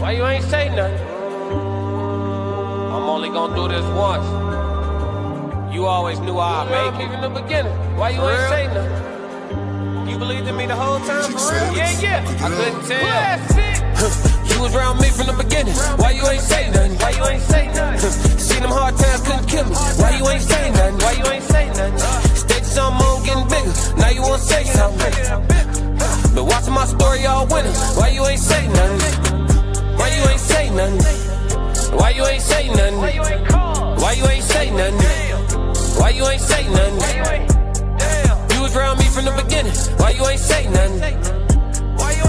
Why you ain't say nothing? I'm only gonna do this once. You always knew I'd make it in the beginning. Why you ain't say nothing? You believed in me the whole time? For real? Yeah. I couldn't tell. You was around me from the beginning. Why you ain't say nothing? Why you ain't say nothing? See them hard times couldn't kill me. Why you ain't say nothing? Why you ain't say nothing? Stages on moon getting bigger. Now you wanna say something. Been watching my story all winter. Why you ain't say nothing? Why you ain't say nothing? Why you ain't say nothing? Why you ain't say nothing? Why you ain't say nothing? You was around me from the beginning. Why you ain't say nothing?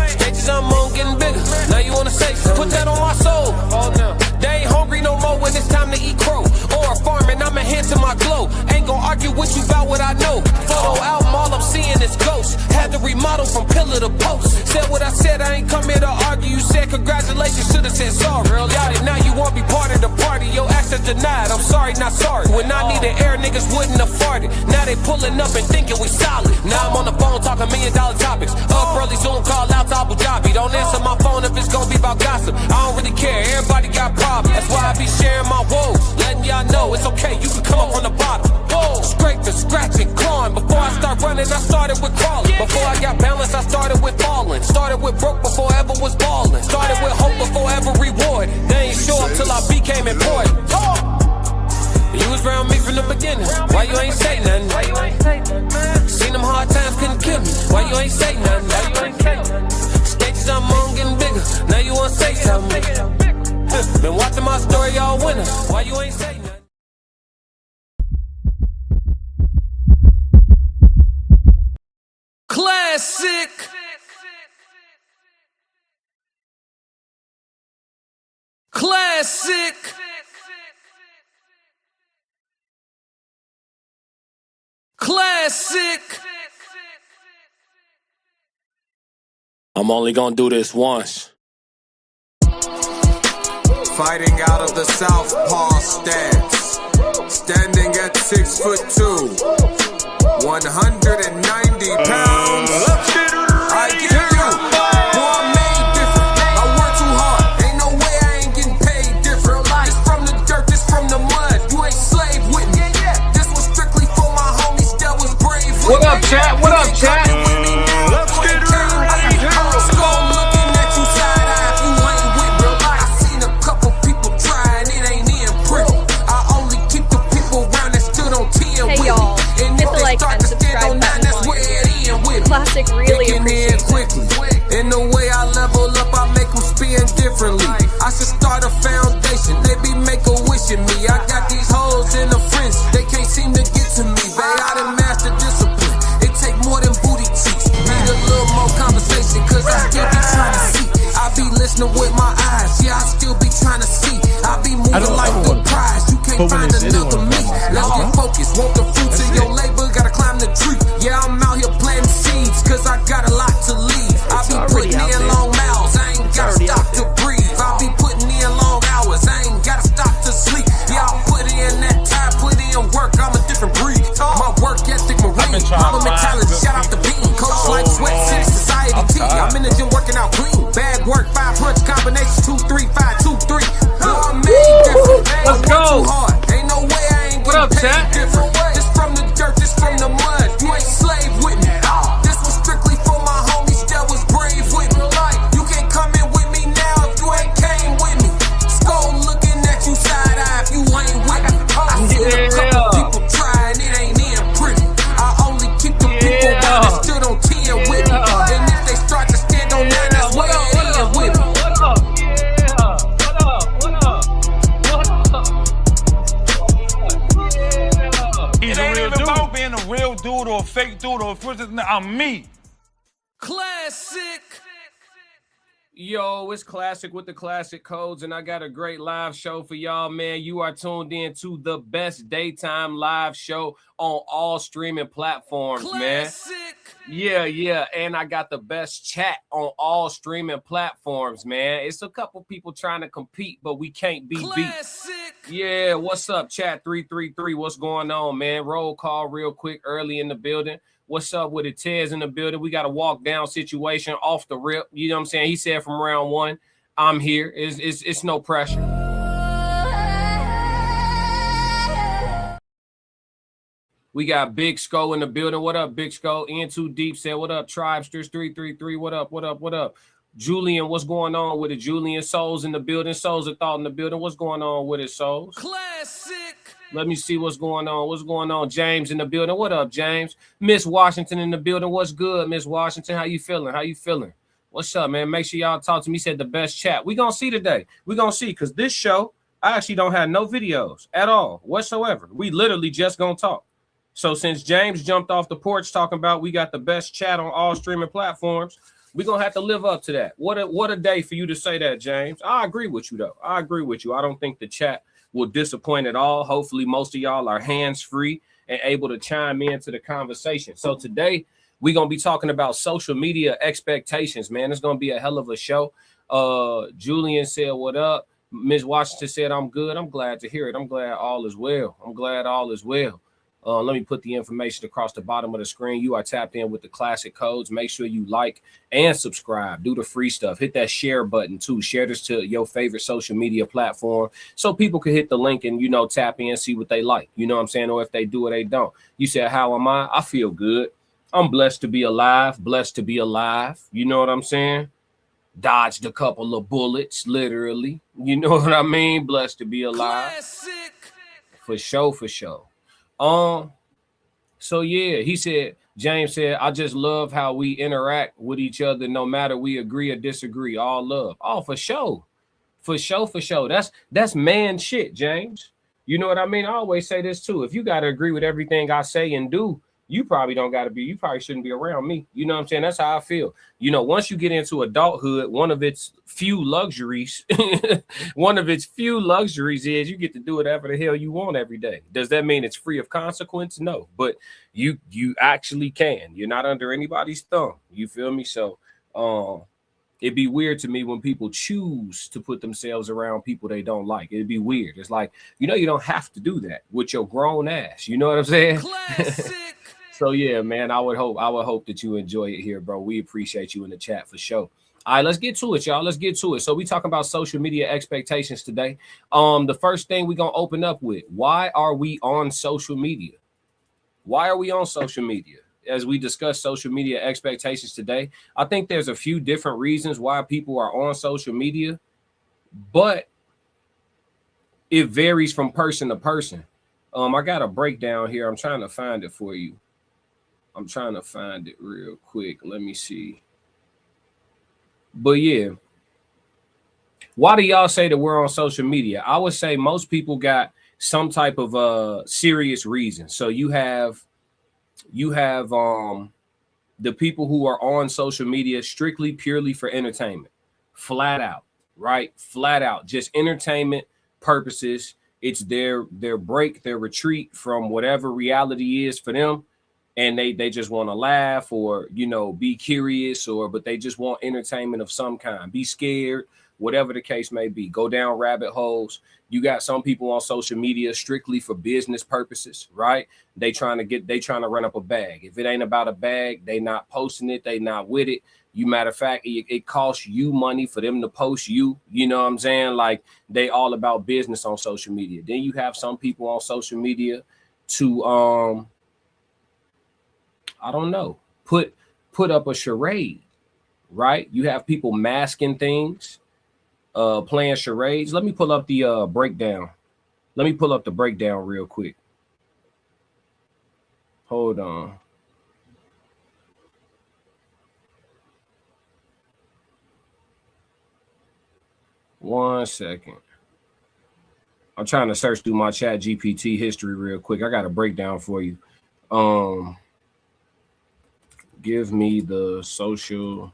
Stages I'm on getting bigger. Now you wanna say something? Put that on my soul. Oh no. They ain't hungry no more when it's time to eat crow. Or a farming, I'm enhancing my glow. Ain't gon' argue with you about what I know. Photo album, all I'm seeing is ghosts. Had to remodel from pillar to post. Said what I said, I ain't come here to argue. You said congratulations, should've said sorry. Got it, now you won't be part of the party. Your access denied, I'm sorry, not sorry. When I needed air, niggas wouldn't have farted. Now they pulling up and thinking we solid. Now I'm on the phone talking $1 million topics. Up early, Zoom call out to Abu Dhabi. Don't answer my phone if it's gonna be about gossip. I don't really care, everybody got problems. That's why I be sharing my woes, letting y'all know it's okay, you can come up from the bottom. Whoa. Scraping, scratching, clawing. Before I start running, I started with crawling. Before I got balance, I started with falling. Started with broke before I ever was balling. Started with hope before ever reward. They ain't show up till I became important. You was around me from the beginning. Why you ain't say nothing? Why you ain't say nothing? Seen them hard times couldn't kill me. Why you ain't say nothing? Why you ain't say nothing? Stages I'm on getting bigger. Now you wanna say something? Been watching my story all winter. Why you ain't say nothing? Classic. Classic. Classic. I'm only gonna do this once. Fighting out of the southpaw stance, standing at 6'2", 190 pounds. I get you, boy, I'm made different. I work too hard, ain't no way I ain't getting paid different. This from the dirt, this from the mud. You ain't slave with me. This was strictly for my homies that was brave with me. What up, chat? What up, chat? Classic really appreciates quickly. In the way I level up, I make them spin differently. I should start a foundation. They be make a wish in me. I got these hoes in the fence. They can't seem to get to me. Babe, I done master discipline. It take more than booty cheeks. Need a little more conversation, cause I still be trying to see. I be listening with my eyes. Yeah, I still be trying to see. I be moving like the prize. You can't find another me. Let's get focused. Want the fruits of your labor, gotta climb the tree. Yeah, I'm out here planting seeds, cause I got a lot to leave. I be putting in long miles, I ain't gotta stop to breathe. I be putting in long hours, I ain't gotta stop to sleep. Yeah, I put in that time, put in work, I'm a different breed. My work ethic marine, mama mentality, shout out the beam. Coach like sweat, city, society T. I'm in the gym working out clean. Bag work, 5 punch combinations, 2, 3, 5, 2, 3. Boy, I'm made different. Let's go. Too hard. Ain't no way I ain't getting paid different. This from the dirt, this from the mud. You ain't slave with me. This was strictly for my homies that was brave with me. You can't come in with me now if you ain't came with me. Skull looking at you side eye if you ain't with me. I see a couple people trying, it ain't in pretty. I only keep the people around that stood on 10 with me. And if they start to stand on 9, that's where it is with me. Being a real dude or a fake dude or I'm me. Classic. Yo, it's Classic with the Classic Codes, and I got a great live show for y'all, man. You are tuned in to the best daytime live show on all streaming platforms, Classic. Man. Yeah, and I got the best chat on all streaming platforms, man. It's a couple people trying to compete, but we can't be beat. Yeah, what's up, chat 333? What's going on, man? Roll call real quick early in the building. What's up with it? Tez in the building. We got a walk down situation off the rip. You know what I'm saying? He said from round 1. I'm here. It's no pressure. We got Big Skull in the building. What up, Big Skull? In Too Deep said, what up, Tribesters 333? What up, what up, what up? Julian, what's going on with it? Julian, Souls in the building. Souls of Thought in the building. What's going on with it, Souls? Classic. Let me see what's going on. What's going on? James in the building. What up, James? Miss Washington in the building. What's good, Miss Washington? How you feeling? How you feeling? What's up, man? Make sure y'all talk to me. He said the best chat. We're going to see today. We're going to see because this show, I actually don't have no videos at all whatsoever. We literally just going to talk. So since James jumped off the porch talking about we got the best chat on all streaming platforms, we're going to have to live up to that. What a day for you to say that, James. I agree with you, though. I agree with you. I don't think the chat will disappoint at all. Hopefully, most of y'all are hands-free and able to chime into the conversation. So today, we're going to be talking about social media expectations, man. It's going to be a hell of a show. Julian said, what up? Ms. Washington said, I'm good. I'm glad to hear it. I'm glad all is well. I'm glad all is well. Let me put the information across the bottom of the screen. You are tapped in with the classic codes. Make sure you like and subscribe. Do the free stuff. Hit that share button too. Share this to your favorite social media platform so people can hit the link and, you know, tap in, see what they like. You know what I'm saying? Or if they do or they don't. You said, how am I? I feel good. I'm blessed to be alive. Blessed to be alive. You know what I'm saying? Dodged a couple of bullets, literally. You know what I mean? Blessed to be alive. Classic. For sure, for sure. So yeah, he said, James said, I just love how we interact with each other, no matter we agree or disagree. All love. Oh, for sure. For sure, for sure. That's man shit, James. You know what I mean? I always say this too. If you got to agree with everything I say and do, you probably shouldn't be around me. You know what I'm saying? That's how I feel. You know, once you get into adulthood, one of its few luxuries is you get to do whatever the hell you want every day. Does that mean it's free of consequence? No, but you actually can. You're not under anybody's thumb. You feel me? So it'd be weird to me when people choose to put themselves around people they don't like. It'd be weird. It's like, you know, you don't have to do that with your grown ass. You know what I'm saying? Classic. So yeah, man, I would hope that you enjoy it here, bro. We appreciate you in the chat for sure. All right, let's get to it, y'all. Let's get to it. So we talking about social media expectations today. The first thing we're gonna open up with: why are we on social media? Why are we on social media? As we discuss social media expectations today, I think there's a few different reasons why people are on social media, but it varies from person to person. I got a breakdown here. I'm trying to find it for you. I'm trying to find it real quick. Let me see. But yeah, why do y'all say that we're on social media? I would say most people got some type of serious reason. So you have the people who are on social media strictly purely for entertainment, flat out, right? Flat out, just entertainment purposes. It's their break, their retreat from whatever reality is for them. And they just want to laugh or, you know, be curious but they just want entertainment of some kind, be scared, whatever the case may be, go down rabbit holes. You got some people on social media strictly for business purposes, right? They trying to run up a bag. If it ain't about a bag, they not posting it. They not with it. You matter of fact, it costs you money for them to post you. You know what I'm saying? Like they all about business on social media. Then you have some people on social media to, I don't know, put up a charade, right? You have people masking things, playing charades. Let me pull up the breakdown. Let me pull up the breakdown real quick. Hold on. One second. I'm trying to search through my chat GPT history real quick. I got a breakdown for you. Give me the social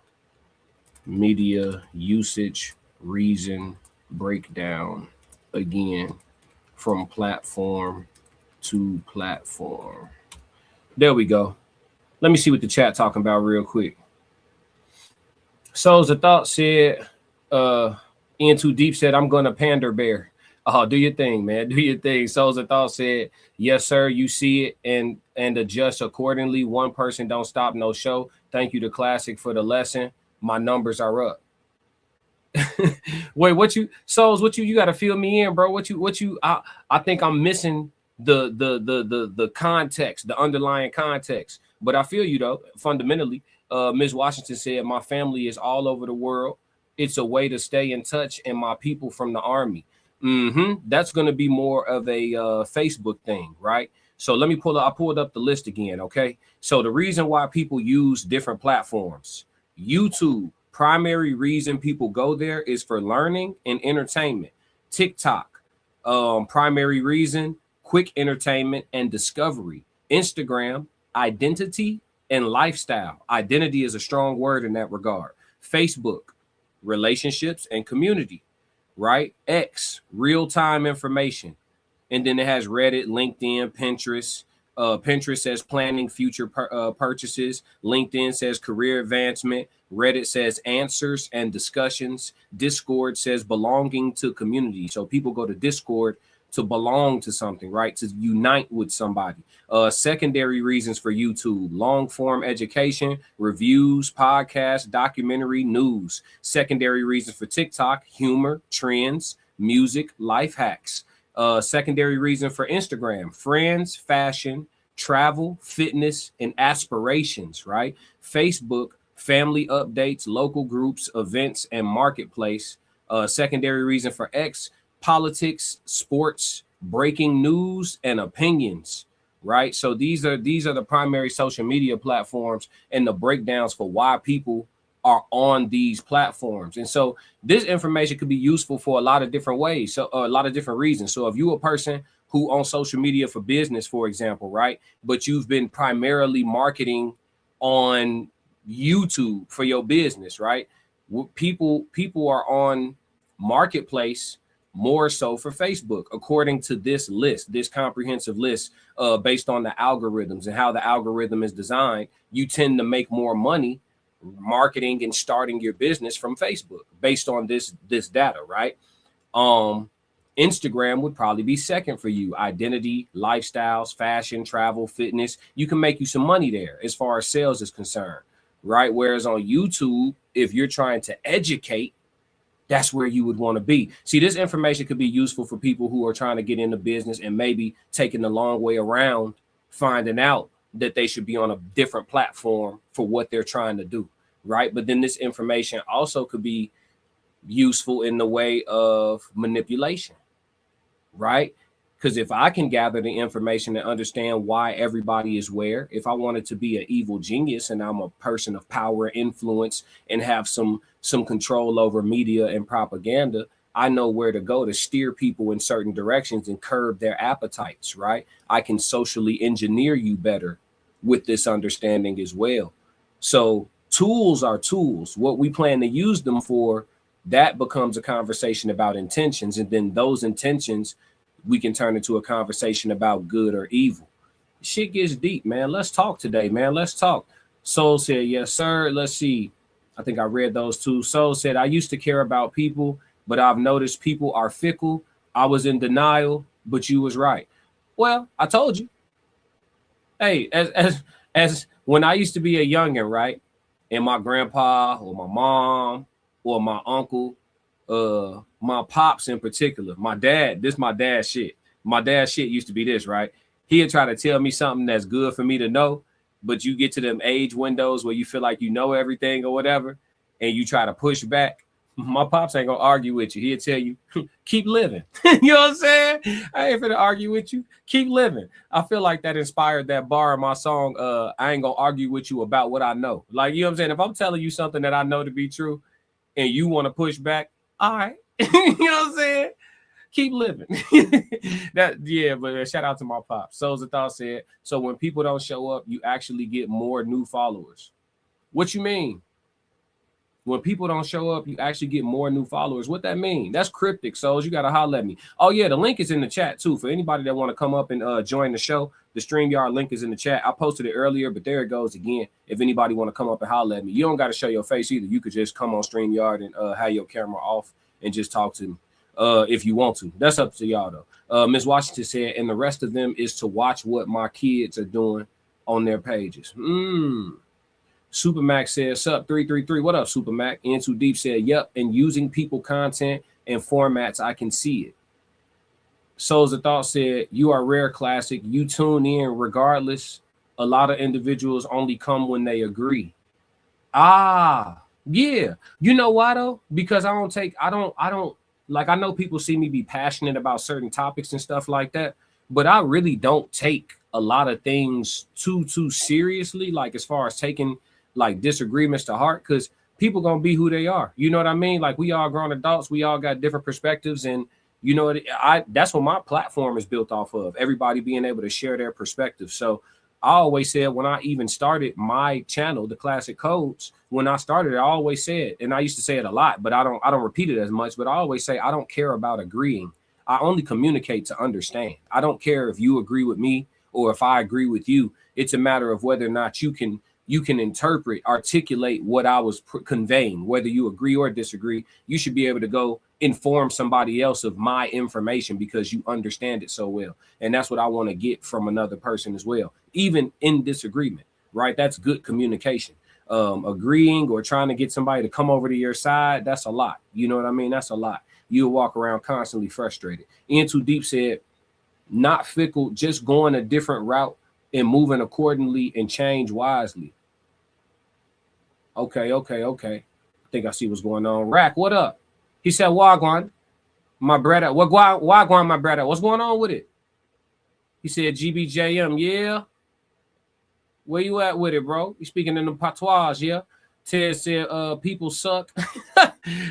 media usage reason breakdown again from platform to platform. There we go. Let me see what the chat talking about real quick. Souls of Thought said, In Too Deep said, I'm going to pander bear. Oh, do your thing, man. Do your thing. Souls of Thought said, yes, sir. You see it and adjust accordingly. One person don't stop no show. Thank you to Classic for the lesson. My numbers are up. Wait, what you Souls? What you got to fill me in, bro? What you? I think I'm missing the context, the underlying context. But I feel you though. Fundamentally, Ms. Washington said, "My family is all over the world. It's a way to stay in touch, and my people from the Army." That's going to be more of a Facebook thing, right? So let me I pulled up the list again. Okay. So the reason why people use different platforms, YouTube, primary reason people go there is for learning and entertainment. TikTok, primary reason, quick entertainment and discovery. Instagram, identity and lifestyle. Identity is a strong word in that regard. Facebook, relationships and community, right? X, real-time information. And then it has Reddit, LinkedIn, Pinterest. Pinterest says planning future purchases. LinkedIn says career advancement. Reddit says answers and discussions. Discord says belonging to community. So people go to Discord to belong to something, right? To unite with somebody. Secondary reasons for YouTube: long form education, reviews, podcasts, documentary, news. Secondary reasons for TikTok: humor, trends, music, life hacks. Secondary reason for Instagram: friends, fashion, travel, fitness, and aspirations, right? Facebook: family updates, local groups, events, and marketplace. Secondary reason for X: politics, sports, breaking news, and opinions, right? So these are the primary social media platforms and the breakdowns for why people are on these platforms. And so this information could be useful for a lot of different ways, so a lot of different reasons. So if you're a person who on social media for business, for example, right, but you've been primarily marketing on YouTube for your business, right? People are on marketplace more so for Facebook, according to this list, this comprehensive list, based on the algorithms and how the algorithm is designed. You tend to make more money marketing and starting your business from Facebook based on this data, right? Instagram would probably be second for you. Identity, lifestyles, fashion, travel, fitness. You can make you some money there as far as sales is concerned, right? Whereas on YouTube, if you're trying to educate, that's where you would want to be. See, this information could be useful for people who are trying to get into business and maybe taking the long way around finding out that they should be on a different platform for what they're trying to do, right? But then this information also could be useful in the way of manipulation, right? Because if I can gather the information and understand why everybody is where, if I wanted to be an evil genius and I'm a person of power, influence, and have some control over media and propaganda, I know where to go to steer people in certain directions and curb their appetites, right? I can socially engineer you better with this understanding as well. So tools are tools. What we plan to use them for, that becomes a conversation about intentions. And then those intentions, we can turn into a conversation about good or evil. Shit gets deep, man. Let's talk today, man. Let's talk. Soul said, yes, sir. Let's see. I think I read those two. Soul said, I used to care about people, but I've noticed people are fickle. I was in denial, but you was right. Well, I told you. Hey, as when I used to be a youngin', right? And my grandpa or my mom or my uncle, my pops in particular, my dad, this my dad's shit. My dad's shit used to be this, right? He'd try to tell me something that's good for me to know, but you get to them age windows where you feel like you know everything or whatever, and you try to push back. My pops ain't gonna argue with you. He'll tell you, keep living. You know what I'm saying? I ain't finna argue with you. Keep living. I feel like that inspired that bar in my song, I ain't gonna argue with you about what I know. Like, you know what I'm saying? If I'm telling you something that I know to be true and you want to push back, all right. You know what I'm saying? Keep living. But shout out to my pops. Souls of Thought said, so when people don't show up, you actually get more new followers. What you mean? When people don't show up, you actually get more new followers. What that mean? That's cryptic, Souls. You got to holler at me. Oh, yeah, the link is in the chat, too. For anybody that want to come up and join the show, the StreamYard link is in the chat. I posted it earlier, but there it goes again. If anybody want to come up and holler at me, you don't got to show your face either. You could just come on StreamYard and have your camera off and just talk to me if you want to. That's up to y'all, though. Ms. Washington said, and the rest of them is to watch what my kids are doing on their pages. Supermac said, sup 333. What up, Supermac? In Too Deep said, yep. And using people content and formats, I can see it. Souls of Thought said, you are rare, classic. You tune in regardless. A lot of individuals only come when they agree. Ah, yeah. You know why though? Because I don't like, I know people see me be passionate about certain topics and stuff like that, but I really don't take a lot of things too seriously, like as far as taking like disagreements to heart, because people gonna be who they are. You know what I mean? Like, we all grown adults, we all got different perspectives, and you know, that's what my platform is built off of, everybody being able to share their perspective. So I always said, when I even started my channel, The Classic Codes, when I started, I always said, and I used to say it a lot, but I don't repeat it as much, but I always say, I don't care about agreeing. I only communicate to understand. I don't care if you agree with me or if I agree with you. It's a matter of whether or not you can interpret, articulate what I was conveying. Whether you agree or disagree, you should be able to go inform somebody else of my information because you understand it so well. And that's what I want to get from another person as well, even in disagreement, right? That's good communication. Agreeing or trying to get somebody to come over to your side, that's a lot. You know what I mean? That's a lot. You'll walk around constantly frustrated. In Too Deep said, not fickle, just going a different route and moving accordingly and change wisely. Okay. I think I see what's going on. Rack, what up? He said, Wagwan, my brother. Wagwan, my brother. What's going on with it? He said, GBJM, yeah. Where you at with it, bro? You speaking in the patois, yeah? Ted said, people suck.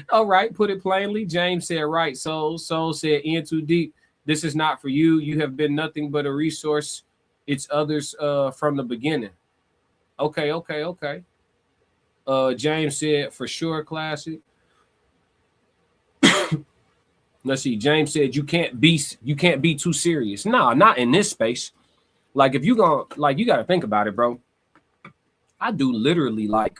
All right, put it plainly. James said, right. Soul said, In Too Deep. This is not for you. You have been nothing but a resource. It's others from the beginning. Okay. James said, for sure, classic. Let's see. James said, you can't be too serious. Nah, not in this space. Like, if you got to think about it, bro. I do literally like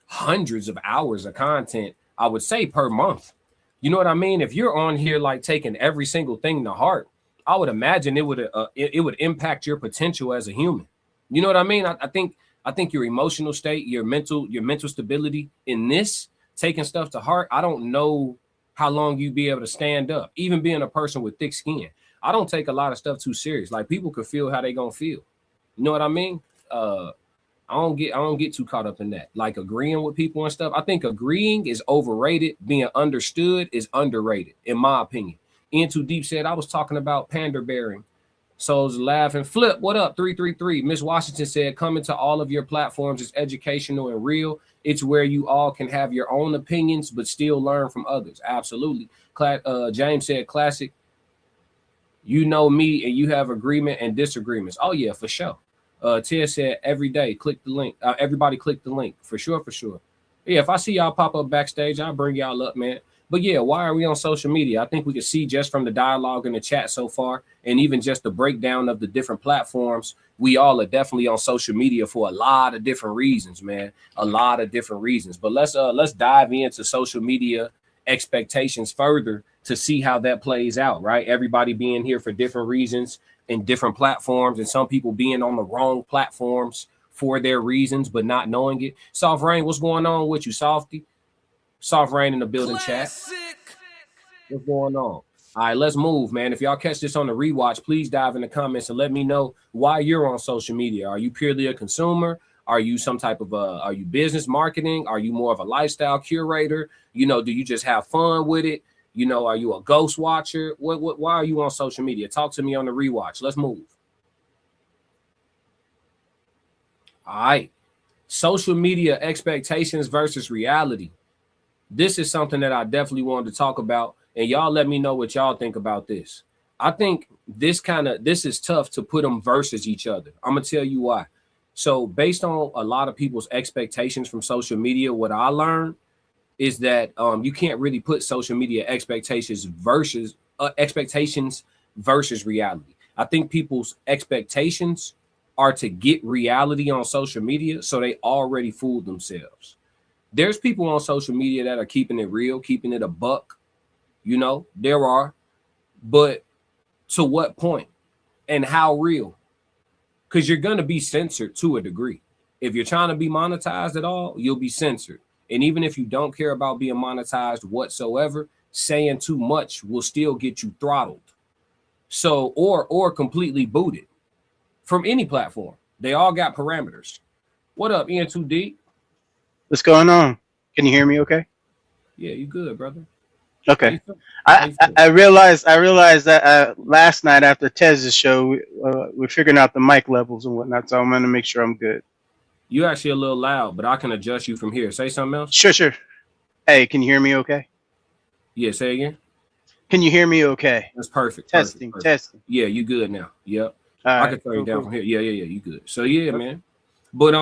hundreds of hours of content, I would say, per month. You know what I mean? If you're on here like taking every single thing to heart, I would imagine it would impact your potential as a human. You know what I mean? I think your emotional state, your mental stability in this, taking stuff to heart, I don't know how long you'd be able to stand up, even being a person with thick skin. I don't take a lot of stuff too serious. Like, people could feel how they gonna feel. You know what I mean? I don't get too caught up in that. Like, agreeing with people and stuff. I think agreeing is overrated. Being understood is underrated, in my opinion. In Too Deep said, I was talking about pander bearing. So I was laughing. Flip, what up? 333. Miss Washington said, coming to all of your platforms is educational and real. It's where you all can have your own opinions, but still learn from others. Absolutely. James said, classic. You know me, and you have agreement and disagreements. Oh, yeah, for sure. Ted said, every day, click the link. Everybody click the link. For sure. Yeah, if I see y'all pop up backstage, I'll bring y'all up, man. But yeah, why are we on social media? I think we can see just from the dialogue in the chat so far, and even just the breakdown of the different platforms, we all are definitely on social media for a lot of different reasons, man. A lot of different reasons. But let's dive into social media expectations further to see how that plays out, right? Everybody being here for different reasons in different platforms, and some people being on the wrong platforms for their reasons, but not knowing it. Soft Rain, what's going on with you, Softy? Soft Rain in the building. Classic. Chat. What's going on? All right, let's move, man. If y'all catch this on the rewatch, please dive in the comments and let me know why you're on social media. Are you purely a consumer? Are you some type of are you business marketing? Are you more of a lifestyle curator? You know, do you just have fun with it? You know, are you a ghost watcher? Why are you on social media? Talk to me on the rewatch. Let's move. All right. Social media expectations versus reality. This is something that I definitely wanted to talk about, and y'all let me know what y'all think about this. I think this is tough to put them versus each other. I'm gonna tell you why. So based on a lot of people's expectations from social media, what I learned is that you can't really put social media expectations versus reality. I think people's expectations are to get reality on social media, so they already fooled themselves. There's people on social media that are keeping it real, keeping it a buck. You know, there are. But to what point and how real? Because you're going to be censored to a degree. If you're trying to be monetized at all, you'll be censored. And even if you don't care about being monetized whatsoever, saying too much will still get you throttled. So, or completely booted from any platform. They all got parameters. What up, Ian2D? What's going on? Can you hear me okay? Yeah, you good, brother. Okay. I realized that last night after Tez's show, we're figuring out the mic levels and whatnot, so I'm going to make sure I'm good. You actually a little loud, but I can adjust you from here. Say something else. Sure. Hey, can you hear me okay? Yeah, say again. Can you hear me okay? That's perfect. Testing. Yeah, you good now. Yep. All I can turn you down from here. Yeah, you good. So yeah, man. But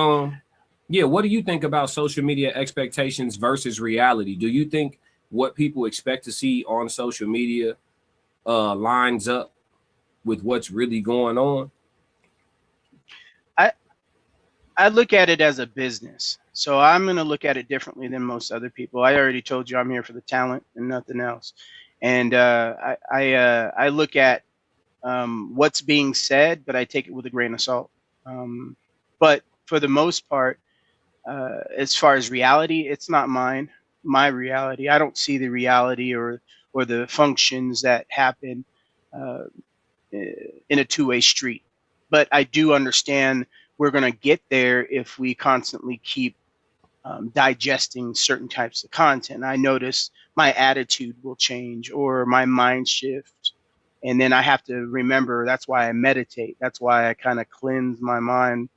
yeah, what do you think about social media expectations versus reality? Do you think what people expect to see on social media lines up with what's really going on? I look at it as a business, so I'm going to look at it differently than most other people. I already told you I'm here for the talent and nothing else, and I look at what's being said, but I take it with a grain of salt. But for the most part, as far as reality, it's not my reality. I don't see the reality or the functions that happen in a two-way street. But I do understand we're going to get there if we constantly keep digesting certain types of content. I notice my attitude will change or my mind shift. And then I have to remember, that's why I meditate. That's why I kind of cleanse my mind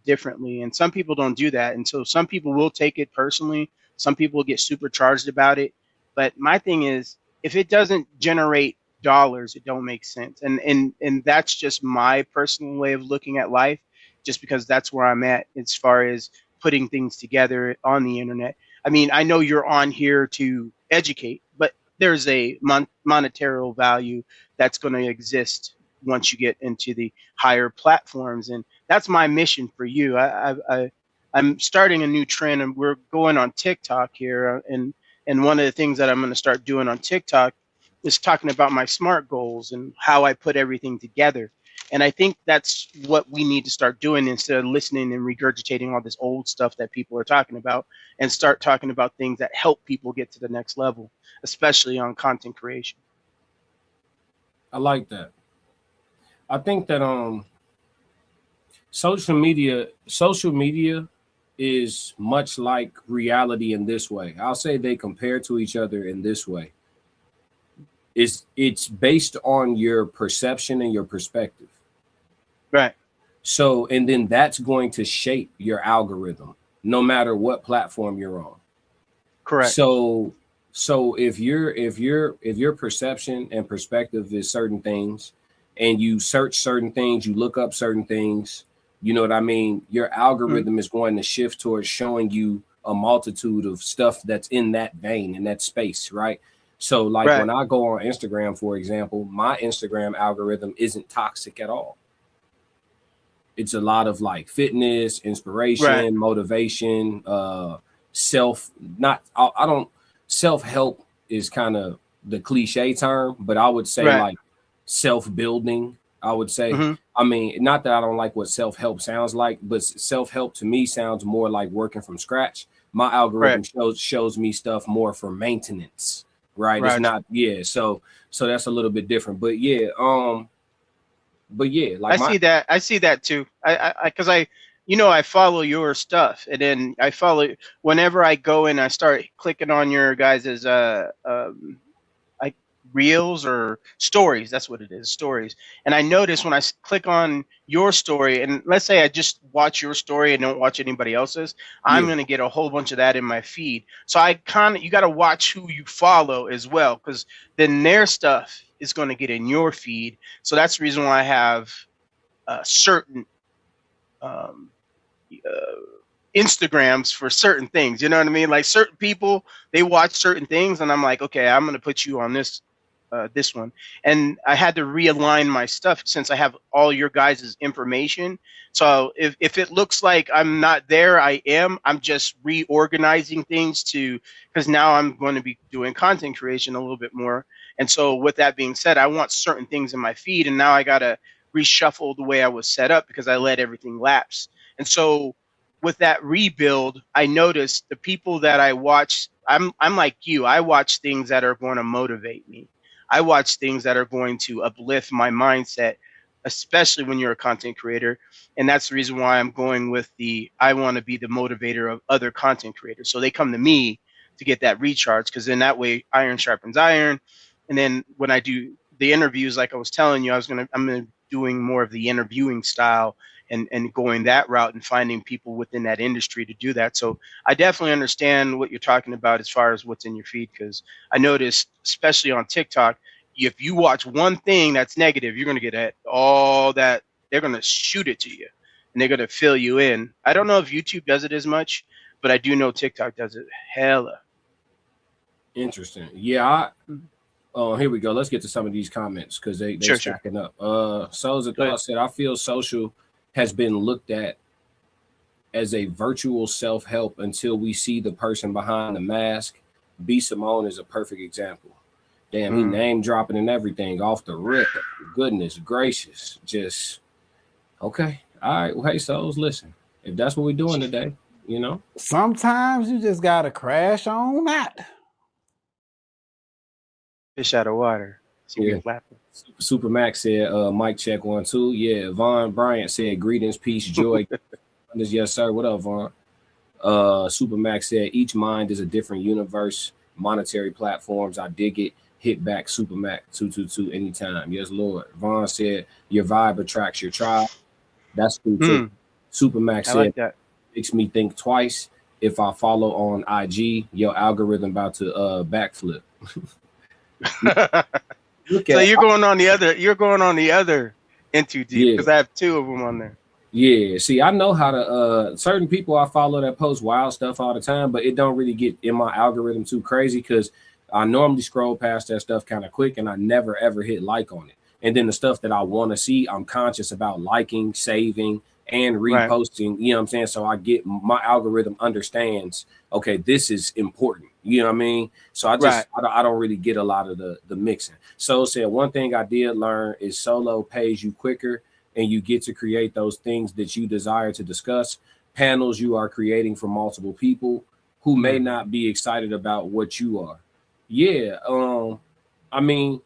differently. And some people don't do that. And so some people will take it personally. Some people get supercharged about it. But my thing is, if it doesn't generate dollars, it don't make sense. And that's just my personal way of looking at life, just because that's where I'm at as far as putting things together on the internet. I mean, I know you're on here to educate, but there's a monetary value that's going to exist once you get into the higher platforms. And that's my mission for you. I'm starting a new trend, and we're going on TikTok here. And one of the things that I'm going to start doing on TikTok is talking about my SMART goals and how I put everything together. And I think that's what we need to start doing instead of listening and regurgitating all this old stuff that people are talking about, and start talking about things that help people get to the next level, especially on content creation. I like that. I think that social media is much like reality in this way. I'll say they compare to each other in this way. It's based on your perception and your perspective. Right. So, and then that's going to shape your algorithm, no matter what platform you're on. Correct. So if your perception and perspective is certain things, and you search certain things, you look up certain things, you know what I mean? Your algorithm is going to shift towards showing you a multitude of stuff that's in that vein, in that space, right? So like when I go on Instagram, for example, my Instagram algorithm isn't toxic at all. It's a lot of like fitness, inspiration, motivation, self-help is kind of the cliche term, but I would say like self-building. I would say, I mean, not that I don't like what self-help sounds like, but self-help to me sounds more like working from scratch. My algorithm shows me stuff more for maintenance. Right. It's not. Yeah. So that's a little bit different. But yeah. Like I see that too. Because I follow your stuff, and then I follow whenever I go and I start clicking on your guys's like reels or stories. That's what it is, stories. And I notice when I click on your story, and let's say I just watch your story and don't watch anybody else's, I'm going to get a whole bunch of that in my feed. So you got to watch who you follow as well, because then their stuff is going to get in your feed. So that's the reason why I have certain Instagrams for certain things. You know what I mean? Like certain people, they watch certain things, and I'm like, okay, I'm going to put you on this one. And I had to realign my stuff since I have all your guys' information. So if it looks like I'm not there, I'm just reorganizing things because now I'm going to be doing content creation a little bit more. And so with that being said, I want certain things in my feed, and now I got to reshuffle the way I was set up because I let everything lapse. And so with that rebuild, I noticed the people that I watch, I'm like you. I watch things that are going to motivate me. I watch things that are going to uplift my mindset, especially when you're a content creator. And that's the reason why I'm going with I want to be the motivator of other content creators. So they come to me to get that recharge, because then that way iron sharpens iron. And then when I do the interviews, like I was telling you, I'm gonna doing more of the interviewing style and going that route and finding people within that industry to do that. So I definitely understand what you're talking about as far as what's in your feed, because I noticed, especially on TikTok, if you watch one thing that's negative, you're going to get all that. They're going to shoot it to you, and they're going to fill you in. I don't know if YouTube does it as much, but I do know TikTok does it hella. Interesting. Yeah. Here we go. Let's get to some of these comments because they're stacking up. Souls of Thought said, I feel social has been looked at as a virtual self-help until we see the person behind the mask. B. Simone is a perfect example. Damn, he name dropping and everything off the rip. Goodness gracious. Just okay. All right. Well, hey, Souls, listen. If that's what we're doing today, you know. Sometimes you just gotta crash on that. Fish out of water. Yeah. Super Max said, mic check 1 2. Yeah, Vaughn Bryant said, greetings, peace, joy. Yes, sir. What up, Vaughn? Super Max said, each mind is a different universe. Monetary platforms, I dig it. Hit back Super Mac 222 anytime. Yes, Lord. Vaughn said, your vibe attracts your tribe. That's cool too. Super Max said, like that. Makes me think twice. If I follow on IG, your algorithm about to backflip. So you're going on the other in too deep, because I have 2 of them on there. Yeah, see, I know how to certain people I follow that post wild stuff all the time, but it don't really get in my algorithm too crazy because I normally scroll past that stuff kind of quick and I never ever hit like on it. And then the stuff that I want to see, I'm conscious about liking, saving, and reposting. Right. You know what I'm saying? So I get my algorithm understands, okay, this is important. You know what I mean? So I just I don't really get a lot of the mixing. So said one thing I did learn is solo pays you quicker and you get to create those things that you desire to discuss. Panels you are creating for multiple people who may not be excited about what you are. Yeah. I mean,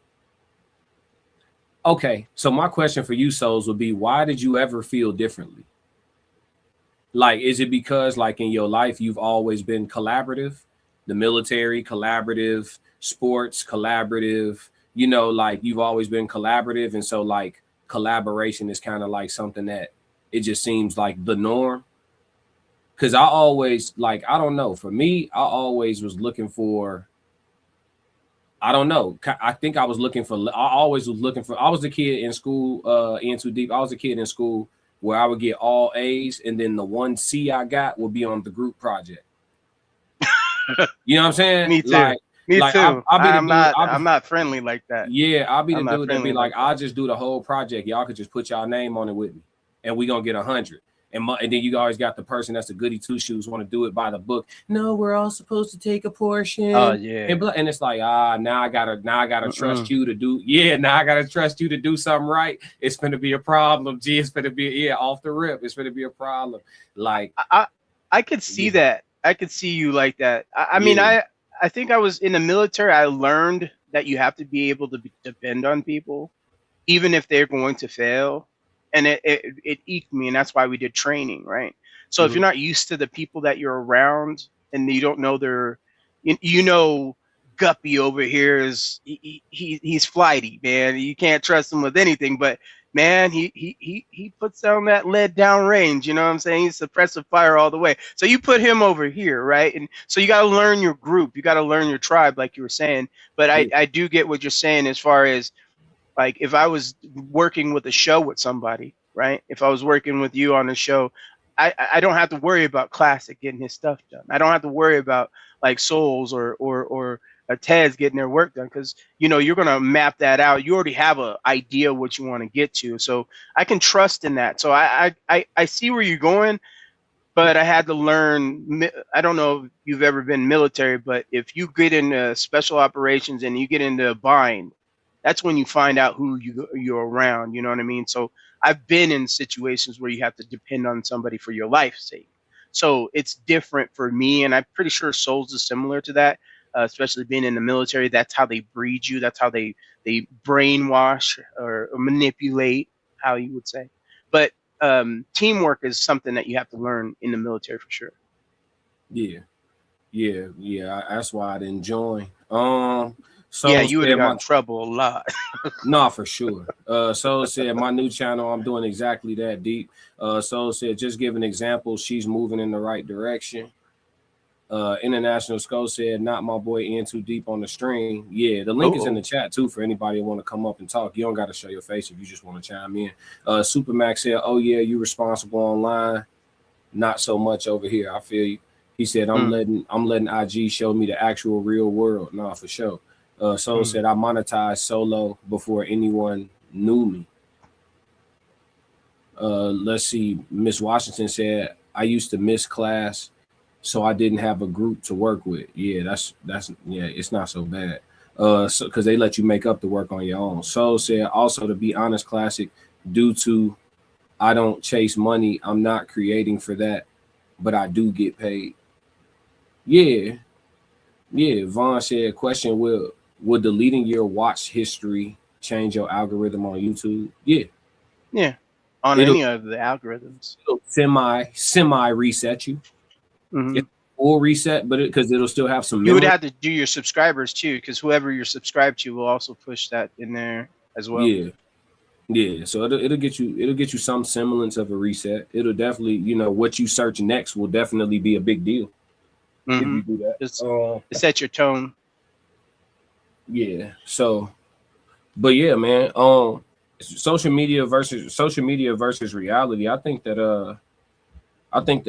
okay. So my question for you, Souls, would be, why did you ever feel differently? Like, is it because like in your life, you've always been collaborative? The military, collaborative, sports, collaborative, you know, like you've always been collaborative. And so like collaboration is kind of like something that it just seems like the norm. Cause I always like, I don't know, for me, I always was looking for, I don't know. I think I was looking for, I was the kid in school, in too deep. I was a kid in school where I would get all A's and then the 1 C I got would be on the group project. You know what I'm saying? Me too. Me too. I'm not friendly like that. Yeah, I'll be the dude that be like, I'll just do the whole project. Y'all could just put y'all name on it with me, and we gonna get 100. And then you always got the person that's the goody two shoes want to do it by the book. No, we're all supposed to take a portion. Oh yeah. And it's like, now I gotta trust you to do. Yeah, now I gotta trust you to do something right. It's gonna be a problem. Gee, it's gonna be off the rip. It's gonna be a problem. Like I could see that. I could see you like that. I mean, I think I was in the military. I learned that you have to be able to depend on people, even if they're going to fail. And it eked me, and that's why we did training, right? So if you're not used to the people that you're around, and you don't know you know, Guppy over here is he's flighty, man. You can't trust him with anything, but man, he puts down that lead down range. You know what I'm saying? He's suppressive fire all the way. So you put him over here, right? And so you got to learn your group. You got to learn your tribe, like you were saying. But I do get what you're saying as far as, like, if I was working with a show with somebody, right? If I was working with you on a show, I don't have to worry about Classic getting his stuff done. I don't have to worry about like Souls or Ted's getting their work done, because you know you're gonna map that out. You already have an idea what you want to get to, so I can trust in that. So I see where you're going, but I had to learn. I don't know if you've ever been military, but if you get into special operations and you get into a bind, that's when you find out who you're around. You know what I mean? So I've been in situations where you have to depend on somebody for your life's sake. So it's different for me, and I'm pretty sure Souls is similar to that, especially being in the military. That's how they breed you. That's how they brainwash or manipulate, how you would say. But teamwork is something that you have to learn in the military for sure. Yeah. That's why I didn't join. So yeah, you would have got in trouble a lot. No, for sure. So said my new channel, I'm doing exactly that, Deep. So said, just give an example. She's moving in the right direction. International Skull said, not my boy in too deep on the string. Yeah, the link is in the chat too for anybody who want to come up and talk. You don't got to show your face if you just want to chime in. Supermax said, oh yeah, you responsible online. Not so much over here. I feel you. He said, I'm letting IG show me the actual real world. Nah, for sure. Soul said, I monetized solo before anyone knew me. Let's see. Miss Washington said, I used to miss class, so I didn't have a group to work with. Yeah, that's it's not so bad. So because they let you make up the work on your own. Soul said, also, to be honest, Classic, due to I don't chase money, I'm not creating for that, but I do get paid. Yeah. Vaughn said, question, would deleting your watch history change your algorithm on YouTube? Yeah. On any of the algorithms, it'll semi reset you. It will reset, but because it'll still have some memory. You would have to do your subscribers too, because whoever you're subscribed to will also push that in there as well. Yeah. So it'll get you some semblance of a reset. It'll definitely, what you search next will definitely be a big deal if you do that. It sets your tone. Yeah. So, but yeah, man. Social media versus reality. I think that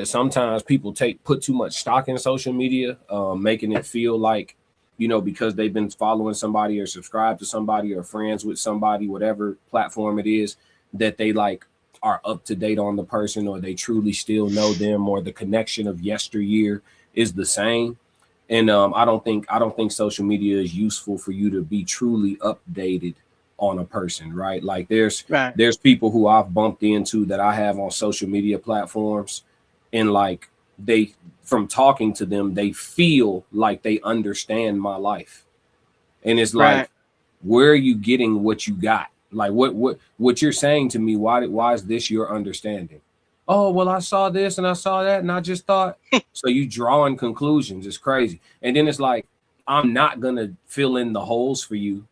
sometimes people put too much stock in social media, making it feel like, because they've been following somebody or subscribed to somebody or friends with somebody, whatever platform it is, that they like are up to date on the person, or they truly still know them, or the connection of yesteryear is the same. And I don't think social media is useful for you to be truly updated on a person, right? Like there's people who I've bumped into that I have on social media platforms, and like from talking to them, they feel like they understand my life. And it's like, where are you getting what you got? Like what you're saying to me, why is this your understanding? Oh, well, I saw this and I saw that and I just thought. So you drawing conclusions. It's crazy. And then it's like, I'm not gonna fill in the holes for you,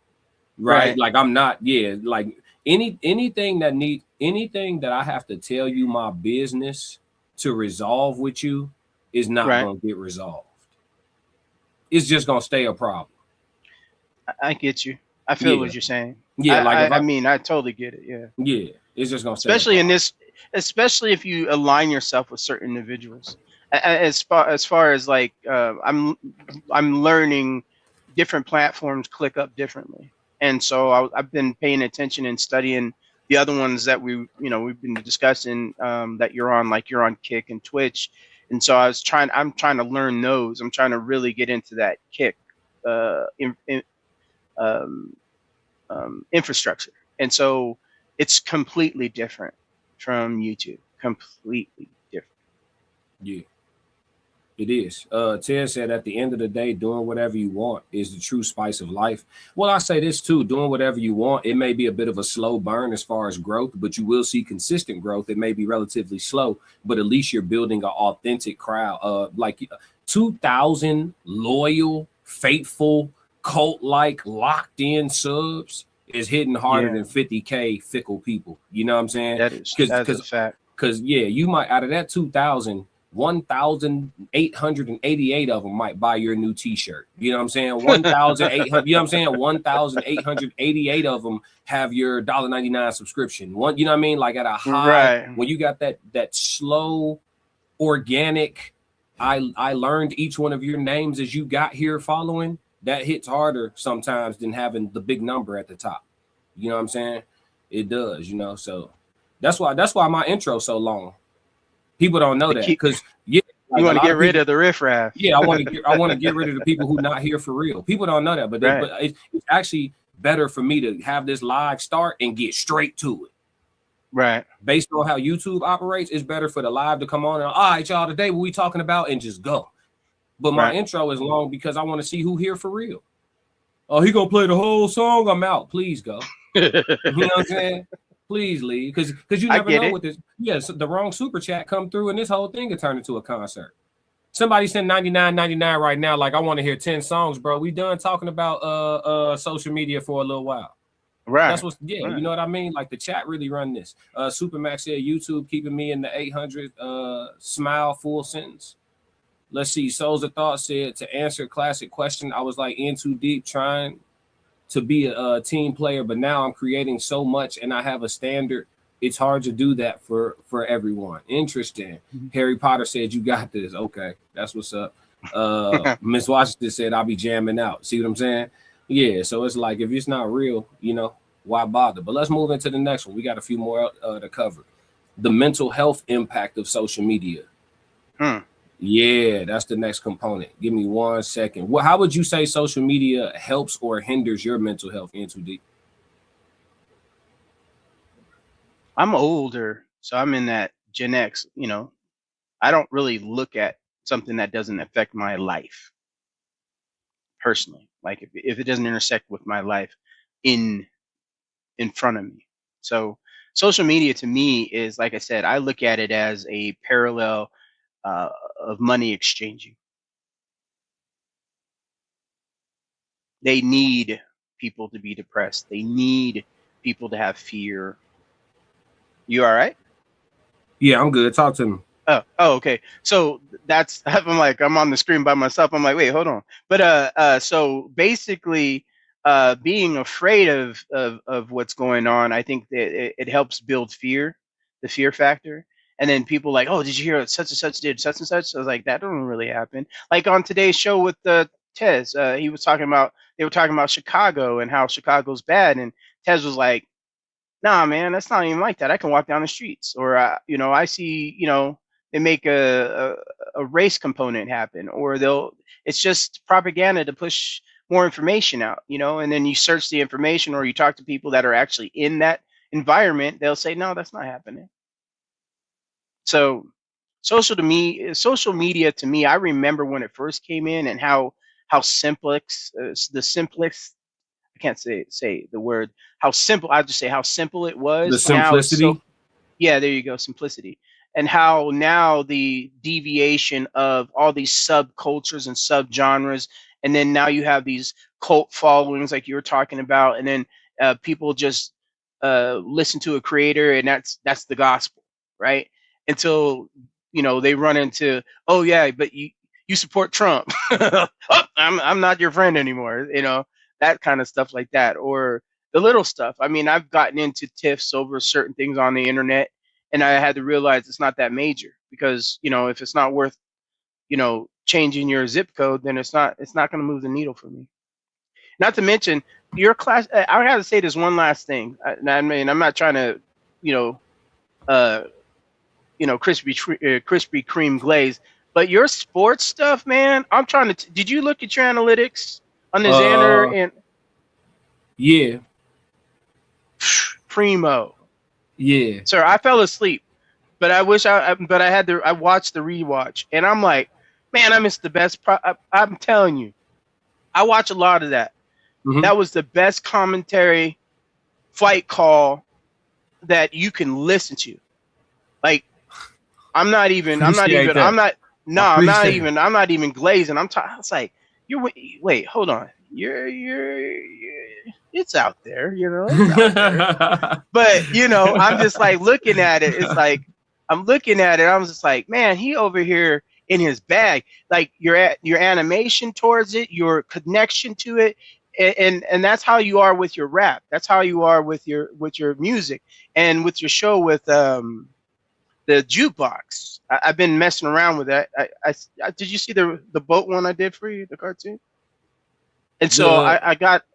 right? Like I'm not, like anything that I have to tell you my business to resolve with you is not gonna get resolved. It's just gonna stay a problem. I get you. I feel what you're saying. Yeah, I mean, I totally get it. Yeah, it's just gonna stay especially if you align yourself with certain individuals. As far as like I'm learning different platforms click up differently, and so I've been paying attention and studying the other ones that we've been discussing that you're on, like you're on Kick and Twitch, and so I'm trying to learn those. I'm trying to really get into that Kick infrastructure, and so it's completely different from YouTube. Completely different. Yeah, it is. Ted said, at the end of the day, doing whatever you want is the true spice of life. Well, I say this too, doing whatever you want, it may be a bit of a slow burn as far as growth, but you will see consistent growth. It may be relatively slow, but at least you're building an authentic crowd. Like 2,000 loyal, faithful, cult-like, locked-in subs is hitting harder than 50K fickle people. You know what I'm saying? That's a fact. Because you might, out of that 2,000, 1,888 of them might buy your new T-shirt. You know what I'm saying? 1,800. You know what I'm saying? 1,888 of them have your $1.99 subscription. You know what I mean? Like at a high, when you got that slow, organic. I learned each one of your names as you got here following. That hits harder sometimes than having the big number at the top. You know what I'm saying? It does, so that's why my intro's so long. People don't know that because you want to get rid of the riffraff. Yeah, I want to get rid of the people who not here for real. People don't know that, but it's actually better for me to have this live start and get straight to it. Right. Based on how YouTube operates, it's better for the live to come on and all right, y'all, today what we talking about and just go. But my intro is long because I want to see who here for real. Oh, he gonna play the whole song. I'm out. Please go. You know what I'm saying? Please leave, because you never know what this. Yes, the wrong super chat come through, and this whole thing could turn into a concert. Somebody send $99.99 right now. Like, I want to hear 10 songs, bro. We done talking about social media for a little while. Right. That's what's you know what I mean? Like, the chat really run this. Supermax said YouTube keeping me in the 800 smile full sentence. Let's see. Souls of Thought said, to answer a classic question, I was like in too deep trying to be a team player, but now I'm creating so much and I have a standard. It's hard to do that for everyone. Interesting. Harry Potter said, you got this. Okay, that's what's up. Miss Washington said, I'll be jamming out. See what I'm saying? Yeah, so it's like, if it's not real, you know, why bother? But let's move into the next one. We got a few more to cover. The mental health impact of social media. Yeah, that's the next component. Give me 1 second. How would you say social media helps or hinders your mental health? In too deep. I'm older, so I'm in that Gen X. You know, I don't really look at something that doesn't affect my life personally. Like if it doesn't intersect with my life in front of me. So social media to me is, like I said, I look at it as a parallel of money exchanging. They need people to be depressed. They need people to have fear. You all right? Yeah, I'm good. Talk to me. Oh, okay. So that's, I'm like, I'm on the screen by myself. I'm like, wait, hold on. But so basically, being afraid of what's going on, I think that it helps build fear, the fear factor. And then people like, oh, did you hear such and such did such and such? I was like, that don't really happen. Like on today's show with Tez, he was talking about, they were talking about Chicago and how Chicago's bad. And Tez was like, nah, man, that's not even like that. I can walk down the streets, or you know, I see, you know, they make a race component happen, or it's just propaganda to push more information out, you know. And then you search the information, or you talk to people that are actually in that environment, they'll say, no, that's not happening. So social media to me, I remember when it first came in and how simplex, the simplest, I can't say the word, how simple, I'll just say how simple it was. The simplicity. Yeah, there you go, simplicity. And how now the deviation of all these subcultures and subgenres, and then now you have these cult followings like you were talking about, and then people just listen to a creator, and that's the gospel, right? Until, you know, they run into, oh yeah, but you support Trump. Oh, I'm not your friend anymore, you know, that kind of stuff like that. Or the little stuff. I mean, I've gotten into tiffs over certain things on the internet, and I had to realize it's not that major, because, you know, if it's not worth, you know, changing your zip code, then it's not going to move the needle for me. Not to mention your class. I got to say this one last thing. I mean, I'm not trying to, you know, Krispy Kreme glaze, but your sports stuff, man. I'm trying to. Did you look at your analytics on the Xander and? Yeah. Primo. Yeah. Sir, I fell asleep, but I wish I watched the rewatch, and I'm like, man, I missed the best. I'm telling you, I watch a lot of that. Mm-hmm. That was the best commentary fight call that you can listen to. Like, I'm not even glazing. I was like, wait, hold on. It's out there, you know. It's out there. But, you know, I'm just like looking at it. It's like, I'm looking at it. I'm just like, man, he over here in his bag. Like your animation towards it, your connection to it. And that's how you are with your rap. That's how you are with your music, and with your show with the jukebox. I've been messing around with that. I did you see the boat one I did for you, the cartoon? And so I got.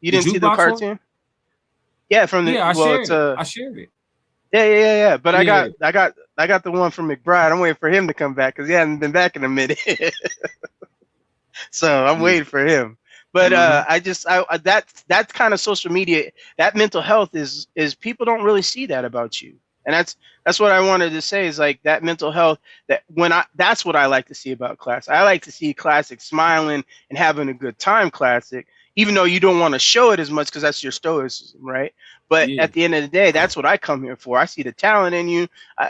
You didn't see the cartoon? One? Yeah, from the. Yeah, I shared it. Yeah. But yeah. I got the one from McBride. I'm waiting for him to come back because he hasn't been back in a minute. So I'm waiting for him. But that's kind of social media. That mental health is people don't really see that about you, and that's what I wanted to say is like that mental health. That's what I like to see about Classic. I like to see Classic smiling and having a good time, Classic. Even though you don't want to show it as much because that's your stoicism, right? But at the end of the day, that's what I come here for. I see the talent in you.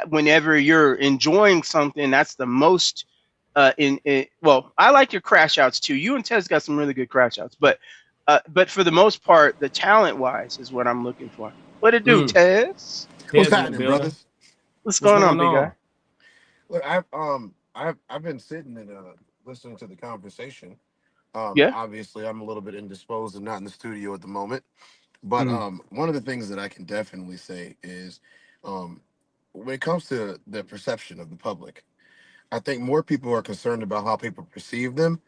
Whenever you're enjoying something, that's the most. Well, I like your crash outs too. You and Tez got some really good crash outs, but for the most part, the talent wise is what I'm looking for. What it do, Tez? What's happening, brothers? What's going on, big guy? Look, I've been sitting and listening to the conversation. Obviously, I'm a little bit indisposed and not in the studio at the moment. But one of the things that I can definitely say is when it comes to the perception of the public, I think more people are concerned about how people perceive them.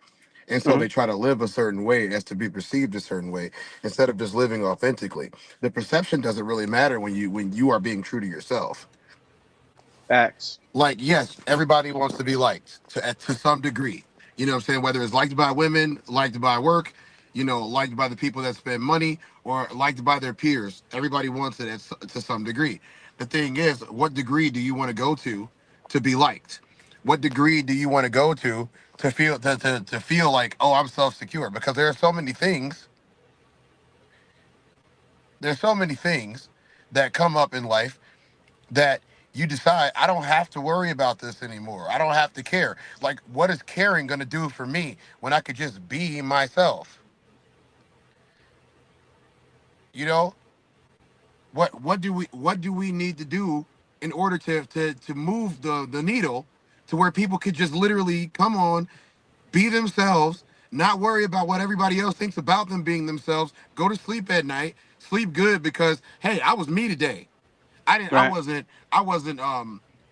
And so they try to live a certain way as to be perceived a certain way instead of just living authentically. The perception doesn't really matter when you are being true to yourself. Facts. Like, yes, everybody wants to be liked to some degree. You know what I'm saying? Whether it's liked by women, liked by work, liked by the people that spend money, or liked by their peers. Everybody wants it to some degree. The thing is, what degree do you want to go to be liked? What degree do you want to go to feel to feel like, oh, I'm self-secure? Because there are so many things. There's so many things that come up in life that you decide, I don't have to worry about this anymore. I don't have to care. Like, what is caring going to do for me when I could just be myself? What do we need to do in order to move the needle to where people could just literally come on, be themselves, not worry about what everybody else thinks about them being themselves, go to sleep at night, sleep good because, hey, I was me today. I wasn't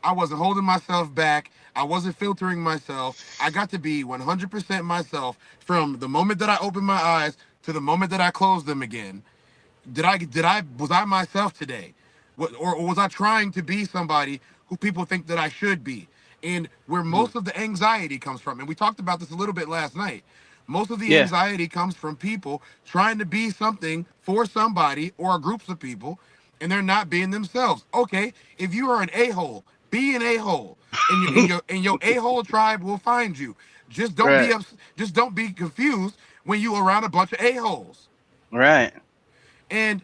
holding myself back. I wasn't filtering myself. I got to be 100% myself from the moment that I opened my eyes to the moment that I closed them again. Was I myself today? Or was I trying to be somebody who people think that I should be? And where most of the anxiety comes from, and we talked about this a little bit last night, most of the anxiety comes from people trying to be something for somebody or groups of people, and they're not being themselves. Okay, if you are an a-hole, be an a-hole, and your a-hole tribe will find you. Just don't be confused when you around a bunch of a-holes. Right. And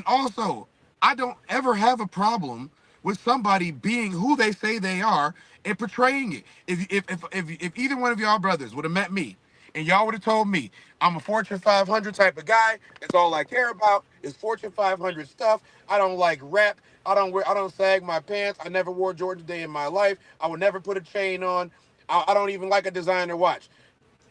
also, I don't ever have a problem with somebody being who they say they are and portraying it. If either one of y'all brothers would have met me and y'all would have told me I'm a Fortune 500 type of guy, that's all I care about is Fortune 500 stuff. I don't like rap. I don't sag my pants. I never wore Jordan a day in my life. I would never put a chain on. I don't even like a designer watch.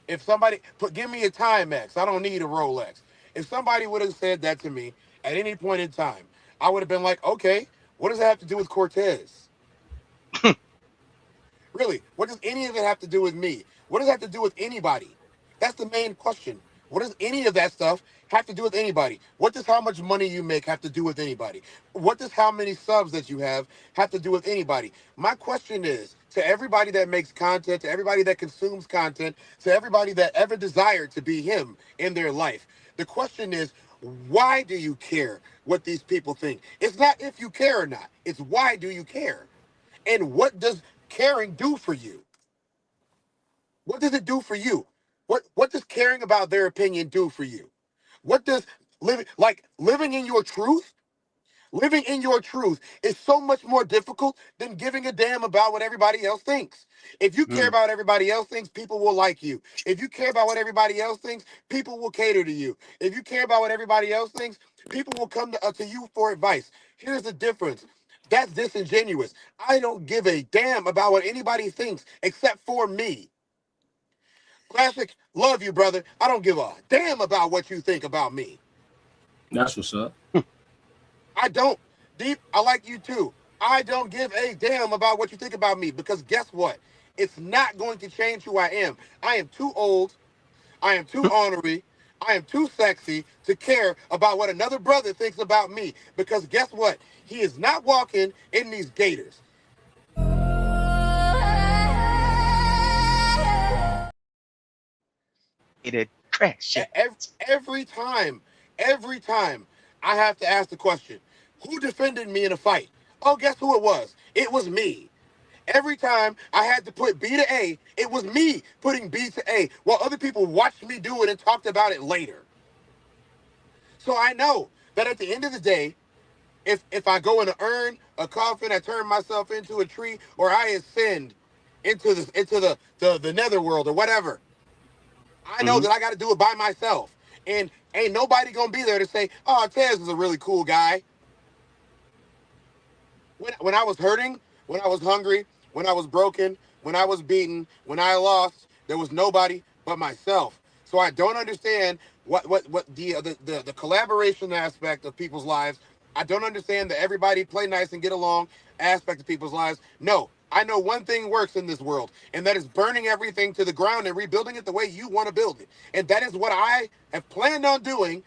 If somebody give me a Timex, I don't need a Rolex. If somebody would have said that to me at any point in time, I would have been like, okay, what does that have to do with Cortez? Really, what does any of it have to do with me? What does that have to do with anybody? That's the main question. What does any of that stuff have to do with anybody? What does how much money you make have to do with anybody? What does how many subs that you have to do with anybody? My question is, to everybody that makes content, to everybody that consumes content, to everybody that ever desired to be him in their life, the question is, why do you care what these people think? It's not if you care or not. It's why do you care? And what does caring do for you? What does it do for you? What does caring about their opinion do for you? What does living in your truth? Living in your truth is so much more difficult than giving a damn about what everybody else thinks. If you care about what everybody else thinks, people will like you. If you care about what everybody else thinks, people will cater to you. If you care about what everybody else thinks, people will come to you for advice. Here's the difference. That's disingenuous. I don't give a damn about what anybody thinks except for me. Classic, love you, brother. I don't give a damn about what you think about me. That's what's up. I don't. Deep, I like you too. I don't give a damn about what you think about me because guess what? It's not going to change who I am. I am too old. I am too ornery. I am too sexy to care about what another brother thinks about me because guess what? He is not walking in these gators. Crash. Every time I have to ask the question, who defended me in a fight? Oh, guess who it was? It was me. Every time I had to put B to A, it was me putting B to A, while other people watched me do it and talked about it later. So I know that at the end of the day, if I go in an urn, a coffin, I turn myself into a tree, or I ascend into the netherworld or whatever, I know that I got to do it by myself. And ain't nobody going to be there to say, oh, Tez is a really cool guy. When I was hurting, when I was hungry, when I was broken, when I was beaten, when I lost, there was nobody but myself. So I don't understand what the collaboration aspect of people's lives. I don't understand the everybody play nice and get along aspect of people's lives. No, I know one thing works in this world, and that is burning everything to the ground and rebuilding it the way you want to build it. And that is what I have planned on doing,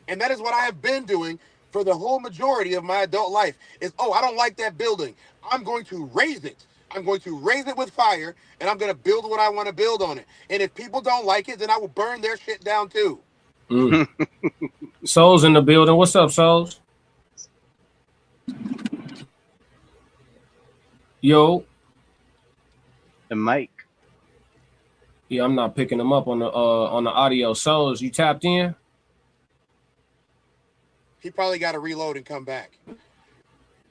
and that is what I have been doing for the whole majority of my adult life. Is, oh, I don't like that building. I'm going to raise it. I'm going to raise it with fire, and I'm going to build what I want to build on it. And if people don't like it, then I will burn their shit down too. Souls in the building. What's up, Souls? Yo. The mic. Yeah, I'm not picking them up on the audio. Souls, you tapped in? He probably got to reload and come back.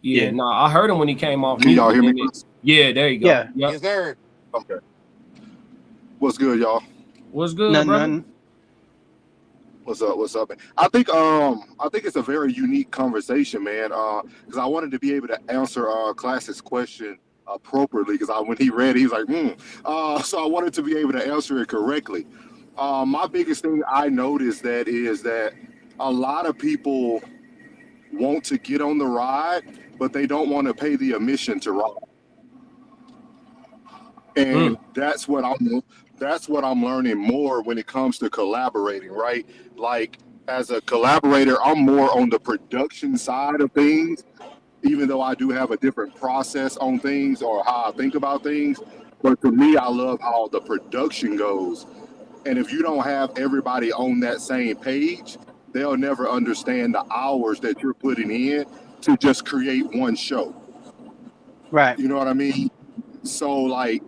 Yeah, no, I heard him when he came off. Can y'all hear me? Yeah, there you go. Yeah. Yep. Yes, sir. Okay. What's good, y'all? What's good, brother? None. What's up? What's up? I think it's a very unique conversation, man. Because I wanted to be able to answer Classic's question appropriately. Because when he read it, he was like, so I wanted to be able to answer it correctly. My biggest thing I noticed is that a lot of people want to get on the ride, but they don't want to pay the admission to ride. And that's what I'm learning more when it comes to collaborating, right? Like, as a collaborator, I'm more on the production side of things, even though I do have a different process on things or how I think about things. But for me, I love how the production goes. And if you don't have everybody on that same page, they'll never understand the hours that you're putting in to just create one show. Right. You know what I mean? So like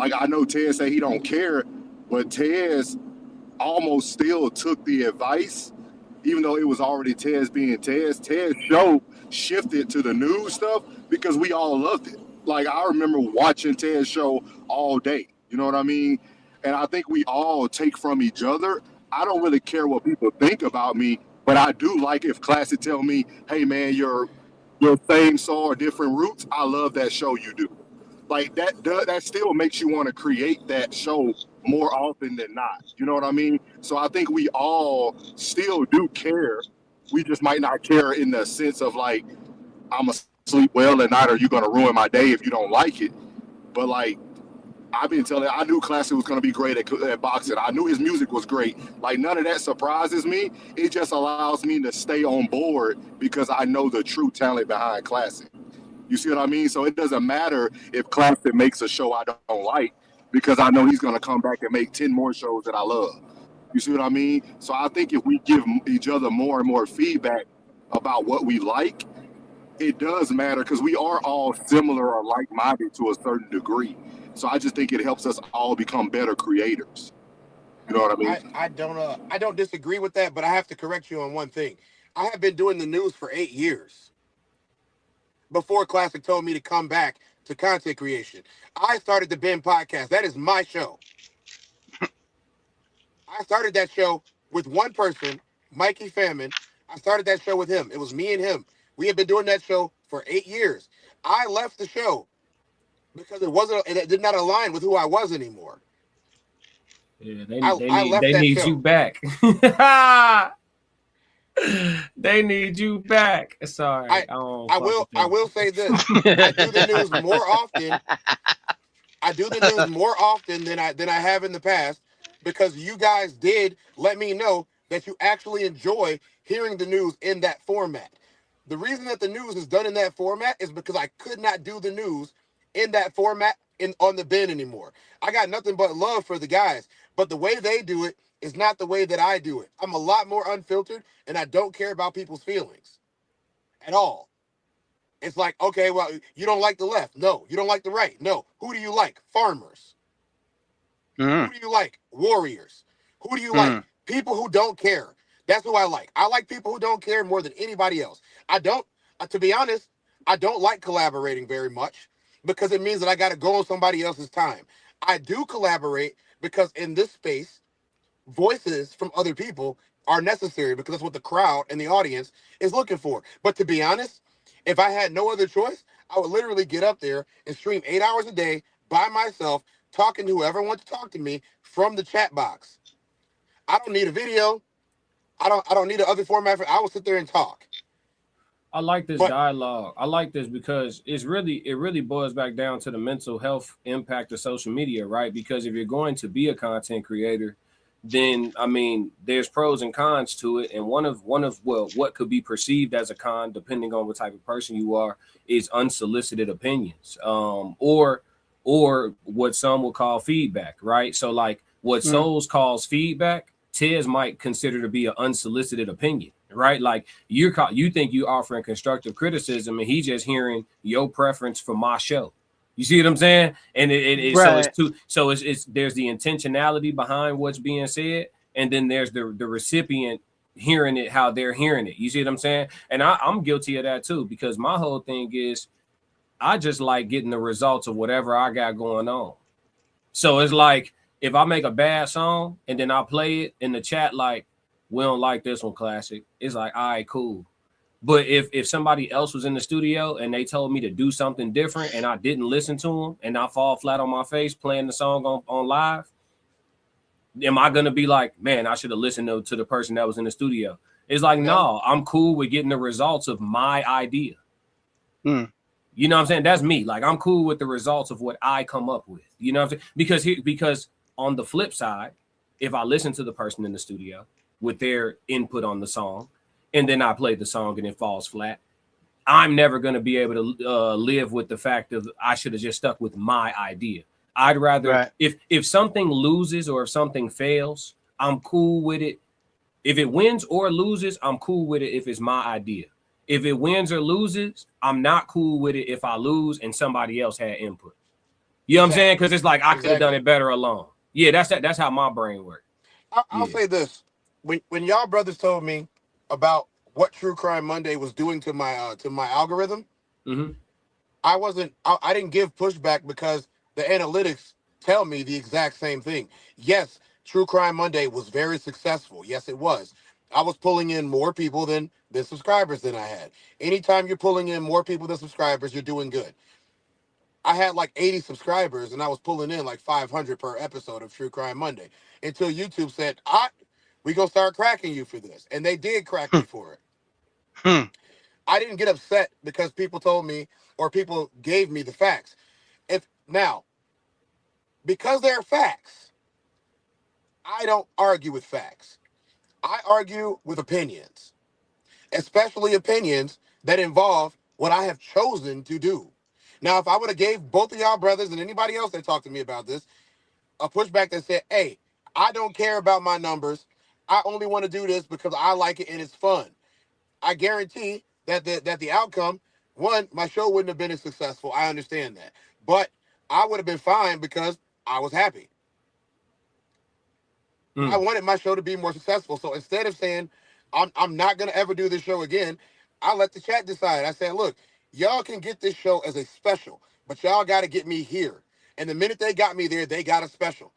I know Tez say he don't care, but Tez almost still took the advice, even though it was already Tez being Tez. Tez's show shifted to the news stuff because we all loved it. Like, I remember watching Tez's show all day. You know what I mean? And I think we all take from each other. I don't really care what people think about me, but I do like if Classic tell me, hey man, your same song or different roots, I love that show you do. Like, that still makes you want to create that show more often than not. You know what I mean? So I think we all still do care. We just might not care in the sense of like, I'm going to sleep well at night or you're going to ruin my day if you don't like it. But like, I've been telling, I knew Classic was going to be great at boxing. I knew his music was great. Like, none of that surprises me. It just allows me to stay on board because I know the true talent behind Classic. You see what I mean? So it doesn't matter if Classic makes a show I don't like because I know he's going to come back and make 10 more shows that I love. You see what I mean? So I think if we give each other more and more feedback about what we like, it does matter because we are all similar or like-minded to a certain degree. So I just think it helps us all become better creators. You know what I mean? I don't disagree with that, but I have to correct you on one thing. I have been doing the news for 8 years. Before Classic told me to come back to content creation, I started the Ben podcast. That is my show. I started that show with one person, Mikey Famine. I started that show with him. It was me and him. We have been doing that show for 8 years. I left the show because it did not align with who I was anymore. Yeah, they need you back. They need you back. Sorry, I will say this. I do the news more often. I do the news more often than I have in the past because you guys did let me know that you actually enjoy hearing the news in that format. The reason that the news is done in that format is because I could not do the news in that format on the Ben anymore. I got nothing but love for the guys, But the way they do it is not the way that I do it. I'm a lot more unfiltered, and I don't care about people's feelings at all. It's like, okay, well, you don't like the left. No. You don't like the right. No. Who do you like? Farmers. Mm. Who do you like? Warriors. Who do you like? People who don't care. That's who I like. I like people who don't care more than anybody else. I don't, to be honest, I don't like collaborating very much because it means that I got to go on somebody else's time. I do collaborate because in this space, voices from other people are necessary because that's what the crowd and the audience is looking for. But to be honest, if I had no other choice, I would literally get up there and stream 8 hours a day by myself, talking to whoever wants to talk to me from the chat box. I don't need a video. I don't need another format. I will sit there and talk. I like this dialogue. I like this because it really boils back down to the mental health impact of social media, right? Because if you're going to be a content creator, then I mean, there's pros and cons to it. And one of what could be perceived as a con, depending on what type of person you are, is unsolicited opinions, or what some will call feedback, right? So like what Souls calls feedback, Tez might consider to be an unsolicited opinion, right? Like you think you offering constructive criticism, and he just hearing your preference for my show. You see what I'm saying? And Right. so it's there's the intentionality behind what's being said, and then there's the recipient hearing it how they're hearing it. You see what I'm saying? And I'm guilty of that too, because my whole thing is I just like getting the results of whatever I got going on. So it's like if I make a bad song and then I play it in the chat like, we don't like this one, classic. It's like, all right, cool. But if somebody else was in the studio and they told me to do something different and I didn't listen to them and I fall flat on my face playing the song on live, am I going to be like, man, I should have listened to the person that was in the studio? It's like, no, I'm cool with getting the results of my idea. You know what I'm saying? That's me. Like, I'm cool with the results of what I come up with. You know what I'm saying? Because on the flip side, if I listen to the person in the studio with their input on the song, and then I play the song and it falls flat, I'm never going to be able to live with the fact of I should have just stuck with my idea. I'd rather, if something loses or if something fails, I'm cool with it. If it wins or loses, I'm cool with it if it's my idea. If it wins or loses, I'm not cool with it if I lose and somebody else had input. You know what I'm saying? Because it's like I could have done it better alone. Yeah, that's how my brain works. I'll say this: when y'all brothers told me about what True Crime Monday was doing to my algorithm, I didn't give pushback because the analytics tell me the exact same thing. Yes, True Crime Monday was very successful. Yes, it was. I was pulling in more people than subscribers than I had. Anytime you're pulling in more people than subscribers, you're doing good. I had like 80 subscribers and I was pulling in like 500 per episode of True Crime Monday until YouTube said, we gonna start cracking you for this. And they did crack me for it. I didn't get upset because people told me or people gave me the facts. Because they're facts, I don't argue with facts. I argue with opinions, especially opinions that involve what I have chosen to do. Now, if I would have gave both of y'all brothers and anybody else that talked to me about this a pushback that said, hey, I don't care about my numbers. I only want to do this because I like it and it's fun. I guarantee that the outcome, one, my show wouldn't have been as successful. I understand that. But I would have been fine because I was happy. I wanted my show to be more successful. So instead of saying, I'm not going to ever do this show again, I let the chat decide. I said, look, y'all can get this show as a special, but y'all got to get me here. And the minute they got me there, they got a special.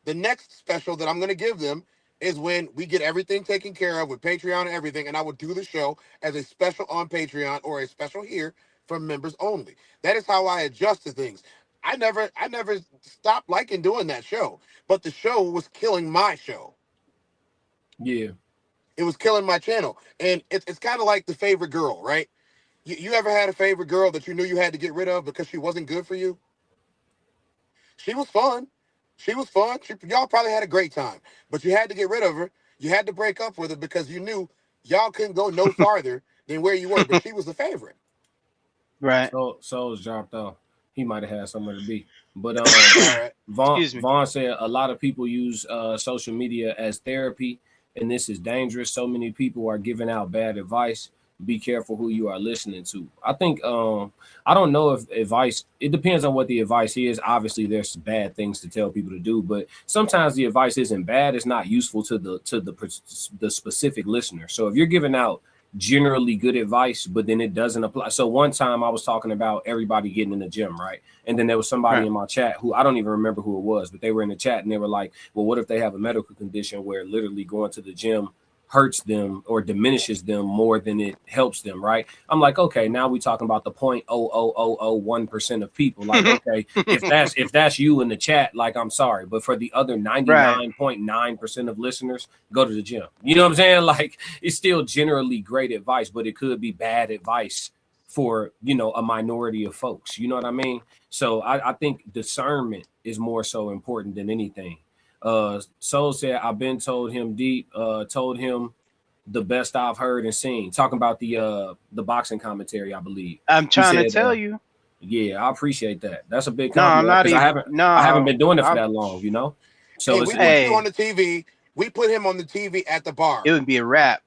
The next special that I'm going to give them is when we get everything taken care of with Patreon and everything, and I would do the show as a special on Patreon or a special here for members only. That is how I adjust to things. I never stopped liking doing that show, but the show was killing my show. Yeah. It was killing my channel. And it's kind of like the favorite girl, right? You ever had a favorite girl that you knew you had to get rid of because she wasn't good for you? She was fun. Y'all probably had a great time, but you had to get rid of her. You had to break up with her because you knew y'all couldn't go no farther than where you were, but she was the favorite. Right. Souls dropped off. He might have had somewhere to be. But All right. Excuse me. Vaughn said a lot of people use social media as therapy, and this is dangerous. So many people are giving out bad advice. Be careful who you are listening to. I think I don't know if advice, it depends on what the advice is. Obviously there's bad things to tell people to do, but sometimes the advice isn't bad. It's not useful to the specific listener. So if you're giving out generally good advice, but then it doesn't apply. So one time I was talking about everybody getting in the gym, right? And then there was somebody in my chat who I don't even remember who it was, but they were in the chat and they were like, well, what if they have a medical condition where literally going to the gym hurts them or diminishes them more than it helps them, right? I'm like, okay, now we talking about the 0.00001% of people. Like, okay, if that's you in the chat, like, I'm sorry, but for the other 99.9% of listeners, go to the gym. You know what I'm saying? Like, it's still generally great advice, but it could be bad advice for, you know, a minority of folks. You know what I mean? So I think discernment is more so important than anything. Soul said, I've been told him told him the best I've heard and seen. Talking about the boxing commentary, I believe. I'm trying to tell you. Yeah, I appreciate that. That's a big No, I'm compliment. not I haven't been doing it for that long, you know. So we put you on the TV. We put him on the TV at the bar. It would be a wrap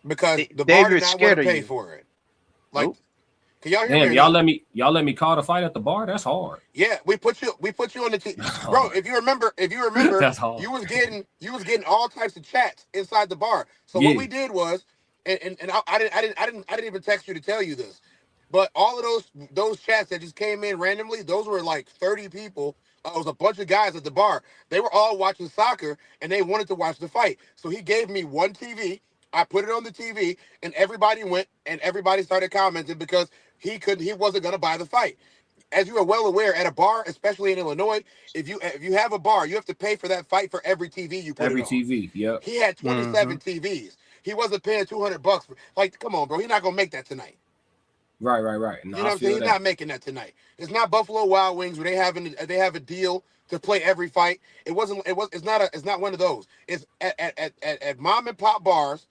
Because the bar did not want to pay you. for it. Like, Nope. can y'all hear damn, me? y'all let me call the fight at the bar. That's hard. Yeah, we put you on the TV, bro. If you remember, That's hard. you was getting all types of chats inside the bar. So what we did was, and I didn't even text you to tell you this, but all of those chats that just came in randomly, those were like 30 people. It was a bunch of guys at the bar. They were all watching soccer and they wanted to watch the fight. So he gave me one TV. I put it on the TV and everybody went and everybody started commenting because he wasn't going to buy the fight. As you are well aware, at a bar, especially in Illinois, if you have a bar, you have to pay for that fight for every TV you put. Every TV, yeah. He had 27 TVs. He wasn't paying $200 for, like, come on, bro. He's not gonna make that tonight. Right. No, you know what I'm saying? He's not making that tonight. It's not Buffalo Wild Wings where they have a deal to play every fight. It's not one of those. It's at mom and pop bars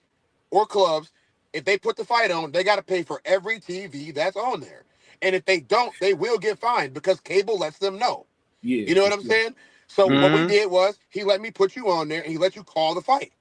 or clubs. If they put the fight on, they got to pay for every TV that's on there. And if they don't, they will get fined because cable lets them know. Yeah, you know what I'm saying? So what we did was he let me put you on there and he let you call the fight.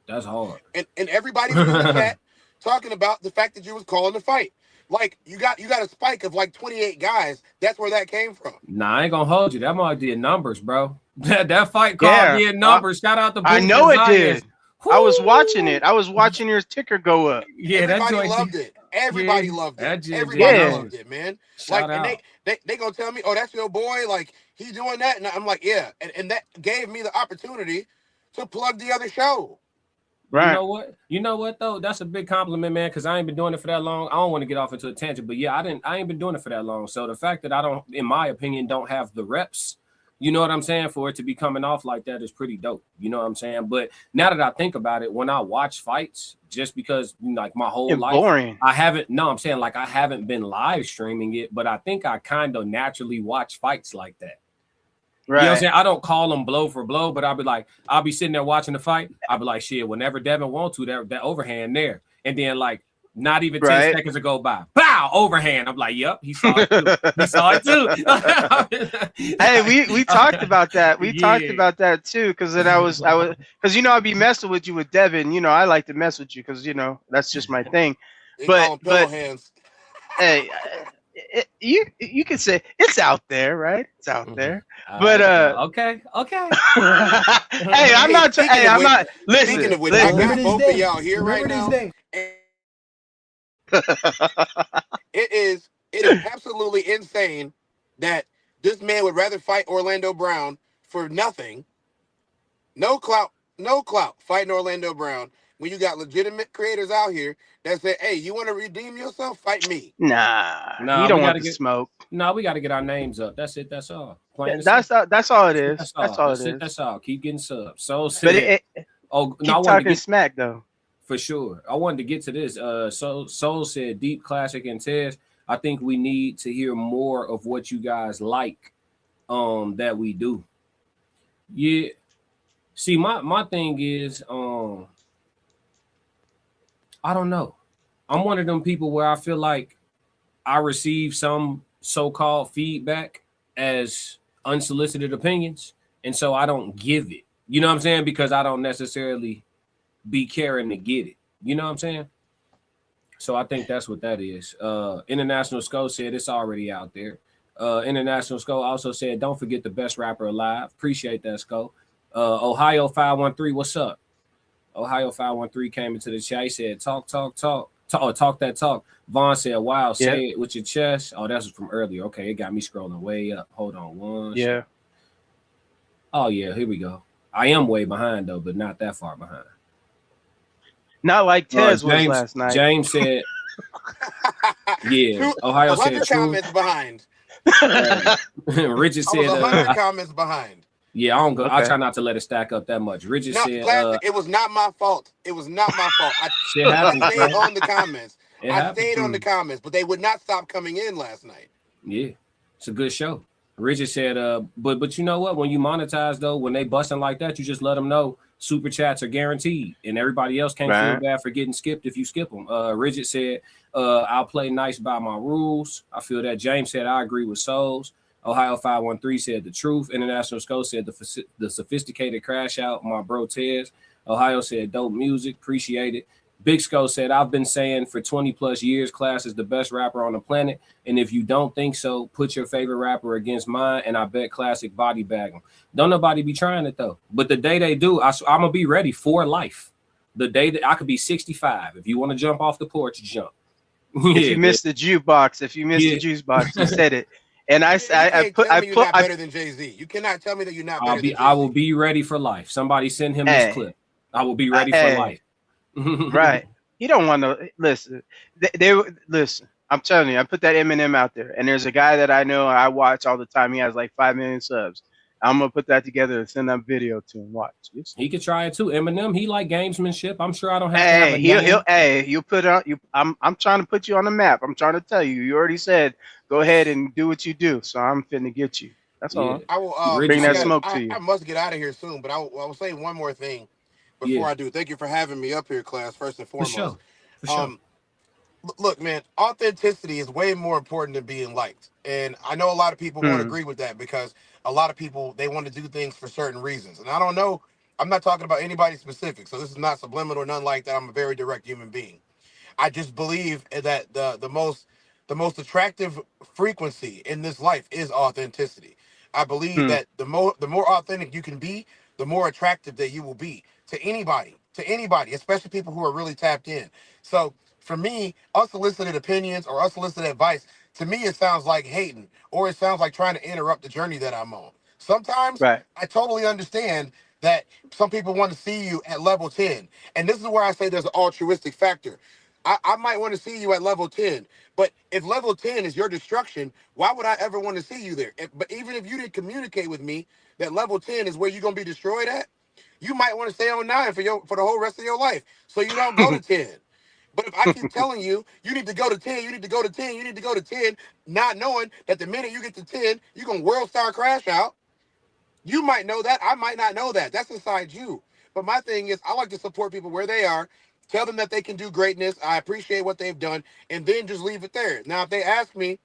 That's hard. And everybody was in the chat talking about the fact that you was calling the fight. Like you got a spike of like 28 guys. That's where that came from. Nah, I ain't gonna hold you. That might did numbers, bro. that fight card did numbers. Shout out to I know it did. I was watching it. I was watching your ticker go up. Yeah, everybody loved it. Everybody loved it. Everybody loved it, man. Shout like, out. and they gonna tell me, oh, that's your boy. Like he's doing that, and I'm like, yeah. And that gave me the opportunity to plug the other show. Right. You know what though? That's a big compliment, man, because I ain't been doing it for that long. I don't want to get off into a tangent, but yeah, I ain't been doing it for that long. So the fact that I don't, in my opinion, don't have the reps, you know what I'm saying, for it to be coming off like that is pretty dope. You know what I'm saying? But now that I think about it, when I watch fights, just because like my whole life, boring. I haven't been live streaming it, but I think I kind of naturally watch fights like that. Right. You know what I'm saying? I don't call them blow for blow, but I'll be sitting there watching the fight. I'll be like, shit, whenever Devin wants to, that overhand there. And then like not even 10 seconds to go by. Bow, overhand. I'm like, yep, he saw it too. He saw it too. Hey, we talked about that. We talked about that too. Because then I was because you know I'd be messing with you with Devin. You know, I like to mess with you because you know that's just my thing. But hey, you can say it's out there, right? It's out there. But okay. Hey, I'm not. Hey, I'm not. Listen, speaking of which, I got both of y'all here right now. It is absolutely insane that this man would rather fight Orlando Brown for nothing, no clout, fighting Orlando Brown when you got legitimate creators out here that say, "Hey, you want to redeem yourself? Fight me." Nah, you don't want to smoke. No, we got to get our names up. That's it. That's all. That's all it is. That's all it is. That's all. Keep getting subs. So, keep talking smack though. For sure. I wanted to get to this. Soul said, Deep, Classic, and Tez, I think we need to hear more of what you guys like that we do. Yeah. See, my thing is, I don't know. I'm one of them people where I feel like I receive some so-called feedback as unsolicited opinions, and so I don't give it. You know what I'm saying? Because I don't necessarily be caring to get it. You know what I'm saying? So I think that's what that is. International Sco said it's already out there. International Sco also said, don't forget the best rapper alive. Appreciate that, Sco. Ohio 513, what's up? Ohio 513 came into the chat. He said, talk that talk. Vaughn said, wow, say it with your chest. Oh, that's from earlier. Okay, it got me scrolling way up. Hold on one. Yeah. Oh, yeah, here we go. I am way behind, though, but not that far behind. Not like Tez was last night. James said, yeah. Ohio said, 100 comments behind. Richard said, 100 comments behind. Yeah, I don't go. Okay. I try not to let it stack up that much. Richard said, Classic, it was not my fault. It was not my fault. I stayed on the comments. I stayed on the comments, but they would not stop coming in last night. Yeah, it's a good show. Richard said, but you know what? When you monetize, though, when they busting like that, you just let them know super chats are guaranteed, and everybody else can't feel bad for getting skipped if you skip them. Richard said, I'll play nice by my rules. I feel that. James said, I agree with Souls. Ohio 513 said the truth. International Sco said the sophisticated crash out, my bro Tez. Ohio said dope music, appreciate it. Big Sco said, I've been saying for 20 plus years, Class is the best rapper on the planet. And if you don't think so, put your favorite rapper against mine, and I bet Classic body bag him. Don't nobody be trying it, though. But the day they do, I'm going to be ready for life. The day that I could be 65. If you want to jump off the porch, jump. If you missed the jukebox, the juice box, you said it. And I put better than Jay-Z. You cannot tell me that you're not better than Jay-Z. I will be ready for life. Somebody send him this clip. I will be ready for life. Right. You don't want to listen. They listen. I'm telling you, I put that Eminem out there, and there's a guy that I know I watch all the time. He has like 5 million subs. I'm gonna put that together and send that video to him. Watch. He could try it too. Eminem, he like gamesmanship. I'm sure I don't have. He'll put on you. I'm trying to put you on the map. I'm trying to tell you. You already said go ahead and do what you do. So I'm finna get you. That's all. I will bring that smoke to you. I must get out of here soon, but I will say one more thing before I do. Thank you for having me up here, Class. First and foremost. For sure. Look, man, authenticity is way more important than being liked. And I know a lot of people won't agree with that because a lot of people, they want to do things for certain reasons. And I don't know, I'm not talking about anybody specific. So this is not subliminal or nothing like that. I'm a very direct human being. I just believe that the most attractive frequency in this life is authenticity. I believe that the more authentic you can be, the more attractive that you will be to anybody, especially people who are really tapped in. So for me, unsolicited opinions or unsolicited advice, to me, it sounds like hating, or it sounds like trying to interrupt the journey that I'm on. Sometimes I totally understand that some people want to see you at level 10. And this is where I say there's an altruistic factor. I might want to see you at level 10, but if level 10 is your destruction, why would I ever want to see you there? But even if you didn't communicate with me that level 10 is where you're going to be destroyed at, you might want to stay on 9 for the whole rest of your life, so you don't go to 10. But if I keep telling you, you need to go to 10, you need to go to 10, you need to go to 10, not knowing that the minute you get to 10, you're going to world star crash out. You might know that. I might not know that. That's inside you. But my thing is, I like to support people where they are, tell them that they can do greatness. I appreciate what they've done, and then just leave it there. Now, if they ask me,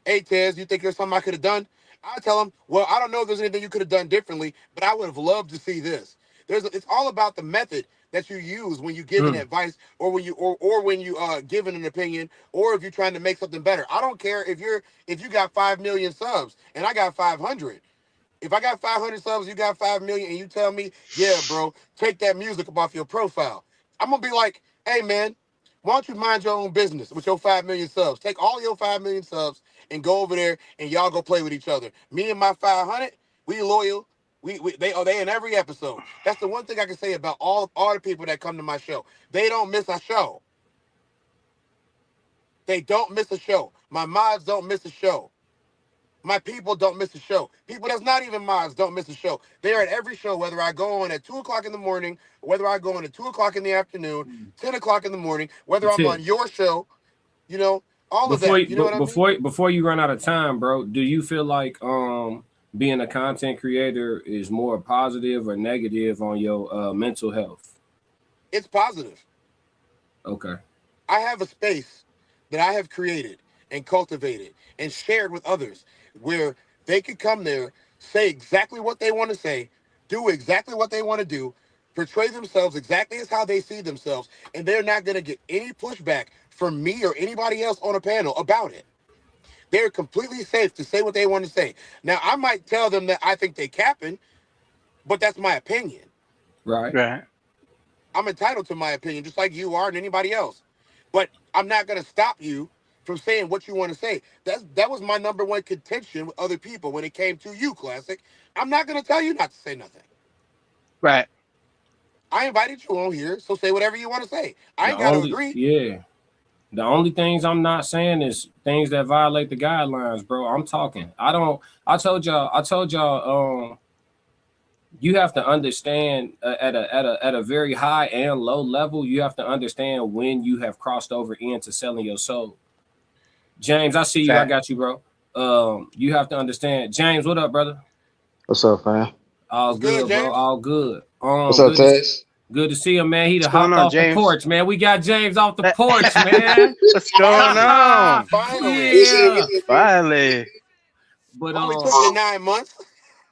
hey, Tez, you think there's something I could have done? I tell them, well, I don't know if there's anything you could have done differently, but I would have loved to see this. It's all about the method that you use when you give an advice, or when you giving an opinion, or if you're trying to make something better. I don't care if you got 5 million subs and I got 500. If I got 500 subs, you got 5 million, and you tell me, yeah, bro, take that music up off your profile, I'm gonna be like, hey man, why don't you mind your own business with your 5 million subs? Take all your 5 million subs and go over there and y'all go play with each other. Me and my 500, we loyal. They in every episode. That's the one thing I can say about all the people that come to my show. They don't miss a show. They don't miss a show. My mods don't miss a show. My people don't miss a show. People that's not even mods don't miss a show. They're at every show, whether I go on at 2 o'clock in the morning, whether I go on at 2 o'clock in the afternoon, 10 o'clock in the morning, whether I'm on your show, all of that. You know what I mean? Before you run out of time, bro, do you feel like being a content creator is more positive or negative on your mental health? It's positive. Okay. I have a space that I have created, and cultivated and shared with others, where they could come there, say exactly what they want to say, do exactly what they want to do, portray themselves exactly as how they see themselves, and they're not going to get any pushback from me or anybody else on a panel about it. They're completely safe to say what they want to say. Now, I might tell them that I think they capping, but that's my opinion. Right. Right. I'm entitled to my opinion, just like you are and anybody else. But I'm not going to stop you from saying what you want to say. That was my number one contention with other people when it came to you, Classic. I'm not going to tell you not to say nothing. Right. I invited you on here, so say whatever you want to say. I The ain't got to only, agree. yeah. The only things I'm not saying is things that violate the guidelines, bro. I'm talking. I told y'all, you have to understand at a very high and low level, you have to understand when you have crossed over into selling your soul. James, I see you. I got you, bro. You have to understand. James, what up, brother? What's up, fam? All What's good, good, bro. James? All good. What's up, Tess? Good to see him, man. He done What's going hopped on, off James? the porch, man. We got James off the porch, man. What's going on? Finally. Yeah. Finally. But Only took you 9 months.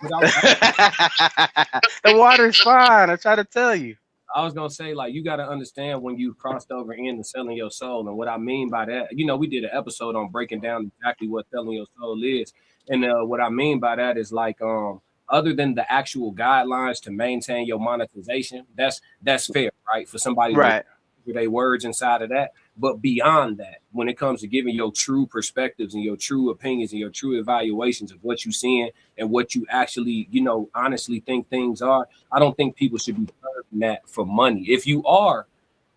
but I The water's fine. I try to tell you. was gonna say, like, you got to understand when you crossed over into selling your soul, and what I mean by that, we did an episode on breaking down exactly what selling your soul is, and what I mean by that is like, other than the actual guidelines to maintain your monetization, that's fair, right? For somebody Right. to their words inside of that. But beyond that, when it comes to giving your true perspectives and your true opinions and your true evaluations of what you're seeing and what you actually, honestly think things are, I don't think people should be serving that for money. If you are,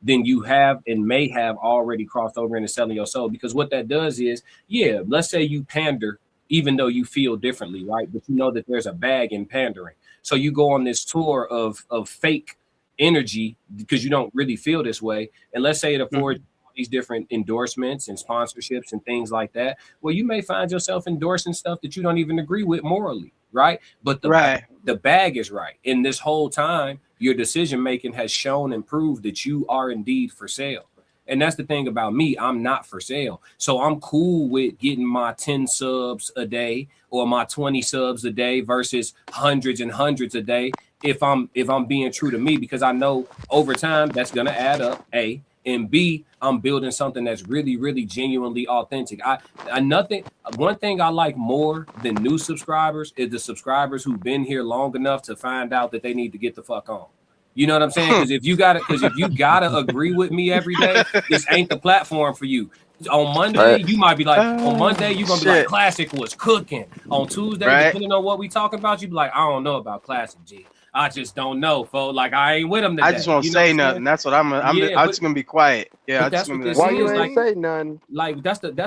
then you have and may have already crossed over into selling your soul. Because what that does is, yeah, let's say you pander even though you feel differently, right? But you know that there's a bag in pandering. So you go on this tour of fake energy because you don't really feel this way. And let's say it affords these different endorsements and sponsorships and things like that. Well, you may find yourself endorsing stuff that you don't even agree with morally, right? But the bag is right. And this whole time, your decision making has shown and proved that you are indeed for sale. And that's the thing about me. I'm not for sale. So I'm cool with getting my 10 subs a day or my 20 subs a day versus hundreds and hundreds a day if I'm being true to me, because I know over time that's gonna add up, A, and B, I'm building something that's really, really genuinely authentic. One thing I like more than new subscribers is the subscribers who've been here long enough to find out that they need to get the fuck on. You know what I'm saying? Because if you gotta agree with me every day, this ain't the platform for you. On Monday, you might be like, on Monday, you're gonna be like, Classic was cooking. On Tuesday, depending on what we talking about, you be like, I don't know about Classic, G. I just don't know, folks. Like, I ain't with him today. I just won't say nothing. That's what I'm just gonna be quiet. Yeah, that's what this Why you is. ain't say nothing? Like that's what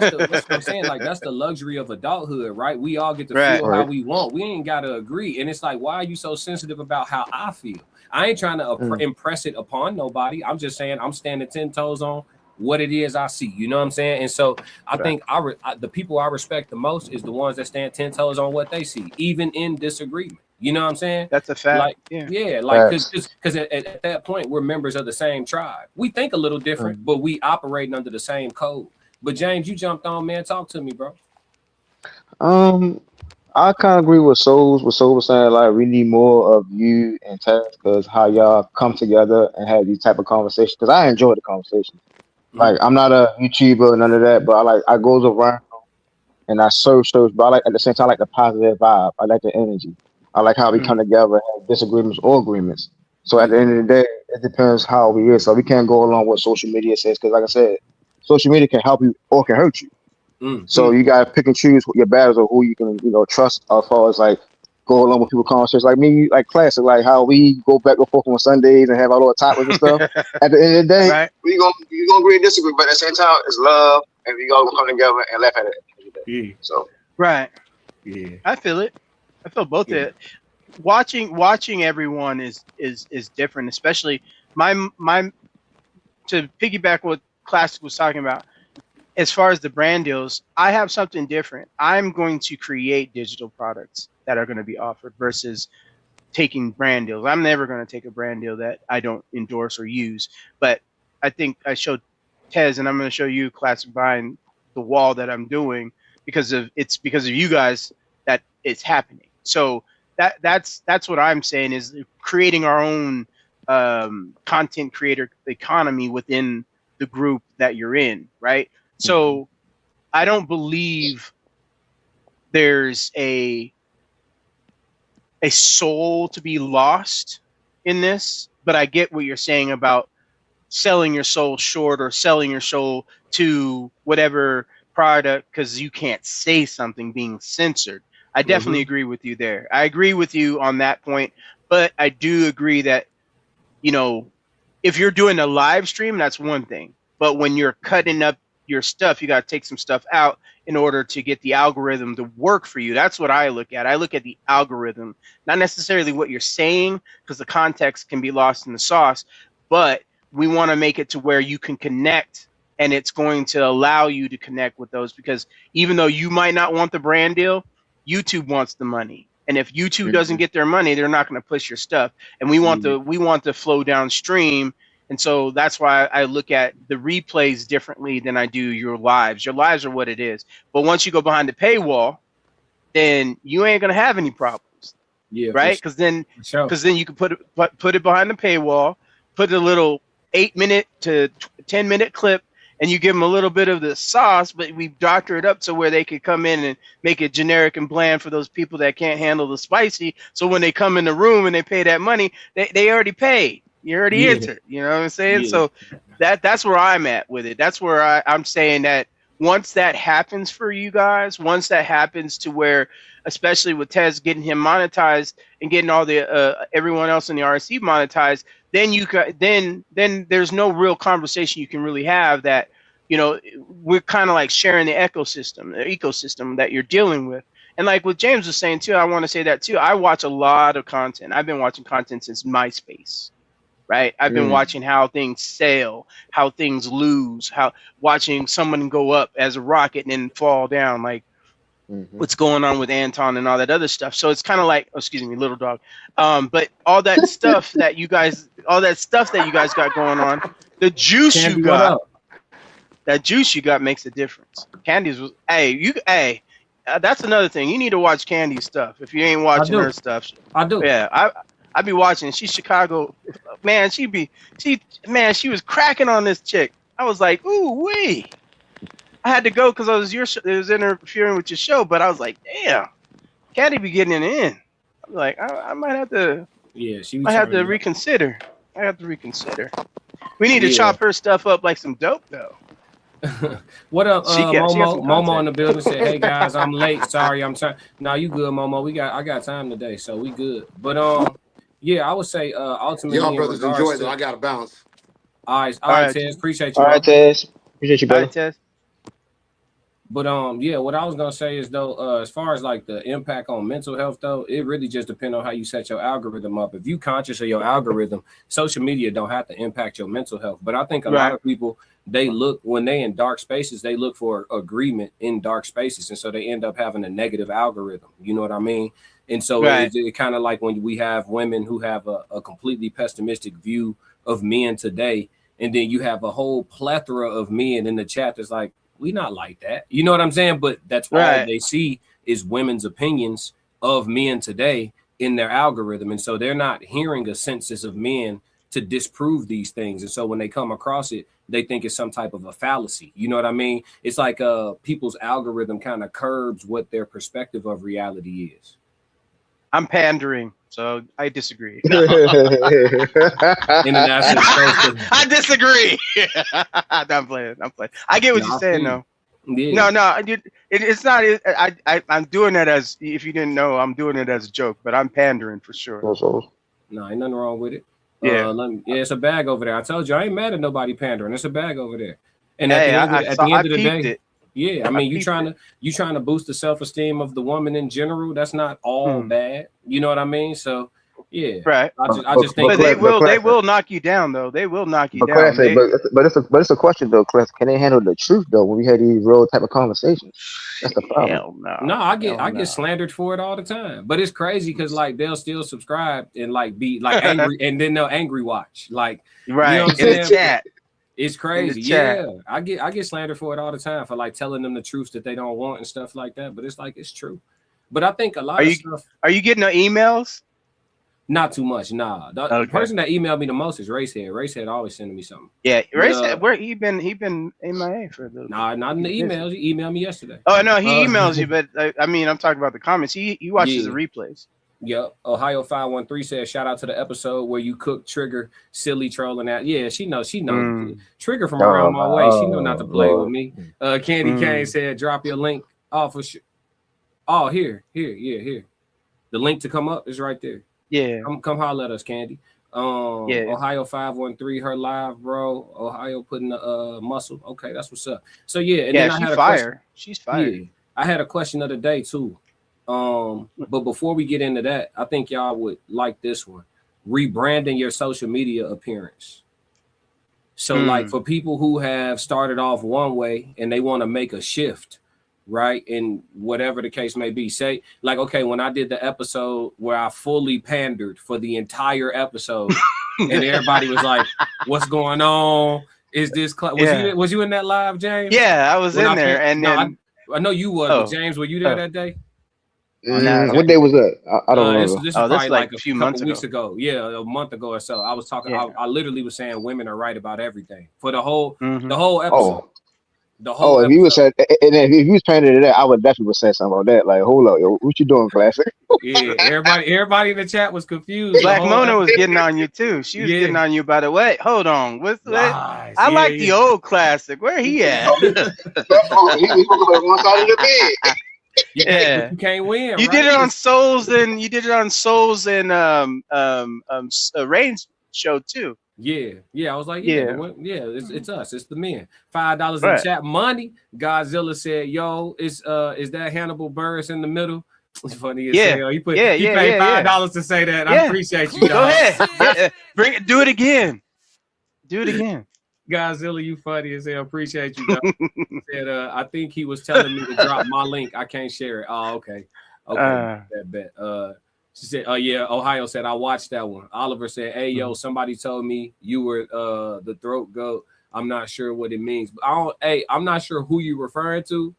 I'm saying. Like, that's the luxury of adulthood, right? We all get to feel how we want. We ain't gotta agree. And it's like, why are you so sensitive about how I feel? I ain't trying to impress it upon nobody. I'm just saying I'm standing 10 toes on what it is I see. You know what I'm saying? And so I think the people I respect the most is the ones that stand 10 toes on what they see, even in disagreement. You know what I'm saying? That's a fact. Like, because at that point we're members of the same tribe. We think a little different, but we operating under the same code. But James, you jumped on, man. Talk to me, bro. I kind of agree with Souls. What Souls was saying, like, we need more of you and Taz, because how y'all come together and have these type of conversations. Because I enjoy the conversation. Like, I'm not a YouTuber, none of that, but I goes around and I search those. But I like, at the same time, I like the positive vibe. I like the energy. I like how we come together and have disagreements or agreements. So at the end of the day, it depends how we is. So we can't go along with social media says, because like I said, social media can help you or can hurt you. So you gotta pick and choose your battles or who you can, trust as far as like go along with people conversations. Like me, like Classic, like how we go back and forth on Sundays and have our little topics and stuff. At the end of the day, you gonna agree and disagree, but at the same time, it's love, and we all come together and laugh at it. Yeah. So I feel it. I feel both of it. Watching everyone is different, especially my to piggyback what Classic was talking about. As far as the brand deals, I have something different. I'm going to create digital products that are going to be offered versus taking brand deals. I'm never going to take a brand deal that I don't endorse or use. But I think I showed Tez, and I'm going to show you, Classic Vine, the wall that I'm doing because of you guys that it's happening. So that's what I'm saying is creating our own content creator economy within the group that you're in, right? So I don't believe there's a soul to be lost in this, but I get what you're saying about selling your soul short or selling your soul to whatever product because you can't say something being censored. I definitely agree with you there. I agree with you on that point, but I do agree that, you know, if you're doing a live stream, that's one thing. But when you're cutting up your stuff, you got to take some stuff out in order to get the algorithm to work for you. That's what I look at. I look at the algorithm, not necessarily what you're saying, because the context can be lost in the sauce, but we want to make it to where you can connect, and it's going to allow you to connect with those, because even though you might not want the brand deal, YouTube wants the money. And if YouTube doesn't get their money, they're not going to push your stuff. And we want the flow downstream. And so that's why I look at the replays differently than I do your lives. Your lives are what it is. But once you go behind the paywall, then you ain't going to have any problems. Yeah. Right? Because then you can put it behind the paywall, put a little 8-minute to 10-minute clip, and you give them a little bit of the sauce, but we doctor it up to where they could come in and make it generic and bland for those people that can't handle the spicy. So when they come in the room and they pay that money, they already paid. You already entered. You know what I'm saying? Yeah. So that's where I'm at with it. That's where I'm saying that once that happens for you guys, once that happens to where, especially with Tez getting him monetized and getting all the everyone else in the RSC monetized, then there's no real conversation you can really have that, you know, we're kind of like sharing the ecosystem that you're dealing with. And like what James was saying too, I want to say that too. I watch a lot of content. I've been watching content since MySpace, right? I've been watching how things sail, how things lose, watching someone go up as a rocket and then fall down, like what's going on with Anton and all that other stuff. So it's kind of like, Little Dog. But all that stuff that you guys got going on, the juice Candy, you got, that juice you got makes a difference. Candy's was, that's another thing. You need to watch Candy's stuff if you ain't watching her stuff. I do. Yeah, I be watching. She's Chicago, man. She was cracking on this chick. I was like, ooh wee. I had to go because it was interfering with your show, but I was like, damn, Candy be getting it in. I'm like, I might have to. Yeah, I have to reconsider. We need to chop her stuff up like some dope, though. What up, Momo in the building said, "Hey guys, I'm late. Sorry, I'm sorry. No, you good, Momo? I got time today, so we good. But yeah, I would say ultimately, y'all brothers enjoy it. I got to bounce. All right, Tez. Appreciate you. All right, Tez. Appreciate you, brother. All right, Tez. But yeah, what I was gonna say is though, as far as like the impact on mental health though, it really just depends on how you set your algorithm up. If you conscious of your algorithm, social media don't have to impact your mental health. But I think a lot of people, they look when they in dark spaces, they look for agreement in dark spaces, and so they end up having a negative algorithm. You know what I mean? And so it kind of like when we have women who have a completely pessimistic view of men today, and then you have a whole plethora of men in the chat that's like, we not like that. You know what I'm saying? But that's why they see is women's opinions of men today in their algorithm. And so they're not hearing a census of men to disprove these things. And so when they come across it, they think it's some type of a fallacy. You know what I mean? It's like people's algorithm kind of curbs what their perspective of reality is. I'm pandering, so I disagree. I disagree. I'm playing. I get what you're saying, though. Yeah. No, it's not. I'm doing it as, if you didn't know, I'm doing it as a joke, but I'm pandering for sure. No, ain't nothing wrong with it. Yeah, it's a bag over there. I told you, I ain't mad at nobody pandering. It's a bag over there. And at the end of the day. Yeah, I mean, you trying to boost the self-esteem of the woman in general. That's not all bad. You know what I mean? So, yeah. Right. I just think. But they will knock you down, though. They will knock you down. But it's a question though, Chris. Can they handle the truth though when we had these real type of conversations? That's the problem. Hell no. No, I get slandered for it all the time. But it's crazy because like they'll still subscribe and like be like angry, and then they'll angry watch. Like, right, you know what I'm in the chat. It's crazy. chat. Yeah, I get slandered for it all the time for like telling them the truths that they don't want and stuff like that. But it's like it's true. But I think a lot of stuff. Are you getting the emails? Not too much. Nah. The person that emailed me the most is Racehead. Racehead always sending me something. Yeah, Racehead. Where he been MIA for a little. Nah, not in the emails. He emailed me yesterday. Oh no, he emails you, but I mean, I'm talking about the comments. He watches the replays. Yep. Ohio 513 says, shout out to the episode where you cooked Trigger silly trolling out. Yeah, she knows. Trigger from around my way. She know not to play with me. Candy Kane said, drop your link. Oh, for sure. Oh, here. The link to come up is right there. Yeah. Come holler at us, Candy. Ohio 513, her live, bro. Ohio putting the muscle. Okay, that's what's up. So yeah, and then I had a question. She's fired. Yeah, I had a question of the day too. But before we get into that, I think y'all would like this one. Rebranding your social media appearance. So like for people who have started off one way and they want to make a shift, right? And whatever the case may be, say like, okay, when I did the episode where I fully pandered for the entire episode and everybody was like, what's going on? Is this was you in that live, James? Yeah, I was in there. And then I know you was, but James, were you there that day? What day was that? I don't know. This was probably like a few weeks ago. Yeah, a month ago or so. I was talking. I literally was saying women are right about everything for the whole episode. If you was said, and if you was paying to that, I would definitely say something about that. Like, hold up, yo, what you doing, Classic? Yeah, everybody in the chat was confused. Black Mona was getting on you too. She was getting on you. By the way, hold on, what's that? I like the old Classic. Where he at? He was on one side of the bed. Yeah, you can't win. You did it on Souls and Rain's show too. Yeah. I was like, it's us. It's the men. $5 in chat money. Godzilla said, "Yo, is that Hannibal Buress in the middle?" It's funny as hell. He paid $5 to say that. I appreciate you. Go ahead. Bring it. Do it again. Godzilla, you funny as hell. Appreciate you. Said, I think he was telling me to drop my link. I can't share it. Oh, okay. That bet. She said, "Oh yeah." Ohio said, "I watched that one." Oliver said, "Hey yo, somebody told me you were the throat goat. I'm not sure what it means, but I'm not sure who you're referring to."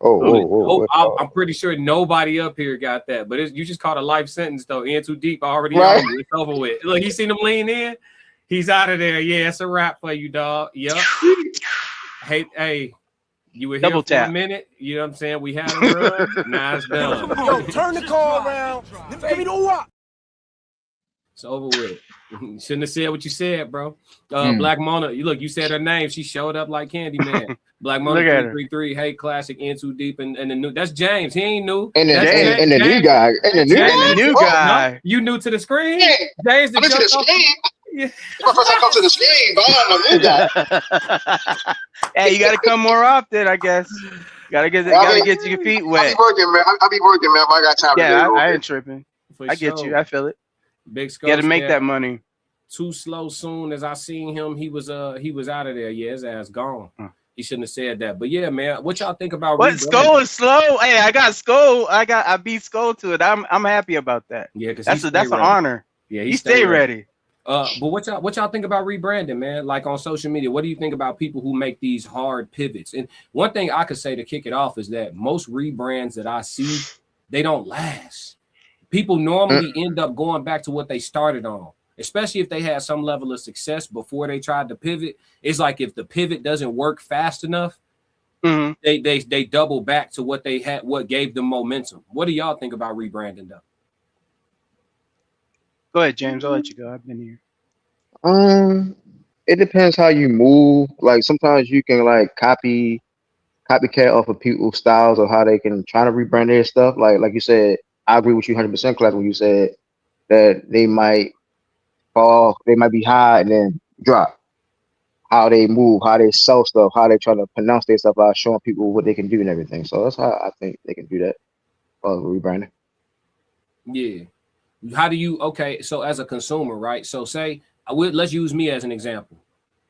I'm pretty sure nobody up here got that, but you just caught a life sentence though. In too deep already. Right. On. It's over with. Look, you seen him lean in. He's out of there. Yeah, it's a wrap for you, dog. Yep. Hey, you were here for a minute. You know what I'm saying? We had a run. Now it's done. Yo, turn the call around. Baby, don't what? It's over with. You shouldn't have said what you said, bro. Black Mona, you said her name. She showed up like Candyman. Black Mona 333. Hey, Classic, in too deep, and the new. That's James. He ain't new. And the new guy. And the new guy. No, you new to the screen? James, I'm to the screen. Yeah. My first time come to the screen, but I'm a new guy. Hey, you got to come more often, I guess. Gotta get your feet wet. I be working, man. But I got time. Yeah, I ain't tripping. I get you. I feel it. Big Got to make that money. Too slow. Soon as I seen him, he was out of there. Yeah, his ass gone. He shouldn't have said that. But yeah, man, what y'all think about? What Skull is slow? Hey, I got Skull. I beat Skull to it. I'm happy about that. Yeah, because that's an honor. Yeah, he stay ready. But what y'all think about rebranding, man? Like on social media, what do you think about people who make these hard pivots? And one thing I could say to kick it off is that most rebrands that I see, they don't last. People normally end up going back to what they started on, especially if they had some level of success before they tried to pivot. It's like if the pivot doesn't work fast enough, they double back to what they had, what gave them momentum. What do y'all think about rebranding though? Go ahead, James. I'll let you go. I've been here. It depends how you move. Like sometimes you can like copycat off of people's styles or how they can try to rebrand their stuff. Like you said, I agree with you 100%, Class, when you said that they might fall, they might be high and then drop. How they move, how they sell stuff, how they try to pronounce their stuff out, showing people what they can do and everything. So that's how I think they can do that. Rebranding. Yeah. How do you, so as a consumer, right? So say, let's use me as an example.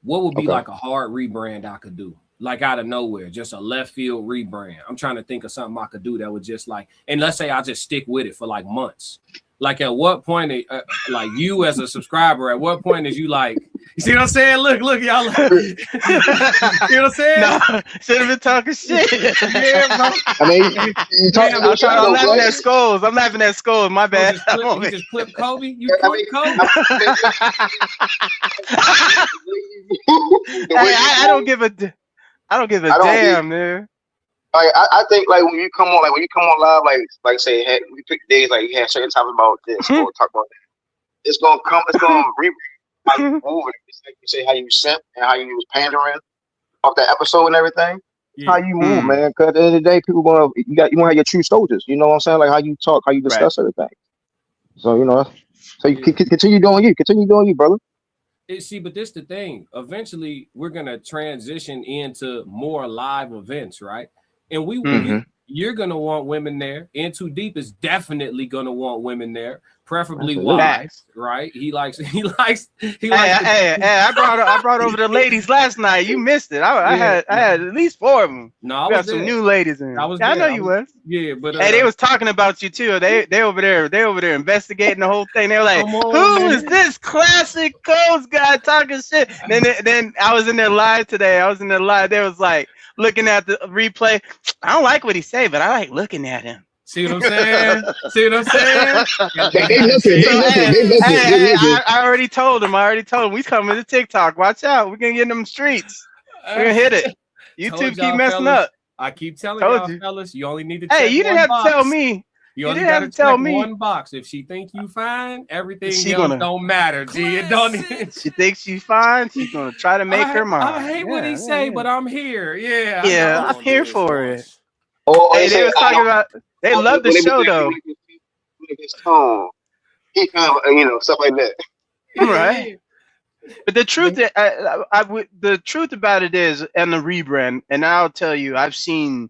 What would be like a hard rebrand I could do? Like out of nowhere, just a left field rebrand. I'm trying to think of something I could do that would just like, and let's say I just stick with it for like months. Like at what point, like you as a subscriber, at what point is you like, You see what I'm saying? Look, y'all. You know what I'm saying? No, should have been talking shit. Yeah, bro. I mean, you talking I'm, about I'm laughing bro. at skulls. I'm laughing at skulls. My bad. You just clip Kobe. You clip Kobe. I don't give a damn, man. Like I think like when you come on live, like say we pick days like you had certain times about this or talk about that. It's gonna re how you move it. It's like you say how you simp and how you was pandering off that episode and everything. Yeah. How you move, man. Because at the end of the day, people wanna have your true soldiers. You know what I'm saying? Like how you talk, how you discuss everything. So so you continue doing you. Continue doing you, brother. See, but this the thing. Eventually, we're gonna transition into more live events, right? And you're gonna want women there. In Too Deep is definitely gonna want women there, preferably wives, right? He likes. Hey, I brought over the ladies last night. You missed it. I had at least 4 of them. No, we got some new ladies in. I know you was. Yeah, but hey, they was talking about you too. They over there investigating the whole thing. They were like, "Who is this classic Coast guy talking shit?" Then I was in there live today. They was like looking at the replay. I don't like what he say, but I like looking at him. See what I'm saying? They I already told him. We coming to TikTok. Watch out. We're gonna get in them streets. We're gonna hit it. YouTube keep messing up. I keep telling y'all, fellas, you only need to check Hey, you didn't have to tell me. You only got to tell me one box. If she think you fine, everything else don't matter. G, it don't. She thinks you fine. She's gonna try to make her mind. I hate what he say, but I'm here. Yeah, I'm here for it. Hey, they was talking about. They love the show though. He kind of, stuff like that. Right. But the truth, the truth about it is, and the rebrand, and I'll tell you, I've seen.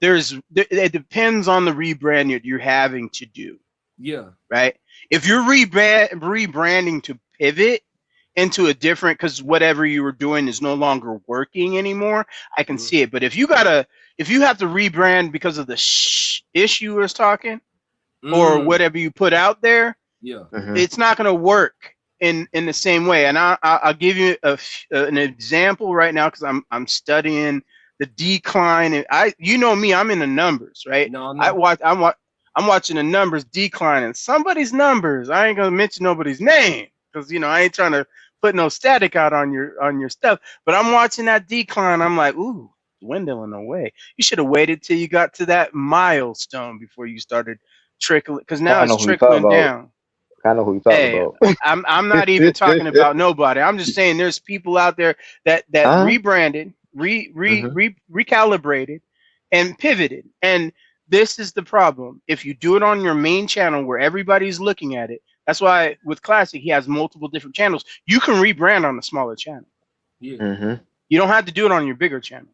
It depends on the rebrand that you're having to do. Yeah. Right. If you're rebranding to pivot into a different, because whatever you were doing is no longer working anymore, I can see it. But if you have to rebrand because of the issue you was talking, or whatever you put out there, it's not going to work in the same way. And I'll give you an example right now because I'm studying the decline, and me, I'm in the numbers, right? No. I'm watching the numbers decline, and somebody's numbers. I ain't gonna mention nobody's name because I ain't trying to put no static out on your stuff. But I'm watching that decline. I'm like, ooh, dwindling away. You should have waited till you got to that milestone before you started trickling, because now it's trickling down. I know who you're talking about. I'm not even talking about nobody. I'm just saying there's people out there that rebranded. Recalibrated and pivoted, and this is the problem. If you do it on your main channel where everybody's looking at it, that's why with Classic he has multiple different channels. You can rebrand on the smaller channel. You don't have to do it on your bigger channel.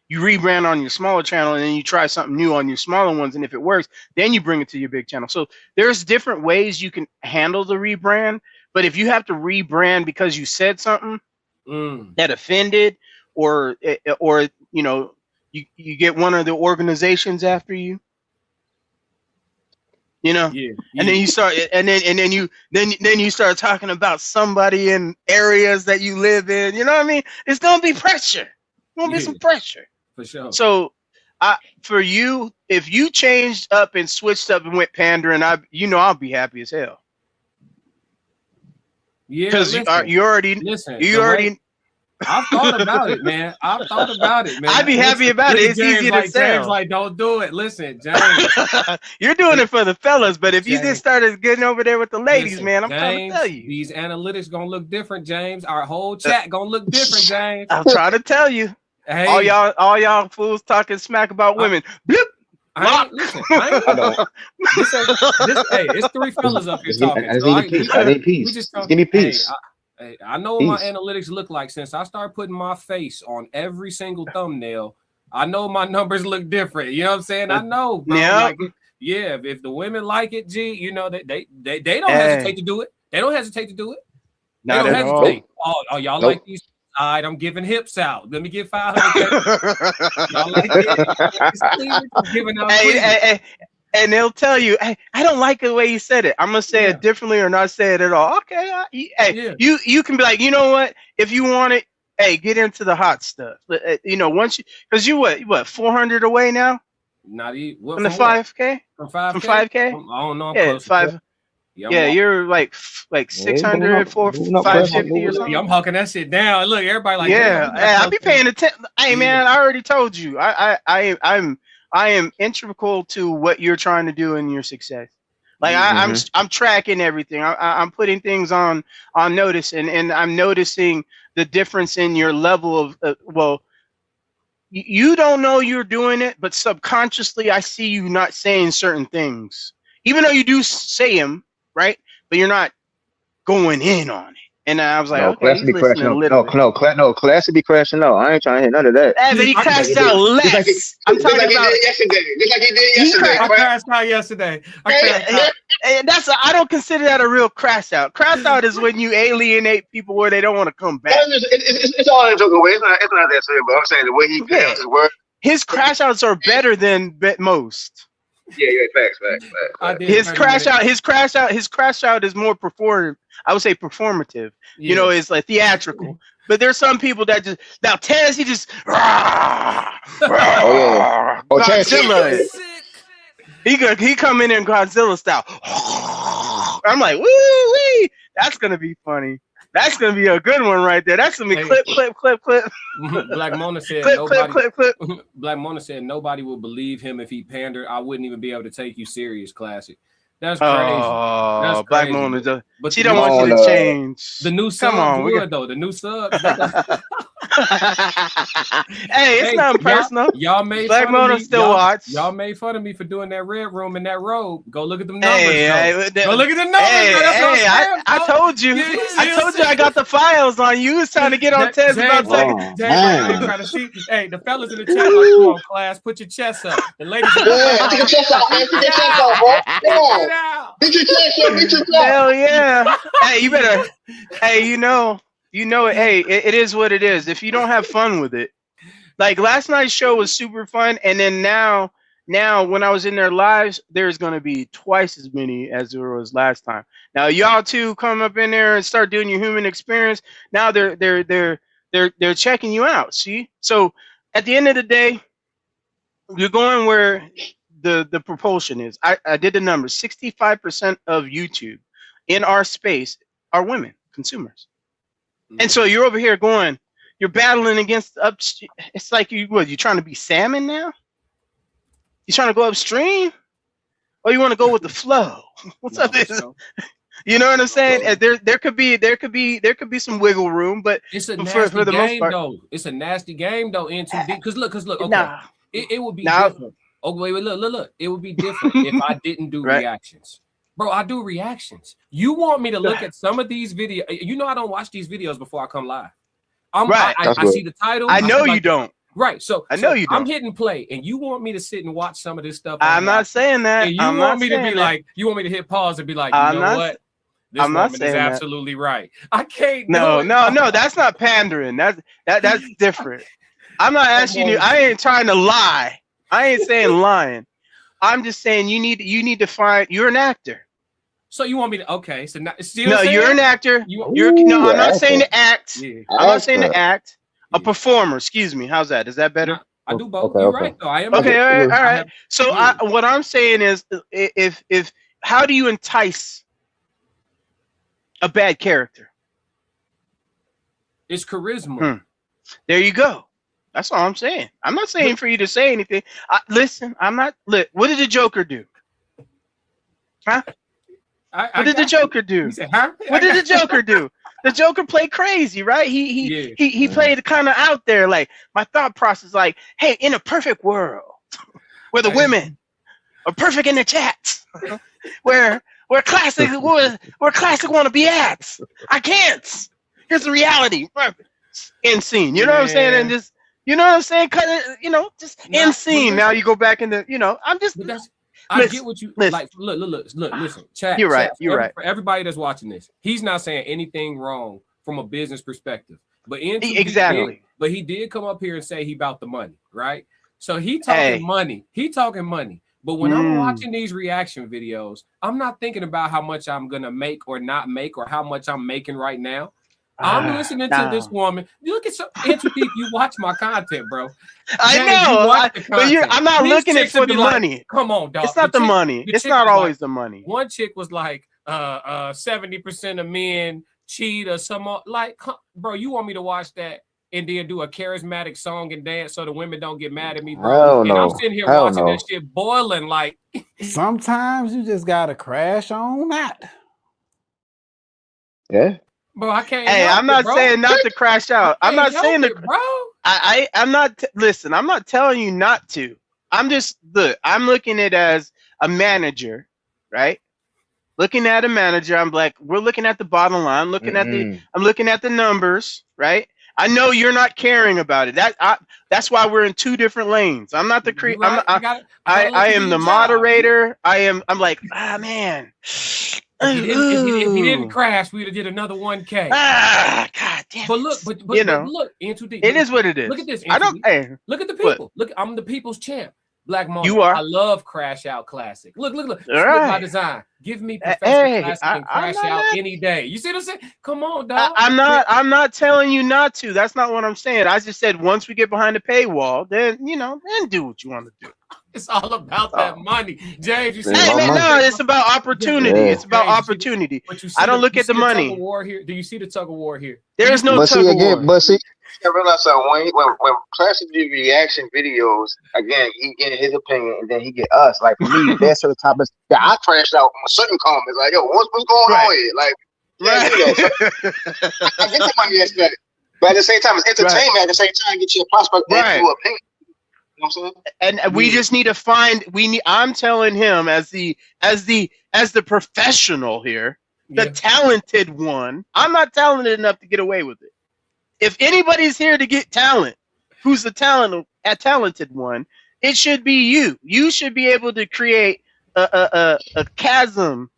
You rebrand on your smaller channel, and then you try something new on your smaller ones, and if it works, then you bring it to your big channel. So there's different ways you can handle the rebrand, but if you have to rebrand because you said something that offended, or you get one of the organizations after you, and then you start, and then you start talking about somebody in areas that you live in. You know what I mean? It's gonna be pressure. It's gonna be some pressure for sure. So, for you, if you changed up and switched up and went pandering, I'll be happy as hell. Yeah, because you already. I've thought about it, man. I'd be happy about it. It's easy to sell. James, like, don't do it. Listen, James. You're doing it for the fellas, but if you just started getting over there with the ladies, man, I'm trying to tell you. These analytics gonna look different, James. Our whole chat gonna look different, James. I'm trying to tell you. Hey. All y'all fools talking smack about women. Bloop. It's 3 fellas up here talking. I need peace. Give me peace. Hey, I know what my analytics look like since I started putting my face on every single thumbnail. I know my numbers look different. You know what I'm saying? I know. Bro. If the women like it, G, they don't hesitate to do it. They don't hesitate to do it. They don't hesitate. Oh, y'all like these? All right, I'm giving hips out. Let me get 500. Y'all like it? Giving out and they'll tell you, hey, I don't like the way you said it. I'm gonna say it differently or not say it at all. Okay, you can be like, you know what? if you want it, hey, get into the hot stuff. You know, once you, because you what 400 away now Not even from the 5K. From 5K? From 5K? I don't know. I'm Yeah, close to 5. that. Yeah, you're like 600, 550 or something. Yeah, I'm hawking that shit down. Look, everybody like, yeah, I be paying attention. Hey, man, I already told you. I am integral to what you're trying to do in your success. Like I'm tracking everything. I'm putting things on notice, and I'm noticing the difference in your level of well. You don't know you're doing it, but subconsciously, I see you not saying certain things, even though you do say them, right? But you're not going in on it. And I was like, No, okay, class he's be listening crashing a out. little bit. No, class be crashing out. I ain't trying to hit none of that. But he crashed out less. I'm talking about yesterday. Just like he did yesterday. I crashed out yesterday. And I don't consider that a real crash out. Crash out is when you alienate people where they don't want to come back. It's all in a joking way. It's not that serious, but I'm saying the way he played his word. His crash outs are better than most. Yeah, facts. His crash out is more performative. I would say performative. Yeah. You know, it's like theatrical. But there's some people that just now Taz, he just Godzilla. He come in Godzilla style. I'm like, woo wee. That's gonna be funny. That's gonna be a good one right there. That's gonna be clip. Black Mona said clip. Black Mona said nobody will believe him if he pandered. I wouldn't even be able to take you serious. Classic. That's crazy. Oh, that's Black crazy. Mona, but she don't want you to change. The new sub good though. The new sub. Hey, it's not personal. Y'all made Black Mona still watch. Y'all made fun of me for doing that red room in that robe. Go look at them numbers. Go look at the numbers. I told you. I told you I got the files on you. Was trying to get on Tez about trying to see. Hey, the fellas in the chat, like, come on, class, put your chest up. The ladies, put your chest out, man. Put your chest out, bro. Come on. Get your chest up. Get your chest. Hell yeah. Hey, you better. Hey, you know it. Hey, it is what it is. If you don't have fun with it, like last night's show was super fun, and then now when I was in their lives, there's gonna be twice as many as there was last time. Now y'all two come up in there and start doing your human experience. Now they're checking you out. See, so at the end of the day, you're going where the propulsion is. I did the numbers. 65% of YouTube in our space are women consumers. And so you're over here going, you're battling against upstream. It's like you're trying to be salmon now? You trying to go upstream? Or you want to go with the flow? What's up? You know what I'm saying? There could be some wiggle room, but it's a nasty game though. It's a nasty game though. Into because look, okay, it would be different. Oh wait, look. It would be different if I didn't do reactions. Bro, I do reactions. You want me to look at some of these videos? You know I don't watch these videos before I come live. I see the title. I know you don't. Right. So I know you don't. I'm hitting play, and you want me to sit and watch some of this stuff. I'm not saying that. And you want me to be like, you want me to hit pause and be like, you know what? This woman is absolutely right. I can't. No. That's not pandering. That's different. I'm not asking you. I ain't trying to lie. I ain't saying lying. I'm just saying you need to find. You're an actor. So you want me to? Okay. So you're an actor. I'm not saying to act. Yeah. I'm not saying to act. A performer. Excuse me. How's that? Is that better? I do both. You're right. Though I am. Okay. All right. So what I'm saying is, if how do you entice a bad character? It's charisma. There you go. That's all I'm saying. I'm not saying for you to say anything. Listen, I'm not. Look, what did the Joker do? Huh? What did the Joker do? Said, huh? What did the Joker do? The Joker played crazy, right? He played kind of out there. Like my thought process, like, hey, in a perfect world, where the women are perfect in the chats, where classic want to be at. I can't. Here's the reality. End scene. You know what I'm saying? And just. You know what I'm saying? Just end scene. Now you go back into, I'm just. I get what you like. Look. Listen, chat. You're right. You're right. For everybody that's watching this, he's not saying anything wrong from a business perspective. But exactly. But he did come up here and say he about the money, right? So he talking money. He talking money. But when I'm watching these reaction videos, I'm not thinking about how much I'm gonna make or not make or how much I'm making right now. I'm listening to this woman. You look at some into deep. You watch my content, bro. I James, know, but I'm not These looking at chicks for would the be like, money. Come on, dog. It's not the money. It's not always the money. One chick was like, 70% of men cheat or some like, bro. You want me to watch that and then do a charismatic song and dance so the women don't get mad at me, bro? Hell and no. I'm sitting here Hell watching no. that shit boiling like. Sometimes you just gotta crash on that. Yeah. Bro, I can't. Hey, I'm not saying not to crash out. I'm not saying that, bro. I'm not. Listen, I'm not telling you not to. I'm just I'm looking at it as a manager, right? Looking at a manager, I'm like, we're looking at the bottom line. I'm looking at the numbers, right? I know you're not caring about it. That's why we're in two different lanes. I'm not the creator. Right. I am the moderator. I'm like, man. If he didn't crash, we'd have did another 1K. God damn. But look, but you know, look, into deep. It is what it is. Look at this. I don't. Hey, look at the people. Look, I'm the people's champ. Black Mama. You are. I love Crash Out Classic. Look. All Look right. my design. Give me Professor Classic and Crash Out any day. You see what I'm saying? Come on, dog. I'm not telling you not to. That's not what I'm saying. I just said once we get behind the paywall, then then do what you want to do. It's all about that money, James. You see? No, it's about opportunity. It's about opportunity. I don't look at the money. Do you see the tug of war here? There is no tug of war. But see, I realize that when Classic do reaction videos, again, he get his opinion and then he get us. Like for me, there's certain topics that I crashed out on certain comments. Like, yo, what's going on here? Like, I get the money aspect, but at the same time, it's entertainment. At the same time, get your prospect and your opinion. You know what I'm saying? And we just need to find. I'm telling him as the professional here, the talented one. I'm not talented enough to get away with it. If anybody's here to get talent, who's the talented one, it should be you. You should be able to create a chasm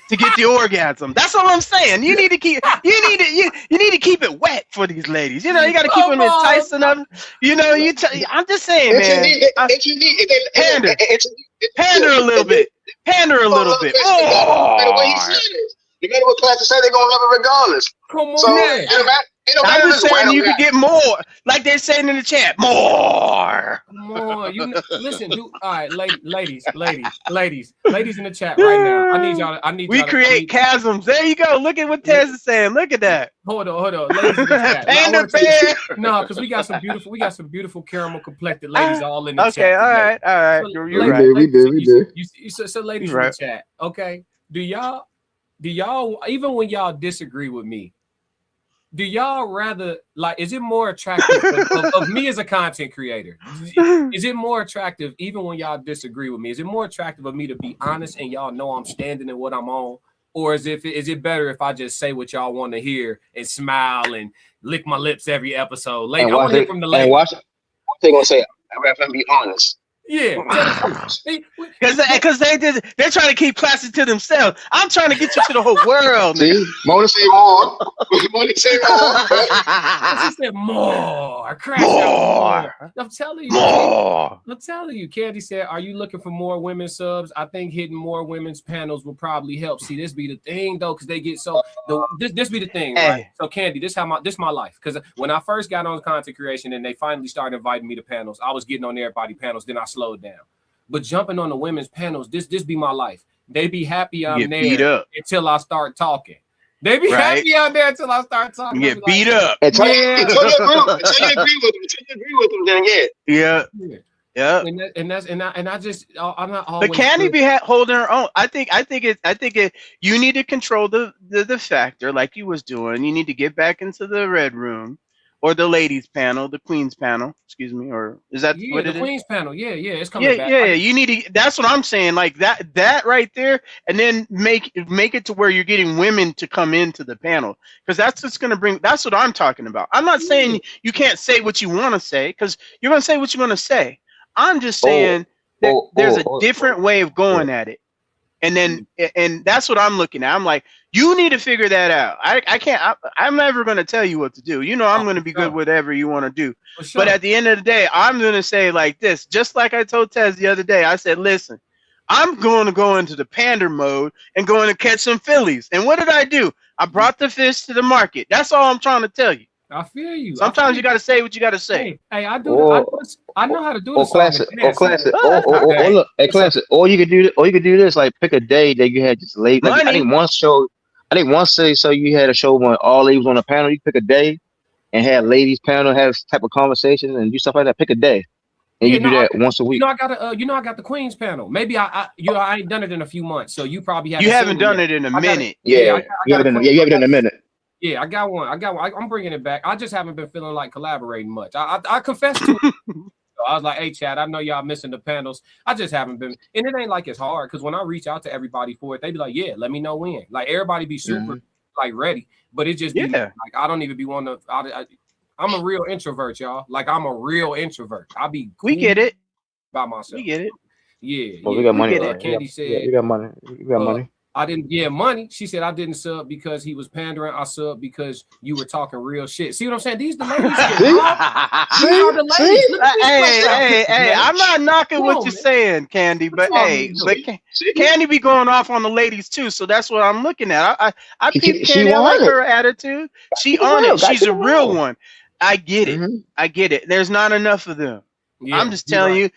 to get the orgasm. That's all I'm saying. You need to keep it wet for these ladies. You got to keep them enticing them. I'm just saying, man. Pander a little bit. Pander a little bit. You matter what Classic say, they're gonna love it regardless. Come on, so, man. I'm just saying you can get more, like they're saying in the chat. More. Listen, all right, ladies in the chat right now. I need. We create chasms. There you go. Look at what Tez is saying. Look at that. Hold on, ladies in the chat. Panda bear. No, because we got some beautiful caramel complected ladies all in the chat. Okay, all right. You're right. We did. So ladies in the chat, okay? Do y'all even when y'all disagree with me? Do y'all rather is it more attractive of me as a content creator? Is it more attractive even when y'all disagree with me? Is it more attractive of me to be honest and y'all know I'm standing in what I'm on? Or is it better if I just say what y'all want to hear and smile and lick my lips every episode? Lady, I want to hear from the lady. What they gonna say? I'd rather be honest. Yeah, because they're trying to keep Classic to themselves. I'm trying to get you to the whole world. See, Mona say more. Mona say more. She said more. More. I'm telling you. More. I'm telling you. Candy said, "Are you looking for more women's subs? I think hitting more women's panels will probably help." See, this be the thing though, because they get so. This be the thing, right? So Candy, this my life. Because when I first got on content creation and they finally started inviting me to panels, I was getting on everybody panels. Then I slowed down. But jumping on the women's panels, this be my life. They be happy I'm there until I start talking. They be happy out there until I start talking. Get beat up. Until you agree with them, then yeah. And I just I'm not always. But Candy be holding her own. I think you need to control the factor like you was doing. You need to get back into the red room. Or the ladies panel, the queens panel, excuse me, or is that what it is? The queens panel, it's coming back. Yeah. You need to. That's what I'm saying, like that right there, and then make it to where you're getting women to come into the panel, because that's what's gonna bring. That's what I'm talking about. I'm not saying you can't say what you want to say, because you're gonna say what you want to say. I'm just saying there's a different way of going at it. And that's what I'm looking at. I'm like, you need to figure that out. I'm never going to tell you what to do. I'm going to be good with whatever you want to do. Sure. But at the end of the day, I'm going to say like this, just like I told Tez the other day. I said, listen, I'm going to go into the pander mode and going to catch some fillies. And what did I do? I brought the fish to the market. That's all I'm trying to tell you. I feel you. Sometimes you got to say what you got to say. Hey, I do. I know how to do this. Classic. Or look, hey, classic. Or you could do this. Like pick a day that you had just late. Like, I think one say so you had a show when all ladies on a panel. You pick a day and have ladies panel, have type of conversations and do stuff like that. Pick a day. And you do that once a week. I got the Queens panel. Maybe I ain't done it in a few months, so you probably haven't. You haven't done it in a minute. You haven't done it in a minute. Yeah, I got one. I'm bringing it back. I just haven't been feeling like collaborating much. I confess to it. So I was like, hey, Chad, I know y'all missing the panels. I just haven't been. And it ain't like it's hard because when I reach out to everybody for it, they be like, yeah, let me know when. Like everybody be super like ready, but it just be like I don't even be wanting to. I'm a real introvert, y'all. Like I'm a real introvert. I be cool we get it by myself. We get it. Yeah. Well, we got money. Candy said we got money. We got money. I didn't. Yeah, money. She said I didn't sub because he was pandering. I sub because you were talking real shit. See what I'm saying? These the ladies. Hey! I'm not knocking what you're saying, Candy, but Candy be going off on the ladies too. So that's what I'm looking at. I peep Candy. I like her attitude. She on it. She's a real one. I get it. I get it. There's not enough of them. Yeah, I'm just telling you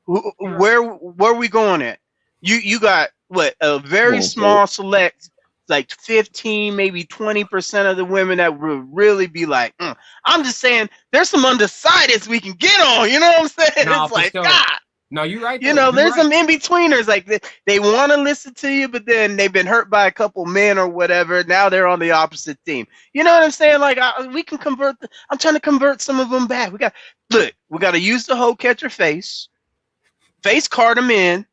where we going at. You got what a very small select, like 15, maybe 20% of the women that will really be like, I'm just saying there's some undecideds we can get on. You know what I'm saying? No, it's like, sure. God. No, you're right. You know, there's some in-betweeners. Like they want to listen to you, but then they've been hurt by a couple men or whatever. Now they're on the opposite team. You know what I'm saying? Like we can convert. I'm trying to convert some of them back. We got to use the hoe catcher face card them in.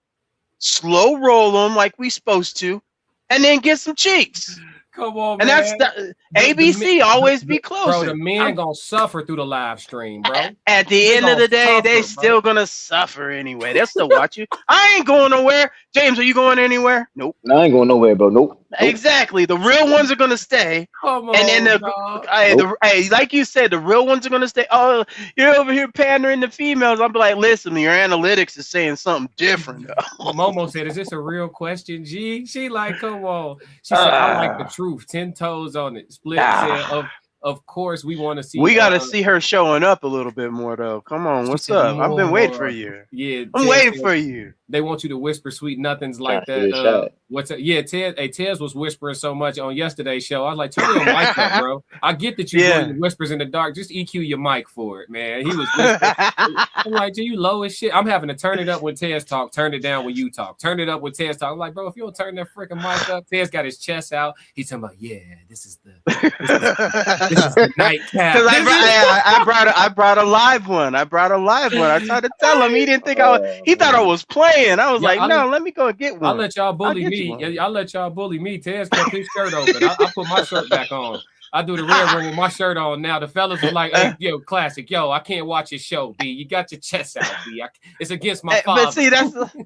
Slow roll them like we supposed to, and then get some cheeks. Come on, and man. That's the ABC. Always be closer. Bro, the men gonna suffer through the live stream, bro. At the end of the day, they still gonna suffer anyway. They'll still watch you. I ain't going nowhere. James, are you going anywhere? Nope. No, I ain't going nowhere, bro. Nope. Exactly. The real ones are gonna stay. Come on, and then like you said, the real ones are gonna stay. Oh, you're over here pandering to females. I'll be like, listen, your analytics is saying something different. Momo said, "Is this a real question?" G, she like, come on. She said, "I like the truth. 10 toes on it." Split said, of course, we want to see. We got to see her showing up a little bit more, though. Come on, what's up? I've been waiting for you. Yeah, I'm waiting for you. They want you to whisper sweet nothings like that. What's up? Yeah, Tez was whispering so much on yesterday's show. I was like, turn your mic up, bro. I get that you're doing whispers in the dark. Just EQ your mic for it, man. He was whispering. I'm like, you low as shit. I'm having to turn it up when Tez talk, turn it down when you talk. Turn it up when Tez talk. I'm like, bro, if you don't turn that freaking mic up, Tez got his chest out. He's talking about, this is the nightcap. Because I brought a live one. I tried to tell him. He didn't think he thought I was playing. I was like, no, let me go get one. I'll let y'all bully me. I'll let y'all bully me. Tez kept his shirt open. I put my shirt back on. I do the red room with my shirt on now. The fellas are like, hey, yo, classic. Yo, I can't watch your show, B. You got your chest out, B. It's against my father. But see,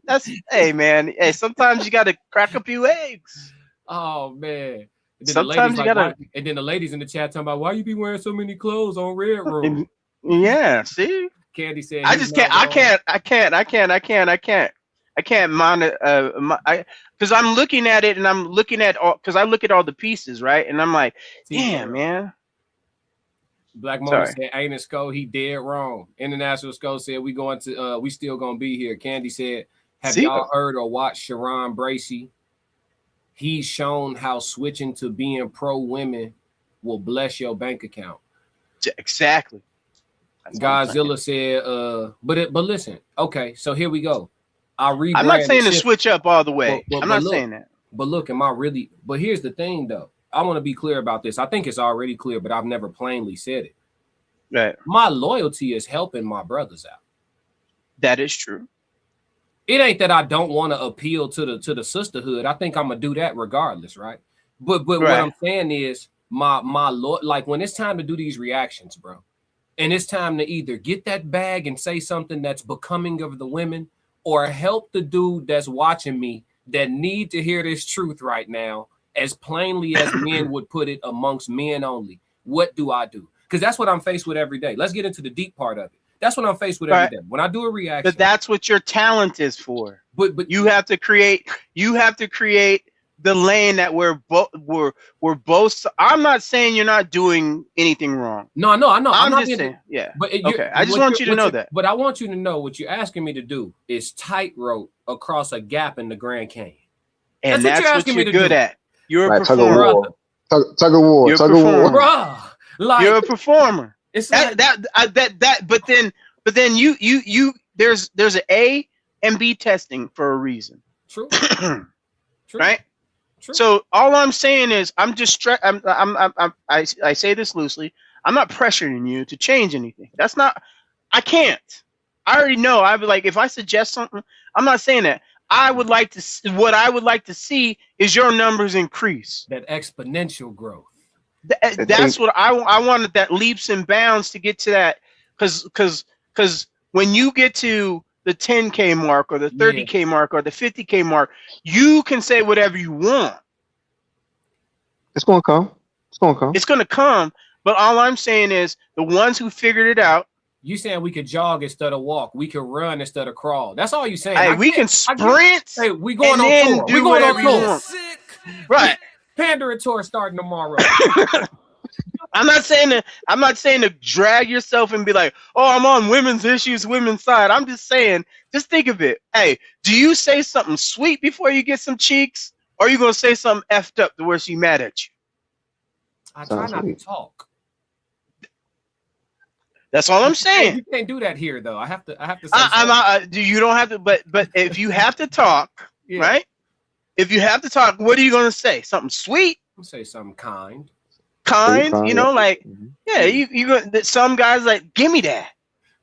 that's hey, man. Hey, sometimes you got to crack a few eggs. Oh, man. Sometimes you gotta. And then the ladies in the chat talking about why you be wearing so many clothes on Red Room. Yeah, see. Candy said, I just can't. I can't monitor. Because I'm looking at it and I'm looking at all. Because I look at all the pieces, right? And I'm like, damn, man. Black Mama said, ain't it Sko? He dead wrong. International Sko said we still gonna be here. Candy said, have y'all heard or watched Sharon Bracey? He's shown how switching to being pro women will bless your bank account. Exactly. Godzilla said, but listen, okay, so here we go. I'm not saying to switch up all the way. I'm not saying that. But look, but here's the thing though. I want to be clear about this. I think it's already clear, but I've never plainly said it. Right. My loyalty is helping my brothers out. That is true. It ain't that I don't want to appeal to the sisterhood. I think I'm gonna do that regardless, right? But what I'm saying is my Lord, like when it's time to do these reactions, bro, and it's time to either get that bag and say something that's becoming of the women, or help the dude that's watching me that need to hear this truth right now, as plainly as men would put it, amongst men only. What do I do? Because that's what I'm faced with every day. Let's get into the deep part of it. That's what I'm faced with every day. When I do a reaction. But that's what your talent is for. But you have to create the lane that we're both. I'm not saying you're not doing anything wrong. No, I know. I'm I'm not just saying, yeah. But Okay, I just want you to know that. But I want you to know what you're asking me to do is tightrope across a gap in the Grand Canyon. And that's what you're good at. You're a Tug of performer. war. Tug of war. You're a Tug of war. Bruh, like, You're a performer. It's But then you there's an A and B testing for a reason. True. Right? True. So all I'm saying is I say this loosely. I'm not pressuring you to change anything. That's not. I can't. I already know. I'd be like, if I suggest something, I'm not saying that. I would like to. What I would like to see is your numbers increase. That exponential growth. That's what I wanted. That leaps and bounds to get to that. Because when you get to the 10K mark or the 30K mark or the 50K mark, you can say whatever you want. It's gonna come. It's gonna come. It's gonna come. But all I'm saying is the ones who figured it out. You saying we could jog instead of walk? We could run instead of crawl? That's all you saying. Hey, we can sprint. Hey, we going on then tour. do We going on whatever you tour. want. Right. Pandora tour starting tomorrow. I'm not saying to drag yourself and be like, oh, I'm on women's issues, women's side. I'm just saying, just think of it. Hey, do you say something sweet before you get some cheeks? Or are you gonna say something effed up to where she mad at you? I try not to talk. That's all I'm saying. You can't do that here, though. I have to say you don't have to, but if you have to talk, right? If you have to talk, what are you gonna say? Something sweet? I'll say something kind. Kind, you know, like you go. Some guys like, give me that,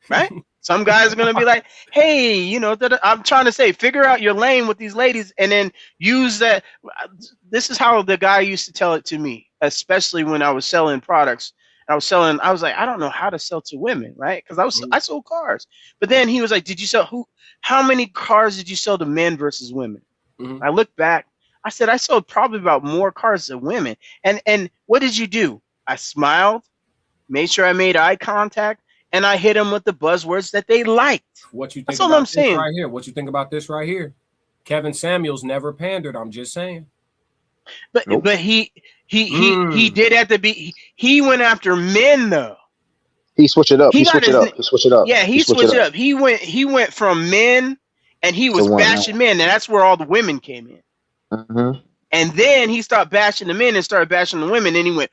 right? Some guys are gonna be like, hey, you know, I'm trying to say, figure out your lane with these ladies, and then use that. This is how the guy used to tell it to me, especially when I was selling products. I was like, I don't know how to sell to women, right? Because I sold cars. But then he was like, did you sell how many cars did you sell to men versus women? I looked back. I said, I sold probably about more cars than women. And what did you do? I smiled, made sure I made eye contact, and I hit them with the buzzwords that they liked. What you think That's all about I'm saying. Right here? What you think about this right here? Kevin Samuels never pandered. I'm just saying. But he did have to be. He went after men though. He switched it up. He switched it up. Yeah, he switched it up. He went from men, and he was bashing men, and that's where all the women came in. And then he stopped bashing the men and started bashing the women, and he went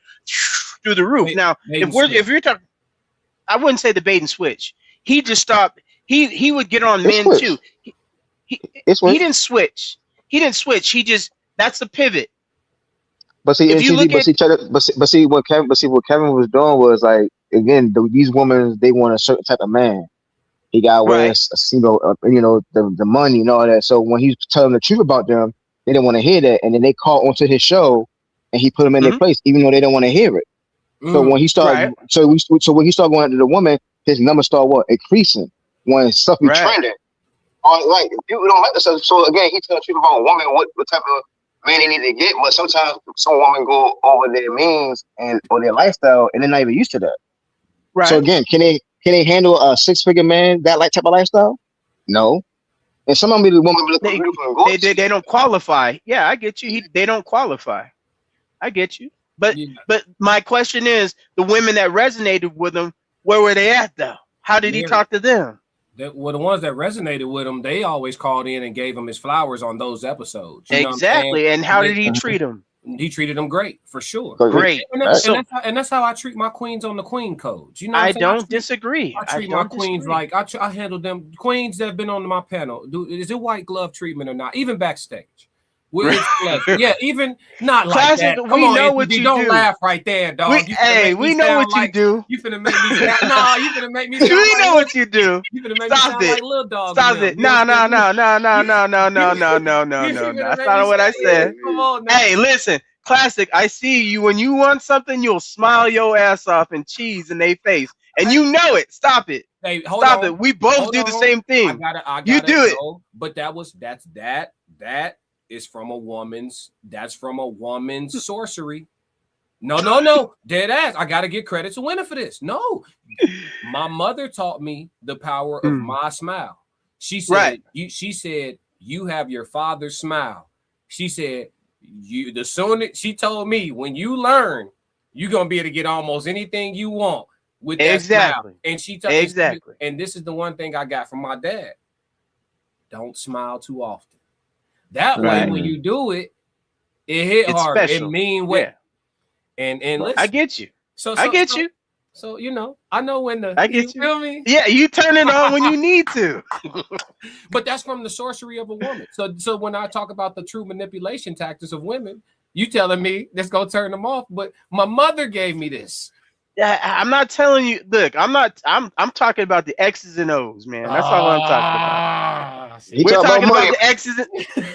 through the roof. Now, if you're talking, I wouldn't say the bait and switch. He just stopped. He would get on men too. He didn't switch. He didn't switch. He just that's the pivot. But see, what Kevin was doing was like, again, these women, they want a certain type of man. He got the money and all that. So when he's telling the truth about them, they didn't want to hear that, and then they called onto his show, and he put them in their place, even though they don't want to hear it. So when he started, so when he started going after the woman, his numbers started increasing. When stuff be trending, like people don't like this stuff. So again, he telling the truth about a woman, what type of man they need to get. But sometimes some women go over their means or their lifestyle, and they're not even used to that. Right. So again, can they handle a 6-figure man that type of lifestyle? No. And some of them the woman they don't qualify. Yeah, I get you. They don't qualify. I get you. But my question is, the women that resonated with him, where were they at though? How did he talk to them? The ones that resonated with him, they always called in and gave him his flowers on those episodes. Exactly. And how did he treat them? He treated them great, for sure. Great. And that's how I treat my queens on the queen codes. You know, I don't disagree. I treat my queens like I handle them. Queens that have been on my panel. Is it white glove treatment or not? Even backstage. Yeah, even not like that. Come on, know what you don't do. Laugh right there, dog. We know what you do. You finna make me sound, no, you finna make me sound we know what you do. You finna make me sound like little dog. Stop it. No. That's not what I said. Come on now. Hey, listen. Classic. I see you. When you want something, you'll smile your ass off and cheese in their face. And you know it. Stop it. Hey, Stop it. We both do the same thing. You do it. But that is from a woman's. That's from a woman's sorcery. No. Dead ass. I gotta give credit to Winner for this. No. My mother taught me the power of my smile. She said, she said, you have your father's smile. She said, The sooner she told me, when you learn, you're gonna be able to get almost anything you want with that Exactly. smile. And she told Exactly. And this is the one thing I got from my dad. Don't smile too often. That way, when you do it, it hit It's harder. special. It mean way. Yeah. And listen, I get you. so I get you. So I know when I get you. feel me? Yeah, you turn it on when you need to. But that's from the sorcery of a woman. So when I talk about the true manipulation tactics of women, you telling me that's gonna turn them off. But my mother gave me this. Yeah, I'm not telling you. Look, I'm talking about the X's and O's, man. That's all I'm talking about. We're talking about the X's.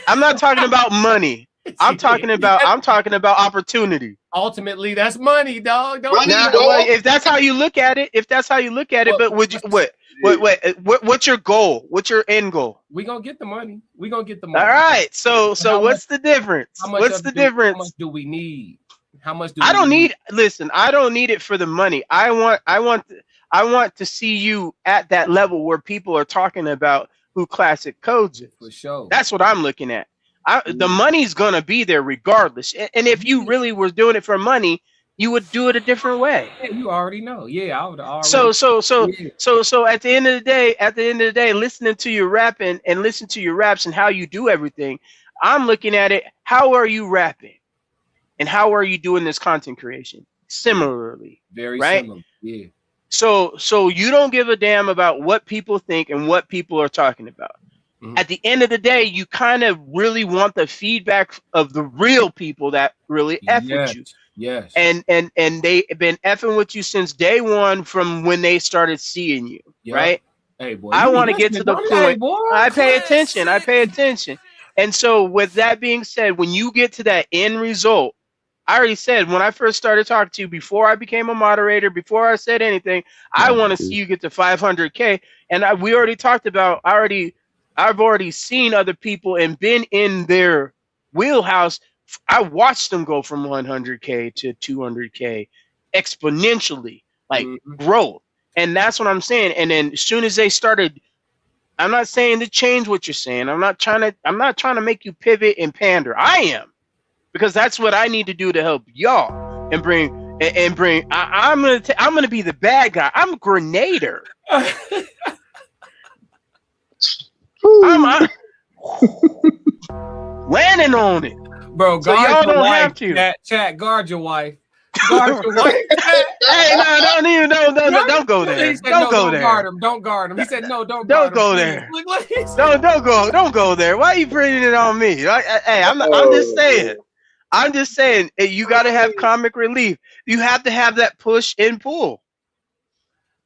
I'm not talking about money. I'm talking about opportunity. Ultimately, that's money, dog. If that's how you look at it, but would you what's your goal? What's your end goal? We gonna get the money. All right. So what's the difference? What's the difference? How much do we need? How much do I don't need? Listen, I don't need it for the money. I want to see you at that level where people are talking about who Classic Codes is. For sure. That's what I'm looking at. The money's gonna be there regardless. And if you really were doing it for money, you would do it a different way. Yeah, you already know. Yeah, I would already. So at the end of the day, listening to your rapping and listen to your raps and how you do everything, I'm looking at it. How are you rapping, and how are you doing this content creation? Similarly, very right? similar. Yeah. So you don't give a damn about what people think and what people are talking about. At the end of the day, you kind of really want the feedback of the real people that really F with you. Yes. And they've been effing with you since day one from when they started seeing you, right? Hey, boy. I want to get to the point. I pay attention. And so with that being said, when you get to that end result, I already said when I first started talking to you, before I became a moderator, before I said anything, I want to see you get to 500K. And we already talked about, I've already seen other people and been in their wheelhouse. I watched them go from 100K to 200K exponentially, like growth. And that's what I'm saying. And then as soon as they started, I'm not saying to change what you're saying. I'm not trying to make you pivot and pander. I am, because that's what I need to do to help y'all and bring. I'm gonna be the bad guy. I'm a grenader. I'm landing on it, bro. So guard y'all your don't wife. have to. Chat, guard your wife. Guard your wife. Hey, no, don't go there. Don't guard him. He said no, don't go there. Don't go there. Why are you bringing it on me? Hey, I'm just saying. Hey, you got to have comic relief. You have to have that push and pull.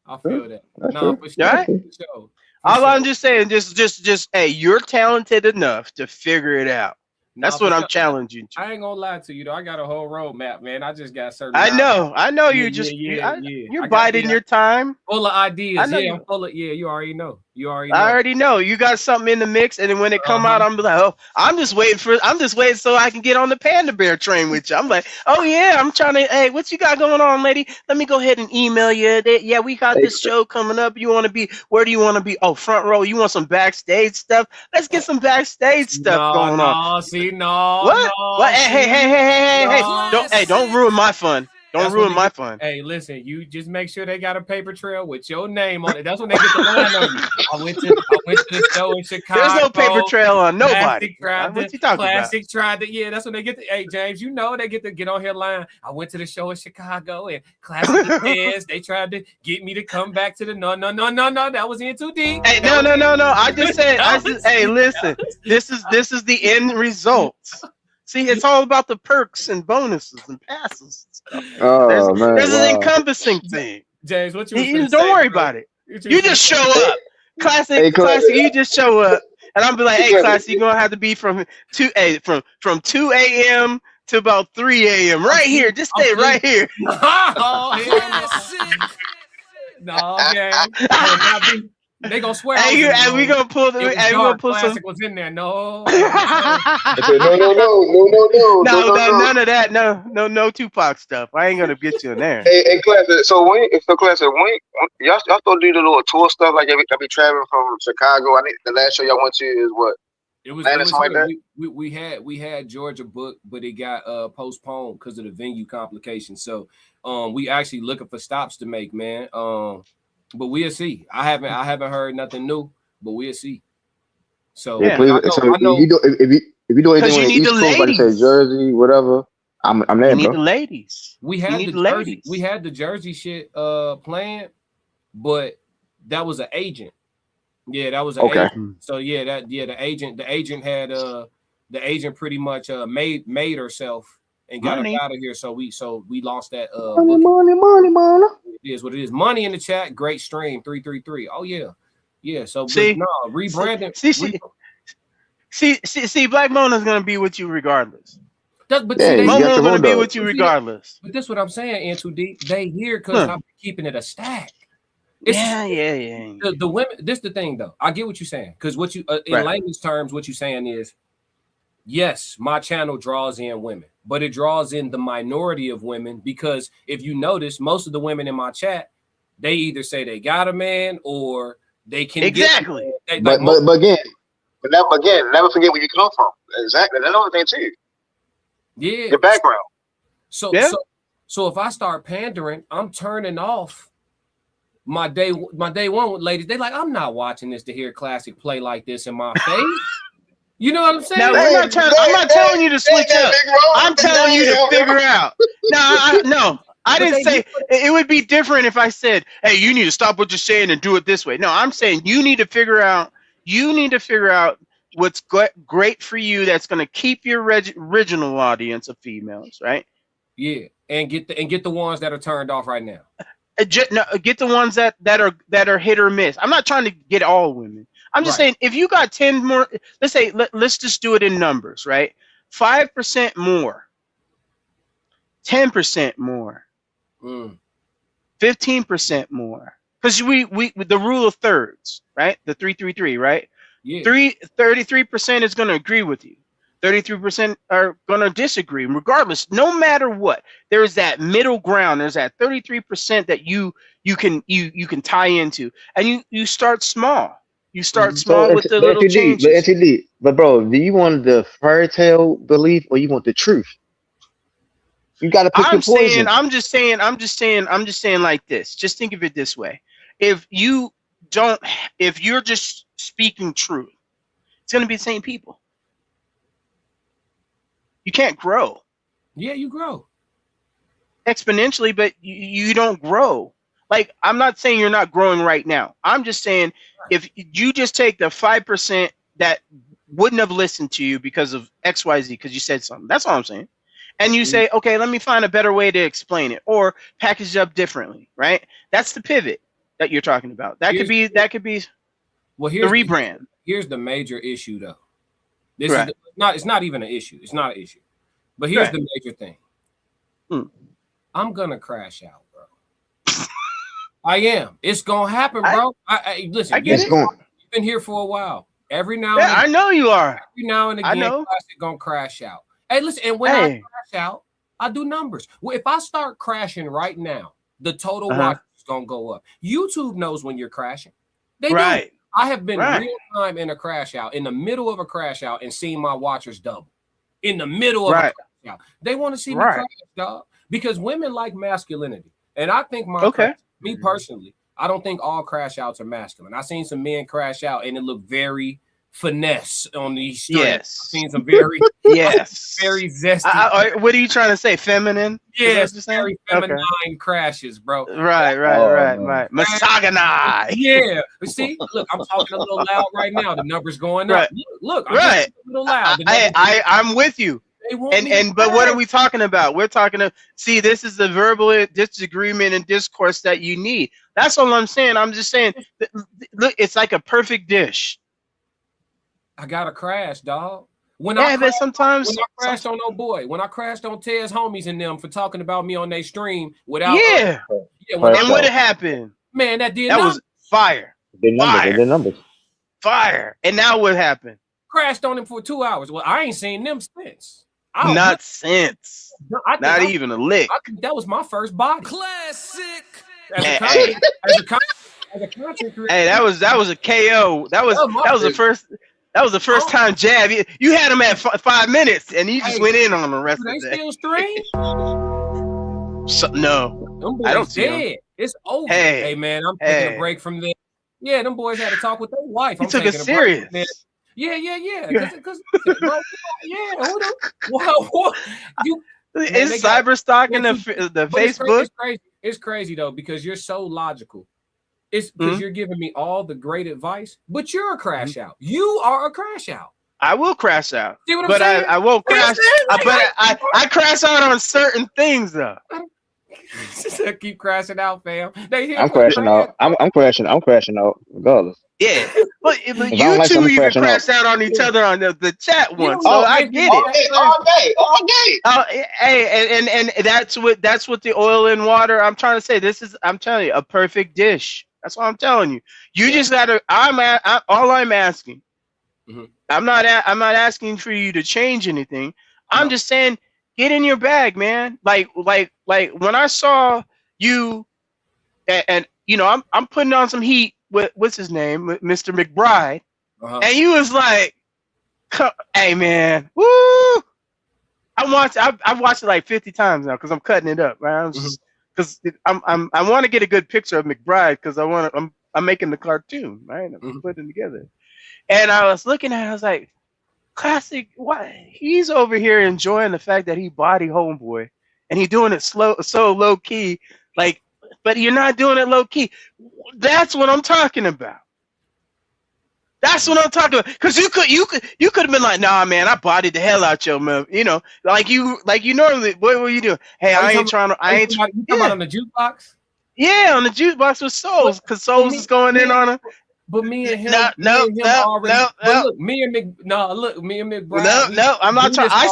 I feel that. No, for sure. Right? For sure. I'm just saying, just hey, you're talented enough to figure it out. That's what I'm challenging you. I ain't gonna lie to you though. I got a whole roadmap, man. I just got certain. I know. You're biding your time. Full of ideas. I'm full of. Yeah, you already know. I already know. You got something in the mix, and then when it come out, I'm like, oh, I'm just waiting so I can get on the Panda Bear train with you. I'm like, oh yeah, I'm trying to. Hey, what you got going on, lady? Let me go ahead and email you. Yeah, we got this show coming up. You want to be? Where do you want to be? Oh, front row. You want some backstage stuff? Let's get some backstage stuff going on. What? What? Hey! Don't ruin my fun. Don't ruin my fun. Hey, listen, you just make sure they got a paper trail with your name on it. That's when they get the line on you. I went to the show in Chicago. There's no paper trail on nobody. What you talking Classic about? Yeah, that's when they get the. Hey, James, you know they get to get on here line. I went to the show in Chicago and Classic Tez. They tried to get me to come back to the no. That was in too deep. Hey, no. I just said. Hey, listen. This is the end results. See, it's all about the perks and bonuses and passes. There's an encompassing thing. James, what you don't worry about it. You just show up. Classic. You just show up, and I'm be like, hey, Classic, you're gonna have to be from 2 a.m. to about 3 a.m. right here. Just stay right here. No, James. They gonna swear. Hey, we gonna pull some. Classic was in there. No. No. None of that. No Tupac stuff. I ain't gonna get you in there. Hey, Classic. So Classic, when y'all still do the little tour stuff like y'all be traveling from Chicago? I think the last show y'all went to is what? It was something like here. that. We had Georgia booked, but it got postponed because of the venue complications. So we actually looking for stops to make, man. But we'll see. I haven't heard nothing new, but we'll see. So Yeah, I know. If you do anything on the East Coast, like say Jersey, whatever, I'm there, You need bro. the ladies. We You had need the the Jersey, ladies. we had the Jersey shit planned, but that was an agent. Yeah, that was an Okay. agent. So the agent had the agent pretty much made herself and got Money. us out of here. So we lost that Money. It is what it is. Money in the chat, great stream 333. Oh yeah. Yeah. So See? no rebranding. See, Black Mona's gonna be with you regardless. But Yeah, see, you got Momo's your gonna road be dog. with you regardless. but this what I'm saying, and too deep. They here because I'm keeping it a stack. Yeah. The women. This the thing though. I get what you're saying because what you in Right. language terms, what you're saying is, yes, my channel draws in women, but it draws in the minority of women because if you notice, most of the women in my chat, they either say they got a man or they can Exactly. Get, But again, never forget where you come from. Exactly. That's another thing too. yeah. Your background. So Yeah. so if I start pandering, I'm turning off my day one with ladies. They like, I'm not watching this to hear Classic play like this in my face. You know what I'm saying? Now I'm not telling you to switch up. I'm telling you to figure out. No, I didn't say it would be different if I said, "Hey, you need to stop what you're saying and do it this way." No, I'm saying you need to figure out. You need to figure out what's great for you. That's going to keep your original audience of females, right? Yeah, and get the ones that are turned off right now. Get the ones that are hit or miss. I'm not trying to get all women. I'm just saying if you got 10 more, let's say let's just do it in numbers, right? 5% more, 10% more, 15% more. Because we the rule of thirds, right? The 3-3-3, right? Yeah. 33% is going to agree with you. 33% are going to disagree, regardless. No matter what, there's that middle ground. There's that 33% that you can tie into, and you start small. You start small with the little changes. But bro, do you want the fairy tale belief or you want the truth? You got to pick your poison. I'm just saying like this. Just think of it this way: if you're just speaking truth, it's going to be the same people. You can't grow. Yeah, you grow exponentially, but you don't grow. Like, I'm not saying you're not growing right now. I'm just saying if you just take the 5% that wouldn't have listened to you because of XYZ, because you said something. That's all I'm saying. And you say, okay, let me find a better way to explain it or package it up differently, right? That's the pivot that you're talking about. That could be well, the rebrand. Here's the major issue though. It's not even an issue. It's not an issue. But here's the major thing. I'm gonna crash out, bro. I am. It's gonna happen, bro. Listen. I get it. You've been here for a while. Every now and then, I know you are. Every now and again, Classic gonna crash out. Hey, listen. And when I crash out, I do numbers. Well, if I start crashing right now, the total watch is gonna go up. YouTube knows when you're crashing. They do. I have been real time in a crash out, in the middle of a crash out, and seen my watchers double. In the middle of a crash out. They want to see me crash, dog. Because women like masculinity. And I think me personally, I don't think all crash outs are masculine. I've seen some men crash out and it looked very finesse on these streets. Yes. I've seen some very very zesty. What are you trying to say? Feminine? Yes, very feminine crashes, bro. Right. Misogyny. Yeah. But see, look, I'm talking a little loud right now. The number's going up. Look, I'm a little loud. I'm with you. But what are we talking about? We're talking to this is the verbal disagreement and discourse that you need. That's all I'm saying. I'm just saying, look, it's like a perfect dish. I got to crash, dog. When I crashed on no boy, when I crashed on Ted's homies and them for talking about me on their stream without and what happened? Man, that was fire. The numbers. Fire. And now what happened? Crashed on him for 2 hours. Well, I ain't seen them since. Not since. Not even a lick. That was my first body. Classic. As a content creator. Hey, that was a KO. That was the That was the first time jab. You had him at 5 minutes, and you just went in on the rest of They the day. still stream? No, Them boys I don't see dead. him. It's over. Hey, Hey man, I'm taking hey. a break from this. Yeah, them boys had to talk with their wife. He I'm took it taking a break from serious. this. Yeah. Because bro, yeah, hold on. What? You man, It's cyber stalking the but it's Facebook. crazy. It's crazy though, because you're so logical. It's because you're giving me all the great advice, but you're a crash out. You are a crash out. I will crash out, See what I'm but saying? I won't crash. Like, But I crash out on certain things though. Keep crashing out, fam. I'm crashing out. I'm crashing out regardless. Yeah, but If you I don't like two something, even crashing crashed out on each other on the chat once, so know, I man, get it. All day. Hey, and that's what the oil and water. I'm trying to say. I'm telling you, a perfect dish. That's what I'm telling you. You just gotta. All I'm asking. I'm not asking for you to change anything. I'm just saying, get in your bag, man. Like when I saw you, and you know, I'm putting on some heat with what's his name, Mr. McBride, and you was like, "Hey, man, woo!" I've watched it like 50 times now because I'm cutting it up, man. Because I want to get a good picture of McBride because I'm making the cartoon, right? I'm putting it together, and I was looking at it, I was like, classic. Why he's over here enjoying the fact that he body homeboy, and he's doing it so low key, like. But you're not doing it low key. That's what I'm talking about. That's what I'm talking about. Because you could have been like, nah, man, I bodied the hell out your man. You know, like you normally. What were you doing? Hey, I ain't trying to. You talking about on the jukebox? Yeah, on the jukebox with Souls, because Souls is going in on him. But me and him, no. Look, me and McBride. No, I'm not trying. I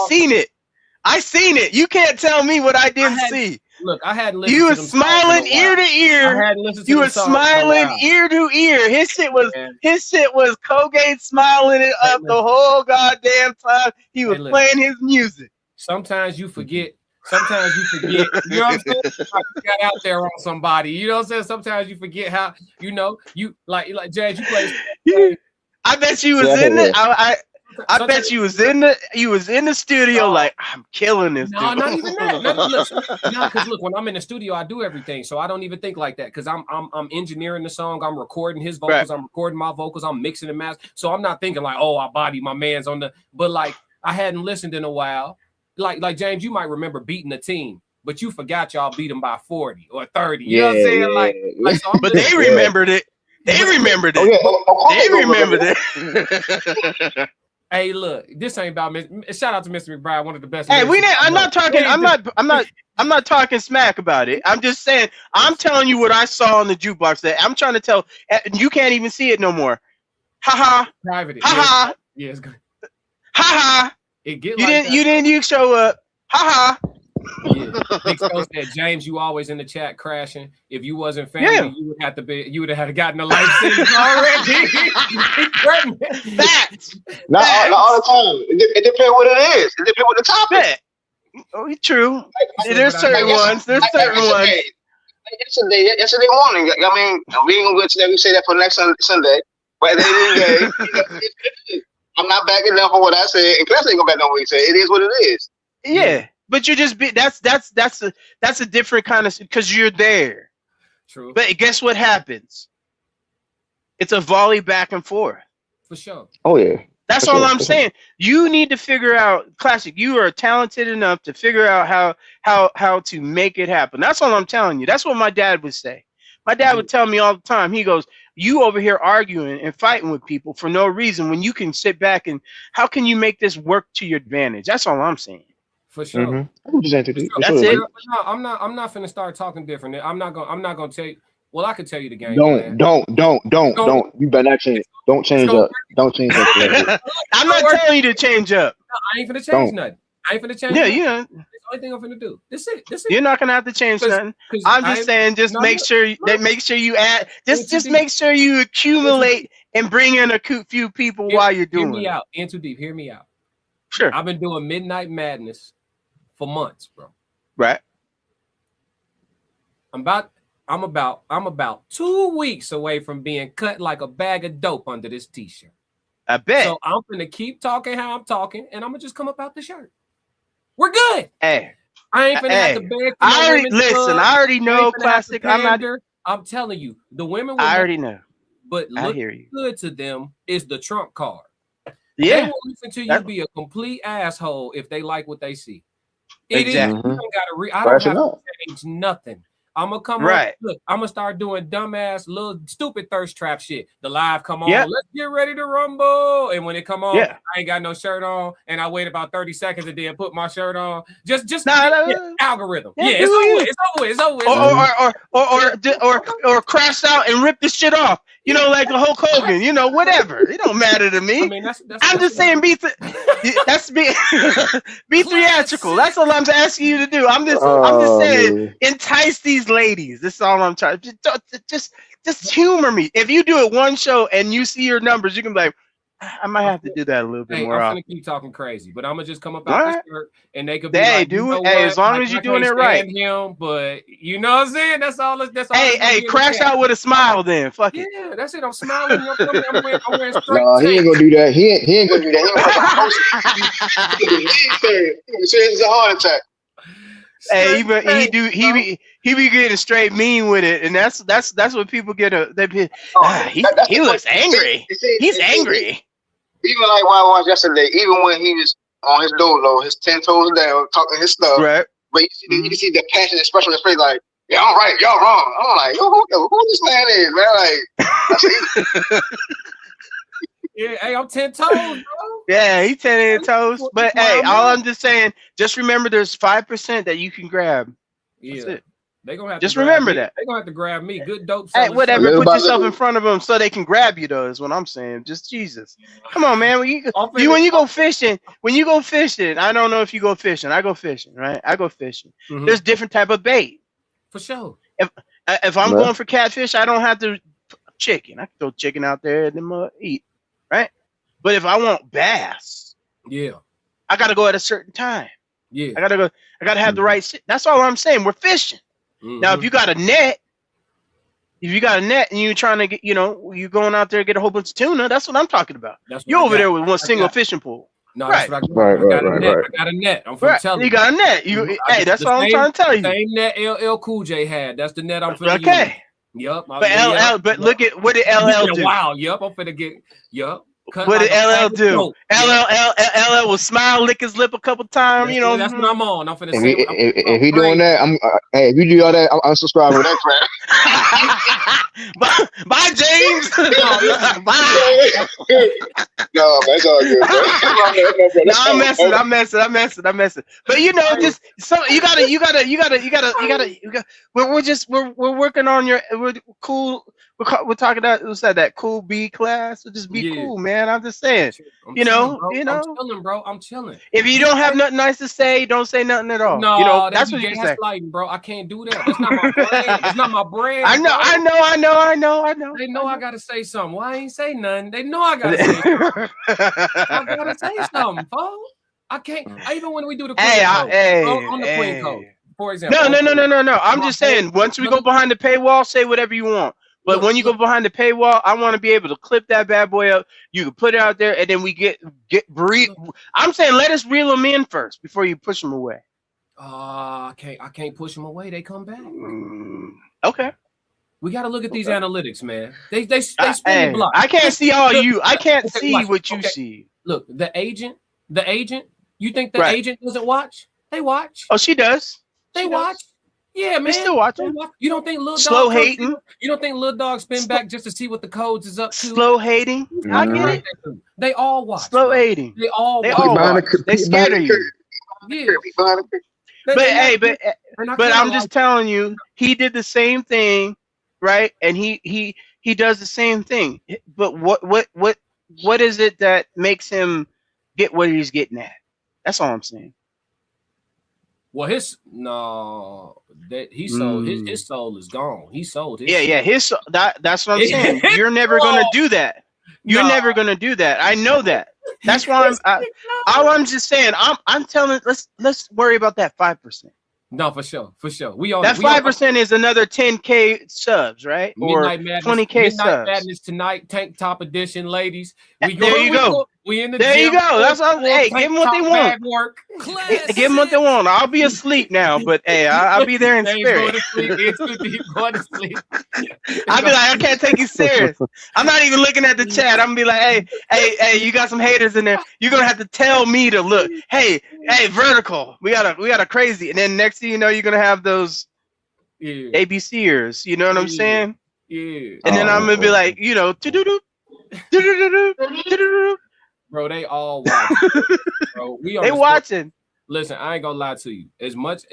seen it. You can't tell me what I didn't see. Look, I hadn't listened. You were smiling ear to ear. You were smiling ear to ear. His shit was Colgate smiling it up the whole goddamn time. He was playing his music. Sometimes you forget. You know what I'm saying? You got out there on somebody. You know what I'm saying? Sometimes you forget how, you know, you like Jazz, you play. I bet you was in it. I bet you was in the studio like, I'm killing this. No, dude. not even that. Because look, when I'm in the studio, I do everything, so I don't even think like that. Because I'm engineering the song, I'm recording his vocals, I'm recording my vocals, I'm mixing and mastering. So I'm not thinking like, oh, I body my man's on the. But like, I hadn't listened in a while. Like James, you might remember beating a team, but you forgot y'all beat them by 40 or 30. You know what I'm saying? So but they remembered it. They remembered it. They remembered it. Hey, look, this ain't about shout out to Mr. McBride, one of the best. Hey, I'm not talking smack about it. I'm just saying, I'm telling you what I saw on the jukebox. That I'm trying to tell. You can't even see it no more. Ha ha. Private. Ha ha. Yeah, it's good. Ha ha. It get you didn't show up. Ha ha. Yeah. Big Joe said, James, you always in the chat crashing. If you wasn't family, you would have gotten a life sentence already. Facts. Not all the time. It depends what it is. It depends what the topic. Oh, true. There's certain ones. Yesterday morning. I mean, we ain't gonna go into that. We say that for next Sunday. But at the end of the day, I'm not backing down for what I said, and Chris ain't gonna back down what he said. It is what it is. Yeah. But you just that's a different kind of, because you're there. True. But guess what happens? It's a volley back and forth. For sure. Oh yeah. That's all I'm saying. You need to figure out, Classic. You are talented enough to figure out how to make it happen. That's all I'm telling you. That's what my dad would say. My dad would tell me all the time. He goes, "You over here arguing and fighting with people for no reason when you can sit back and how can you make this work to your advantage?" That's all I'm saying. For sure. That's it. No, I'm not finna start talking different. I'm not gonna tell you. Well, I can tell you the game. Don't. You better not change. Don't change up. Don't change up. I'm not telling you to change up. No, I ain't finna change nothing. I ain't finna change. Yeah, nothing. yeah. That's the only thing I'm finna do. That's it. You're not gonna have to change nothing. I'm just saying, just make sure you add. Just make sure you accumulate and bring in a few people while you're doing. Hear me out. In too deep. Hear me out. Sure. I've been doing Midnight Madness for months, bro. Right. I'm about 2 weeks away from being cut like a bag of dope under this t-shirt. I bet. So I'm gonna keep talking how I'm talking, and I'm gonna just come up out the shirt. We're good. Hey, I ain't finna have to beg. For I already women's listen. club. I already I know ain't finna have to classic. I'm not. pander. I'm telling you, the women. Will I make already know. But I look hear you. good to them is the trump card. They Yeah. will listen to you be a complete asshole if they like what they see. It Exactly. is. You don't gotta I don't Fresh have enough. to change nothing. I'm gonna come Right. up. Look, I'm gonna start doing dumbass, little stupid thirst trap shit. The live come on. Yep. Let's get ready to rumble. And when it come on, Yeah. I ain't got no shirt on, and I wait about 30 seconds and then put my shirt on. Just Nah, algorithm. Yeah, Yeah, do it's you. over. It's over. It's over. It's over. Or crash out and rip the shit off. You know, like the Hulk Hogan. You know, whatever. It don't matter to me. I mean, I'm just saying, that's be be theatrical. That's all I'm asking you to do. I'm just saying, man. entice these ladies. That's all I'm trying. Just humor me. If you do it one show and you see your numbers, you can be like, I might have to do that a little bit Hey, more I'm often. gonna keep talking crazy, but I'm gonna just come up All out right. this shirt and they could be Hey, like, do you know it. Hey, what? as long Like, as you're I doing can't it right. stand him, but you know what I'm saying? That's all. That's all. Hey, crash out with a smile then. Fuck it. Yeah, that's it. I'm smiling. I'm wearing straight No, he ain't tanks. gonna do that. He ain't gonna do that. He ain't it's a heart attack. Hey, Straight tanks, he be getting straight mean with it, and that's what people get. He looks angry. He's angry. Even like what I watched yesterday, even when he was on his dolo, his 10 toes down, talking his stuff. Right. But you see the passion expression on his face, like, yeah, I'm right, y'all wrong. I'm like, who this man is, man? Like, Yeah, hey, I'm 10 toes, bro. Yeah, he's 10 toes. But hey, all I'm just saying, just remember there's 5% that you can grab. That's Yeah. it. They gonna have Just to grab remember me. that. They gonna have to grab me. Good dope. Hey, selling whatever. shirt. Put yourself in front of them so they can grab you, though. Is what I'm saying. Just Jesus. Come on, man. When you go fishing, I don't know if you go fishing. I go fishing, right? I go fishing. Mhm. There's different type of bait. For sure. If I'm going for catfish, I don't have to chicken. I can throw chicken out there and then eat, right? But if I want bass, Yeah. I gotta go at a certain time. Yeah. I gotta have the right shit. That's all I'm saying. We're fishing. Now, if you got a net, and you're trying to get, you're going out there to get a whole bunch of tuna, that's what I'm talking about. You're over there with one single fishing pole. No, right. that's what I got. I got a net. I'm from telling you. got a net. Hey, that's all I'm trying to tell you. Same net LL Cool J had. That's the net I'm finna use. Okay. Yup. But look at what did LL do? Wow. Yup. I'm finna get. Yup. What did LL do? LL will smile, lick his lip a couple times. That's what I'm on. I'm finna say. If he doing that, hey, if you do all that, I'm unsubscribing with that crap. Bye, James. Bye. No, man, it's all good. No, I'm messing. But just so you gotta. We're working on we're cool. We're talking about who said that cool B class. So just be cool, man. I'm just saying. I'm chilling, bro. I'm chilling. If you don't have nothing nice to say, don't say nothing at all. No, that's what you can say. Gaslighting, bro. I can't do that. That's not my brand. It's not my brand. I know. They know I gotta say something. Why I ain't say nothing? They know I gotta say something. I gotta say something, folks. I can't. Even when we do the on the Queen Code, for example. No. I'm just saying. Once we go behind the paywall, say whatever you want. But when you go behind the paywall, I want to be able to clip that bad boy up. You can put it out there, and then we get breed. I'm saying let us reel them in first before you push them away. I can't push them away. They come back. Okay. We got to look at these analytics, man. They spin the block. I can't see all you. I can't see what you see. Look, the agent. You think the agent doesn't watch? They watch. Oh, she does. They watch. Yeah, man. They still watching. You don't think Lil Slow Dog hating? You don't think Lil Dog spin back just to see what the codes is up to? Slow hating? I get it. They all watch. Slow hating. They all watch. They scared of you. Yeah. But I'm just telling you, he did the same thing, right? And he does the same thing. But what is it that makes him get what he's getting at? That's all I'm saying. Well, his sold his soul is gone. He sold his his soul. That's what I'm saying. You're never gonna do that. You're never gonna do that. I know that. That's why all I'm just saying. I'm telling. Let's worry about that 5%. No, for sure, for sure. We on That we on 5% is another 10K subs, right? Or Midnight Madness. 20K Midnight subs. Madness tonight, tank top edition, ladies. We There you go. We in the There you gym. go. That's what hey, give them what they want. Work. Give them what they want. I'll be asleep now, but hey, I'll be there in They spirit. Go to sleep. It's 50 going to sleep. I'll be like, I can't take you serious. I'm not even looking at the chat. I'm gonna be like, hey, you got some haters in there. You're gonna have to tell me to look. Hey, vertical. We got a crazy. And then next thing you know, you're gonna have those ABCers. You know what I'm saying? Yeah. And then I'm gonna be like, you know, bro, they all watching. Bro, they watching. Listen, I ain't gonna lie to you. As much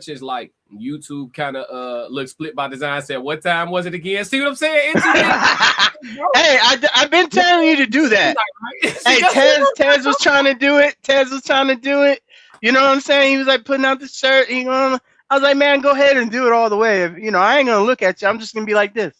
as like YouTube kind of looks split by design. Said, what time was it again? See what I'm saying? Hey, I've been telling you to do that. Hey, Tez was trying to do it. Tez was trying to do it. You know what I'm saying? He was like putting out the shirt. You know, I was like, man, go ahead and do it all the way. If, you know, I ain't gonna look at you. I'm just gonna be like this.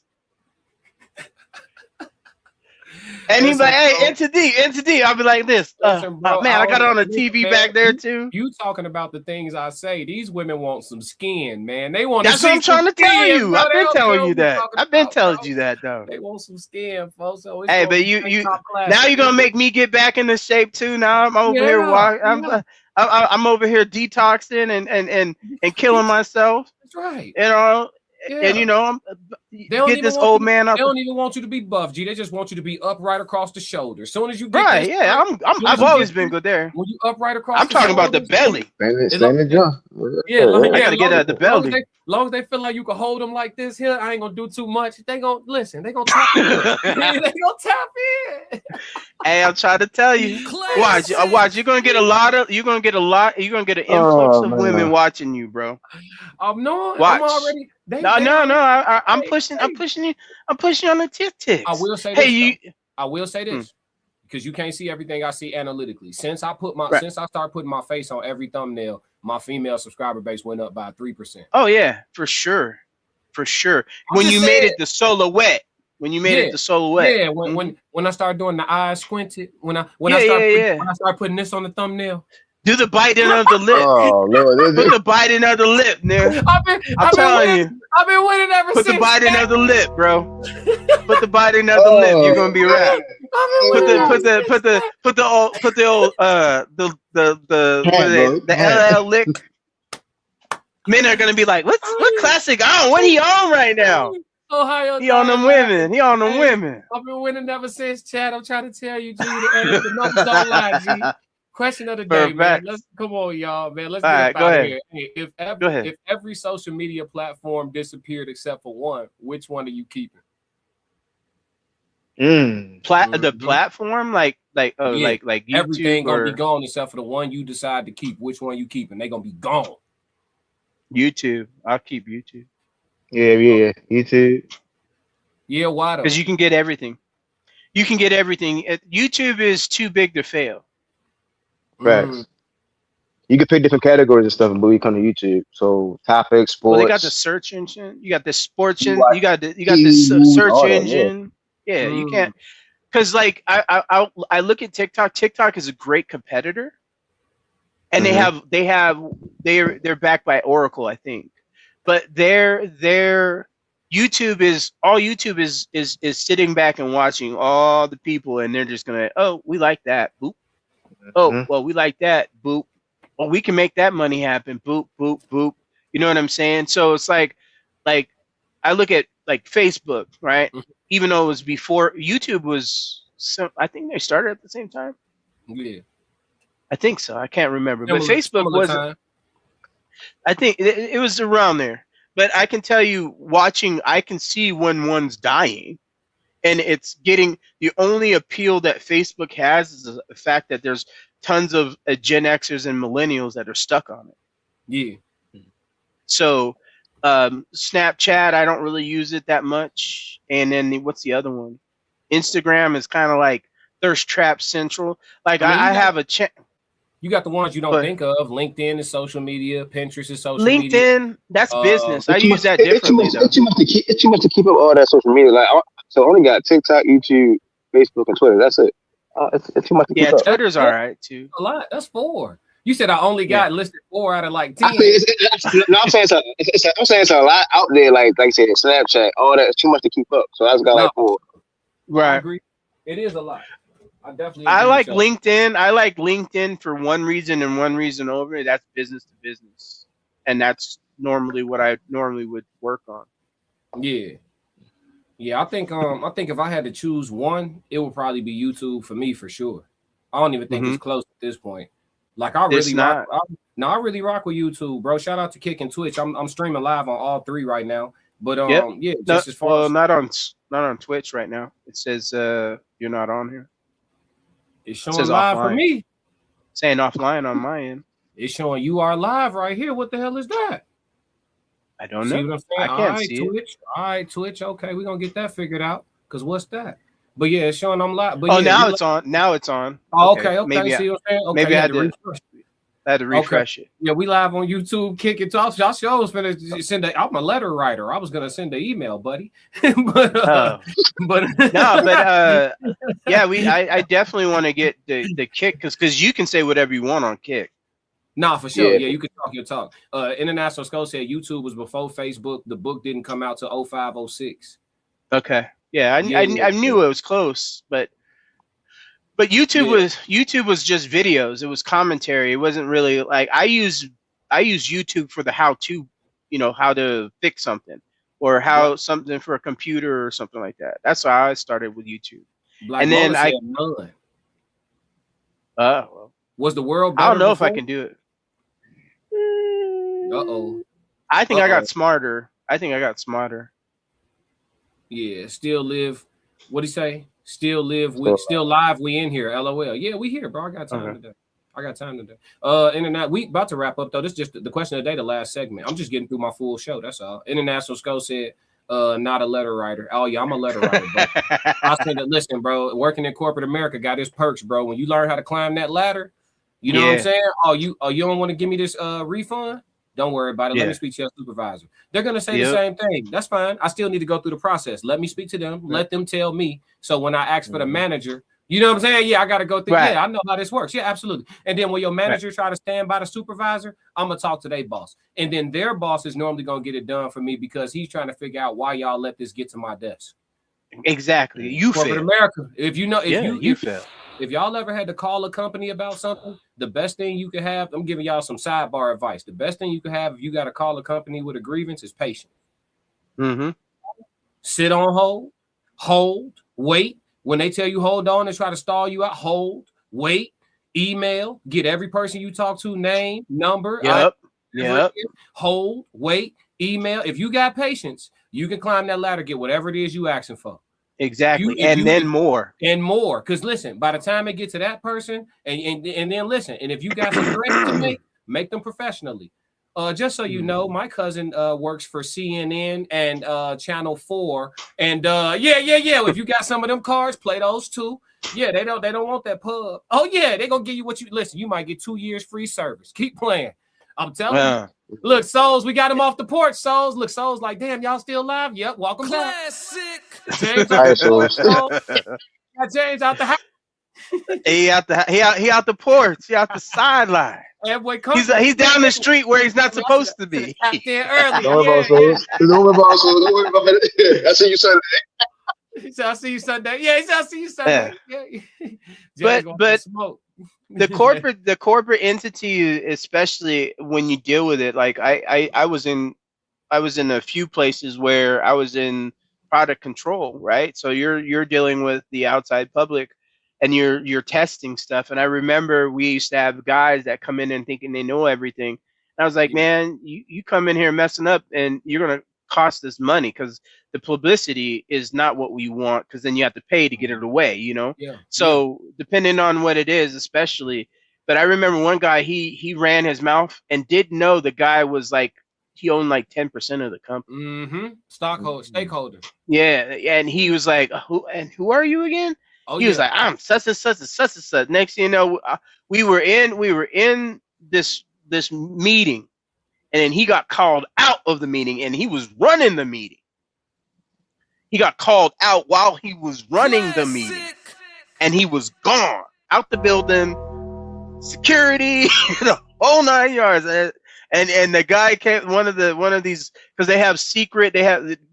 And he's like, hey, into D. I'll be like this. Listen, bro, man, I got it on the TV back there too. You talking about the things I say. These women want some skin, man. They want That's what I'm trying to tell you. I've been telling you that. I've been telling you that, though. They want some skin, folks. So hey, but you now you're gonna make me get back into shape too. Now I'm over here I'm over here detoxing and killing myself. That's right. You know, and you know, get this old man up. They don't even want you to be buff, G. They just want you to be upright across the shoulder. As soon as you get right, yeah, I've always been good there. When you upright across, I'm talking about the belly. Yeah, I gotta get at the belly. As long as they feel like you can hold them like this here, I ain't gonna do too much. They gonna listen. They gonna tap in. They gonna tap in. Hey, I'm trying to tell you. Watch. You're gonna get an influx of women watching you, bro. No, watch. I'm already. I'm pushing you on the tick. I will say this. I will say this. Because you can't see everything I see analytically. Since I started putting my face on every thumbnail, my female subscriber base went up by 3%. Oh yeah, for sure. When you made it the silhouette. Yeah, when I started doing the eyes squinted, when I started putting this on the thumbnail. Do the biting of the lip. Oh Lord, put the biting of the lip, nigga. I'm telling you. I've been winning ever since. Put the biting of the lip, bro. Put the biting of the lip. You're gonna be right. Put the LL lick. Men are gonna be like, what classic on? What he on right now? Ohio, he on them women. He on them women. I've been winning ever since, Chad. I'm trying to tell you, G. The numbers don't lie, G. Question of the day, man. Come on, y'all, man. Let's get up out of here. Hey, if every social media platform disappeared except for one, which one are you keeping? The platform, like YouTube, everything gonna be gone except for the one you decide to keep. Which one you keeping? They gonna be gone. YouTube. I'll keep YouTube. Yeah, YouTube. Yeah, why? Because you can get everything. YouTube is too big to fail. Right. You can pick different categories and stuff, but we come to YouTube. So topics, sports. Well, they got the search engine. You got the sports engine. You got this search engine. Yeah, you can't. Because like I look at TikTok. TikTok is a great competitor, and they're backed by Oracle, I think. But their YouTube is sitting back and watching all the people, and they're just gonna, oh, we like that, boop. Oh, well, we like that, boop. Well, we can make that money happen, boop, boop, boop. You know what I'm saying? So it's like I look at like Facebook, right? Even though it was before YouTube was, I think they started at the same time. Yeah, I think so. I can't remember, but Facebook wasn't. I think it was around there. But I can tell you, watching, I can see when one's dying. And it's getting, the only appeal that Facebook has is the fact that there's tons of Gen Xers and millennials that are stuck on it. Yeah. So Snapchat, I don't really use it that much. And then what's the other one? Instagram is kind of like thirst trap central. Like I have a chat. You got the ones you don't think of. LinkedIn is social media. Pinterest is social media. LinkedIn, that's business. I use that differently. It's too much to keep up all that social media. Like, so I only got TikTok, YouTube, Facebook, and Twitter. That's it. It's too much to keep up. Twitter's all right too. A lot. That's 4. You said I only got listed 4 out of like 10. I'm saying so. I'm saying it's a lot out there. Like I said, Snapchat, all that. It's too much to keep up. So I just got like 4. I Right. agree. It is a lot. I definitely. I agree like with y'all. LinkedIn. I like LinkedIn for one reason and one reason over. That's business to business, and that's normally what I normally would work on. Yeah. Yeah, I think if I had to choose one, it would probably be YouTube for me for sure. I don't even think it's close at this point. Like I It's really not. I really rock with YouTube, bro. Shout out to Kick and Twitch. I'm streaming live on all 3 right now. But Yep. yeah, No, just as far well, as not on Twitch right now. It says you're not on here. it's It showing says live for offline. me. Saying offline on my end. It's showing you are live right here. What the hell is that? I don't See know. what I'm saying? I All can't right, see it. Twitch. All right, Twitch. Okay, we're gonna get that figured out. Cause what's that? But yeah, it's showing I'm live. But Oh, yeah, now you it's on. Now it's on. Oh, okay. Maybe See what I'm saying? Okay, maybe you I had to did. refresh. I had to refresh it. Yeah, we live on YouTube. Kick it off. Y'all sure was finna send I'm a letter writer. I was gonna send an email, buddy. but Yeah, I definitely want to get the Kick because you can say whatever you want on Kick. Nah, for sure. Yeah. Yeah, you can talk your talk. International Skull said YouTube was before Facebook. The book didn't come out till 05, 06. Okay. Yeah, I Yeah. knew it was close, but YouTube was just videos. It was commentary. It wasn't really like I use YouTube for the how-to, how to fix something or how something for a computer or something like that. That's why I started with YouTube. Black And then Mama said none. well, Was the world I better don't know if I before? can do it. Uh-oh. I think I Uh-oh. got smarter. Yeah, still live. What'd he say? Still live. We still live. We in here. LOL. Yeah, we here, bro. I got time today. Internet. We about to wrap up though. This is just the question of the day, the last segment. I'm just getting through my full show. That's all. International Skull said, not a letter writer. Oh yeah, I'm a letter writer, bro. I said that. Listen, bro. Working in corporate America got its perks, bro. When you learn how to climb that ladder, you know what I'm saying? Oh, you don't want to give me this refund? Don't worry about it. Let me speak to your supervisor. They're gonna say the same thing. That's fine. I still need to go through the process. Let me speak to them. Let them tell me. So when I ask for the manager, you know what I'm saying? Yeah, I got to go through. Right. Yeah, I know how this works. Yeah, absolutely. And then when your manager try to stand by the supervisor, I'm gonna talk to their boss. And then their boss is normally gonna get it done for me because he's trying to figure out why y'all let this get to my desk. Exactly. You Corporate fail. America. If you know, you fail. If y'all ever had to call a company about something, the best thing you could have, I'm giving y'all some sidebar advice. The best thing you could have if you got to call a company with a grievance is patience. Mm-hmm. Sit on hold, wait. When they tell you hold on and try to stall you out, hold, wait, email, get every person you talk to, name, number. Yep. Hold, wait, email. If you got patience, you can climb that ladder, get whatever it is you asking for. Exactly. Then more. And more. Because listen, by the time it gets to that person, and then listen, and if you got some threats to make them professionally. Just so you know, my cousin works for CNN and Channel 4. And if you got some of them cards, play those too. Yeah, they don't want that pub. Oh, yeah, they're gonna give you what you listen, you might get 2 years free service. Keep playing. I'm telling you. Look, Souls, we got him off the porch. Souls, look, Souls, like, damn, y'all still live? Yep, welcome back. James, Right, Souls. got James out the house. He out the porch. He out the sideline. He's down the street where he's not supposed to be. Out there early. Don't worry about Souls. Don't worry about Souls. Don't worry about it. I see you Sunday. He said, I'll see you Sunday. Yeah, he said, I'll see you Sunday. Yeah. But the corporate entity, especially when you deal with it, like I was in a few places where I was in product control, right? So you're dealing with the outside public and you're testing stuff. And I remember we used to have guys that come in and thinking they know everything. And I was like, man, you come in here messing up and you're gonna cost us money because the publicity is not what we want, because then you have to pay to get it away, So depending on what it is, especially. But I remember one guy, he ran his mouth and didn't know the guy was like, he owned like 10% of the company. Stakeholder. Yeah, and he was like, who are you again? He was like, I'm such and such and such and such. Next thing you know, we were in this meeting, and then he got called out of the meeting, and he was running the meeting. He got called out while he was running the meeting, and he was gone out the building. security, the whole 9 yards. And the guy came, one of these, because they have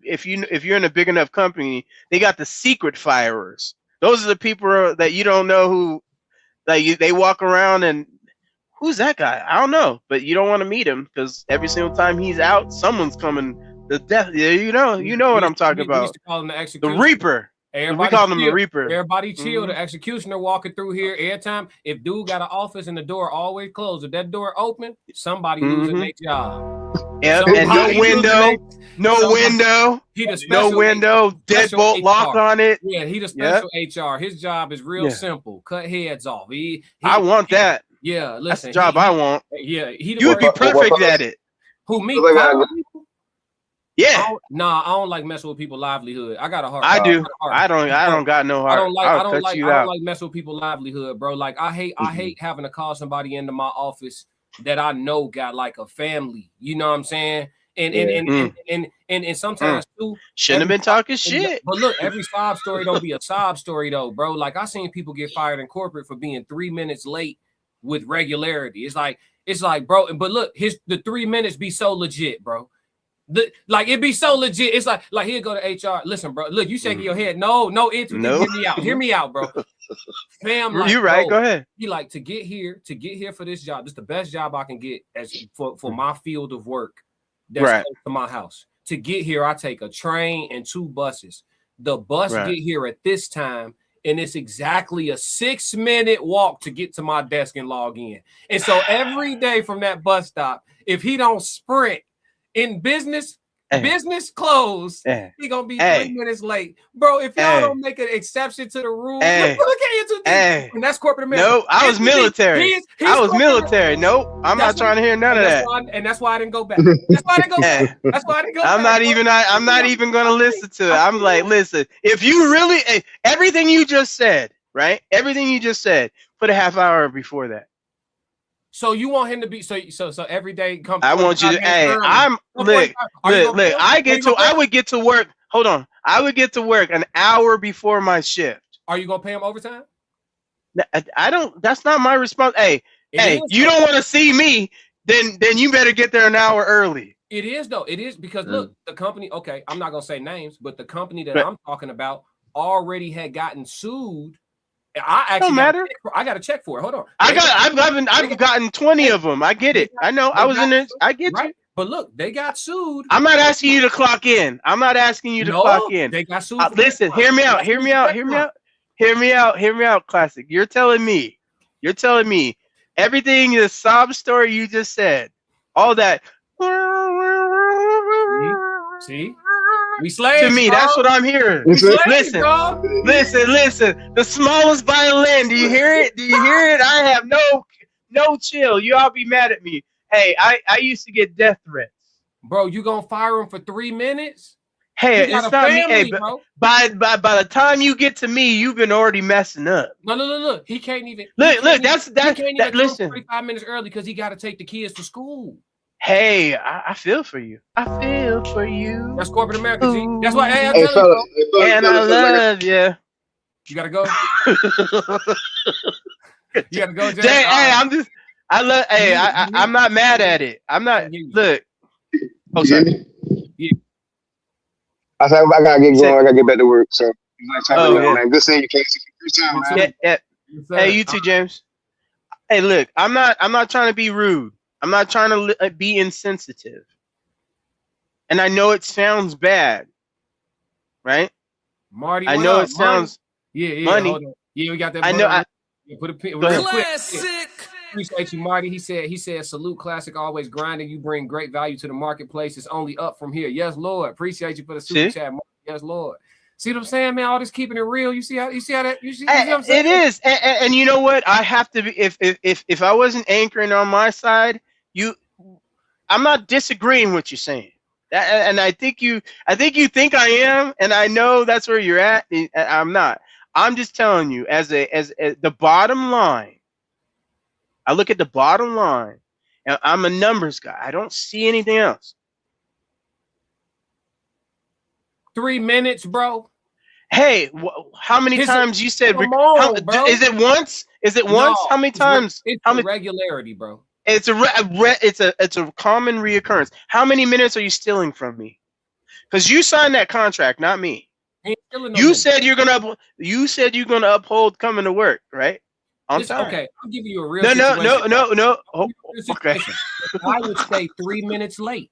if you're in a big enough company, they got the secret firers. Those are the people that you don't know who, like they walk around and who's that guy? I don't know, but you don't want to meet him because every single time he's out, someone's coming to death. Yeah, you know what I'm talking about. We used to call him the The executioner. Reaper. Everybody We call him the chill. Reaper. Everybody chill. Mhm. The executioner walking through here every time. If dude got an office and the door always closed, if that door open, somebody losing their job. Yep, Somebody and no losing window, no somebody- window, He the special no window, special deadbolt lock HR. on it. Yeah, he the special HR. His job is real Yeah. simple. Cut heads off. I want that. Yeah, listen. That's the job I want. Yeah, he the You would be worst- perfect at it. Who me? Look, I- Yeah, Nah, I don't like messing with people's livelihood. I got a heart. I do. got a heart. I don't got no heart. I don't like. I'll I don't cut like. you I don't out. like messing with people's livelihood, bro. Like I hate having to call somebody into my office that I know got like a family. You know what I'm saying? And sometimes too. Shouldn't have been talking shit. But look, every sob story don't be a sob story though, bro. Like I seen people get fired in corporate for being 3 minutes late with regularity. It's like, bro. But look, the 3 minutes be so legit, bro. Like it be so legit. It's like he'll go to HR. Listen, bro. Look, you shaking your head. No, Anthony, No. Hear me out, bro. Fam, like, You right. bro, Go ahead. he like to get here for this job. This is the best job I can get as for my field of work. That's Right. close to my house. To get here, I take a train and 2 buses. The bus Right. get here at this time, and it's exactly a 6-minute walk to get to my desk and log in. And so every day from that bus stop, if he don't sprint in business close, he gonna be 3 minutes late, bro. If y'all don't make an exception to the rule, look at you, and that's corporate America. No, I was military. I was military. Nope, I'm not trying to hear none of that. And that's why I didn't go back. That's why I didn't go back. That's why I didn't go back. I'm not even gonna listen to it. I'm like, listen, if you really everything you just said, right? Everything you just said, put a half hour before that. So you want him to be so every day come. I want you to. Hey, I'm look. I would get to work. Hold on. I would get to work an hour before my shift. Are you gonna pay him overtime? I don't. That's not my response. Hey, you don't want to see me? Then you better get there an hour early. It is though. It is because look, the company. Okay, I'm not gonna say names, but the company that I'm talking about already had gotten sued. I actually don't matter. I got a check for it. Hold on. I've gotten 20 of them. I get it. I know. I was in it. I get you. But look, they got sued. I'm not asking you to clock in. I'm not asking you to clock in. They got sued. Listen, hear me out. Hear me out, Classic. You're telling me everything, the sob story you just said, all that. See? We slaves, to me, bro. that's what I'm hearing. Listen. The smallest violin. Do you hear it? I have no chill. You all be mad at me. Hey, I used to get death threats. Bro, you gonna fire him for 3 minutes? Hey, it's not me. Hey, bro. By the time you get to me, you've been already messing up. Look. He can't even. Listen. 45 minutes early because he got to take the kids to school. Hey, I feel for you. I feel for you. That's corporate America, G. That's why. Hey, Hey, fellas, and I love you. You gotta go. You gotta go, Jay. Hey, I'm not mad at it. I'm not. Look. Oh, sorry. Yeah. I said I gotta get going. I gotta get back to work. So, man. Good seeing you, Casey. Good time, man. Yeah. Hey, you too, James. Hey, look. I'm not trying to be rude. I'm not trying to be insensitive. And I know it sounds bad, right? Marty, I know it sounds money. Hold on. Yeah, we got that. I know. Put a pin. Classic. Appreciate you, Marty. He said, salute Classic, always grinding. You bring great value to the marketplace. It's only up from here. Yes, Lord. Appreciate you for the super chat, Marty. Yes, Lord. See what I'm saying, man? All this keeping it real. You see that? You see what I'm saying? It is, and you know what? I have to be. If I wasn't anchoring on my side, I'm not disagreeing with what you're saying. And I think you think I am, and I know that's where you're at. I'm not. I'm just telling you, as the bottom line. I look at the bottom line, and I'm a numbers guy. I don't see anything else. 3 minutes, bro. Hey, how many His- times you said? Come on, bro. Is it once? Is it No, once? How many times? It's How many? irregularity, bro. It's a common reoccurrence. How many minutes are you stealing from me? Because you signed that contract, not me. Ain't stealing no You minutes. said you're gonna uphold coming to work, right? On time. Okay, I'll give you a real No. I'll give you a Okay. situation. I would stay 3 minutes late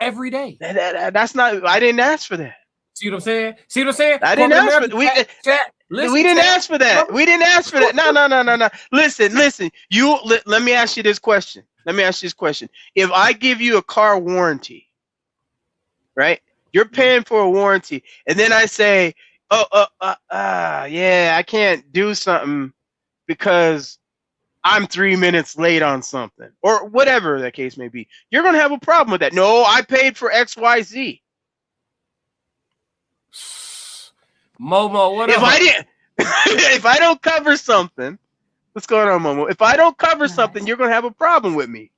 every day. That's not. I didn't ask for that. See what I'm saying? See what I'm saying? I didn't Corporate ask for America, chat, listen, we didn't chat. ask for that. We didn't ask for that. No. Listen. Let me ask you this question. If I give you a car warranty, right? You're paying for a warranty, and then I say, yeah, I can't do something because I'm 3 minutes late on something, or whatever the case may be. You're gonna have a problem with that. No, I paid for XYZ. Momo, what If up? I didn't, if I don't cover something, what's going on, Momo? If I don't cover something, you're gonna have a problem with me.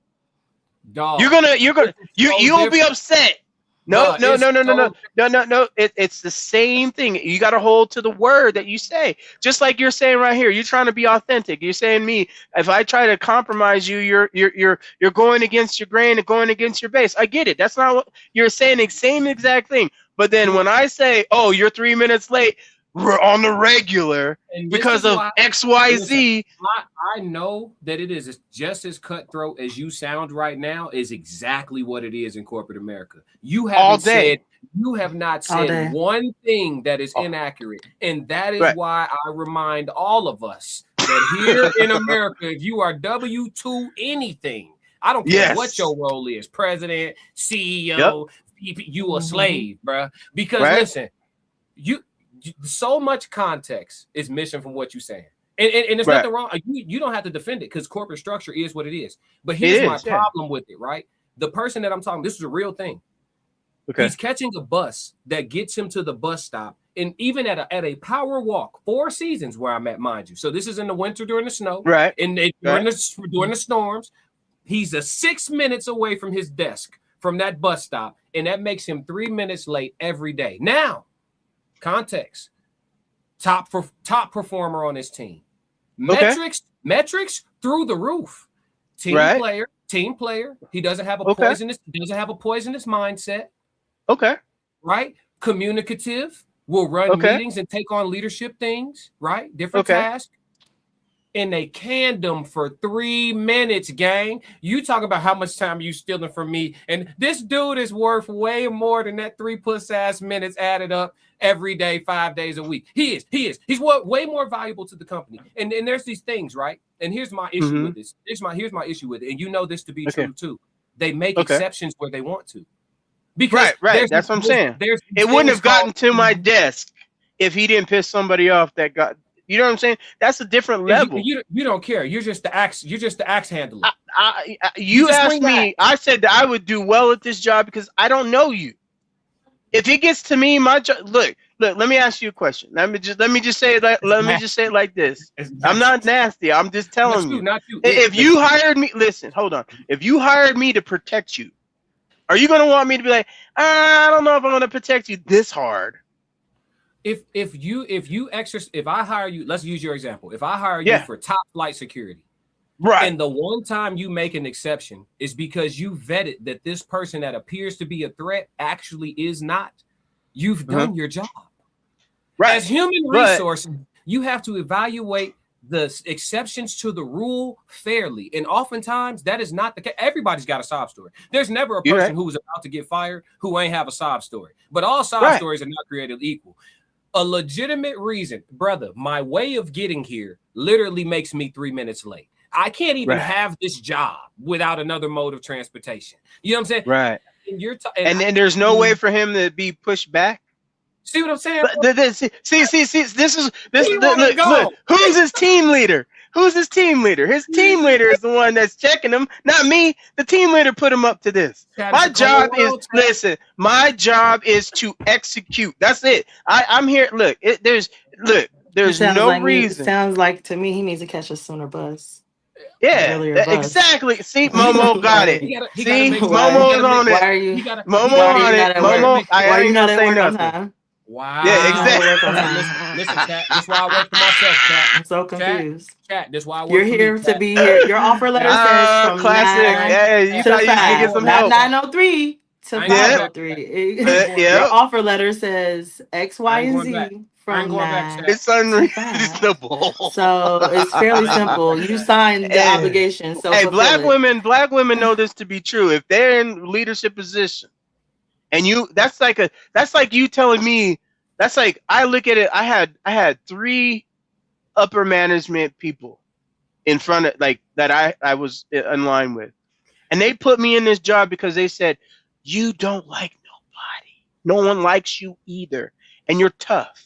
Dog. You'll be upset. No. It's the same thing. You got to hold to the word that you say. Just like you're saying right here. You're trying to be authentic. You're saying me. If I try to compromise you, you're going against your grain and going against your base. I get it. That's not what you're saying. The same exact thing. But then when I say, "Oh, you're 3 minutes late," we're on the regular because of XYZ. I know that it is just as cutthroat as you sound right now. Is exactly what it is in corporate America. You haven't said, you have not said one thing that is inaccurate, and that is why I remind all of us that here in America, if you are W-2 anything, I don't care what your role is, president, CEO, you a slave, bruh. Because listen, you so much context is missing from what you're saying. And there's nothing wrong. You don't have to defend it because corporate structure is what it is. But here's my problem with it, right? The person that I'm talking, this is a real thing. Okay. He's catching a bus that gets him to the bus stop. And even at a power walk, 4 seasons where I'm at, mind you. So this is in the winter during the snow. Right. And during the storms, he's 6 minutes away from his desk from that bus stop. And that makes him 3 minutes late every day. Now, context. Top performer on his team. Metrics through the roof. Team player. He doesn't have a poisonous mindset. Okay. Right? Communicative. Will run meetings and take on leadership things, right? Different tasks. And they canned him for 3 minutes, gang. You talk about how much time you stealing from me. And this dude is worth way more than that 3+ minutes added up every day, 5 days a week. He is. He's way more valuable to the company. And there's these things, right? And here's my issue with this. Here's my issue with it. And you know this to be true too. They make exceptions where they want to. Because that's what I'm saying. It wouldn't have gotten to my desk if he didn't piss somebody off that got. You know what I'm saying? That's a different level. You don't care. You're just the axe. You're just the axe handler. You asked me. I said that I would do well at this job because I don't know you. If it gets to me, my job. Look. Let me ask you a question. Let me just say it like this. I'm not nasty. I'm just telling you. Not you. If you hired me, listen. Hold on. If you hired me to protect you, are you gonna want me to be like, I don't know if I'm gonna protect you this hard? If I hire you, let's use your example. If I hire you for top flight security, right, and the one time you make an exception is because you vetted that this person that appears to be a threat actually is not, you've done your job. Right. As human resources, you have to evaluate the exceptions to the rule fairly. And oftentimes that is not the case. Everybody's got a sob story. There's never a person who was about to get fired who ain't have a sob story. But all sob stories are not created equal. A legitimate reason, brother, my way of getting here literally makes me 3 minutes late. I can't even have this job without another mode of transportation. You know what I'm saying? Right. And then there's no way for him to be pushed back. See what I'm saying? See. Look. Who's his team leader? His team leader is the one that's checking him, not me. The team leader put him up to this. My job is to execute. That's it. I'm here. Look, there's no reason. Sounds like to me he needs to catch a sooner bus. Yeah, exactly. See, Momo got it. See, Momo's on it. Why are you? Momo on it. Momo, I ain't gonna say nothing. Wow. Yeah, exactly. Listen, chat. This is why I work for myself, chat. I'm so confused. Chat. This is why I work You're for here me, to chat. be here. Your offer letter says from Classic. 9 Hey, you to thought you was gonna get 5, some not help. 9:03 to Yeah. 5:03. Yeah. Your offer letter says X, Y, I ain't and going back. Z I ain't from going back, 9 chat. It's to unreasonable. 5. So it's fairly simple. You signed the obligation, so Hey, fulfill it. black women know this to be true. If they're in leadership position, and that's like you telling me, that's like, I look at it. I had 3 upper management people in front of, like, that I was in line with, and they put me in this job because they said, you don't like nobody. No one likes you either, and you're tough.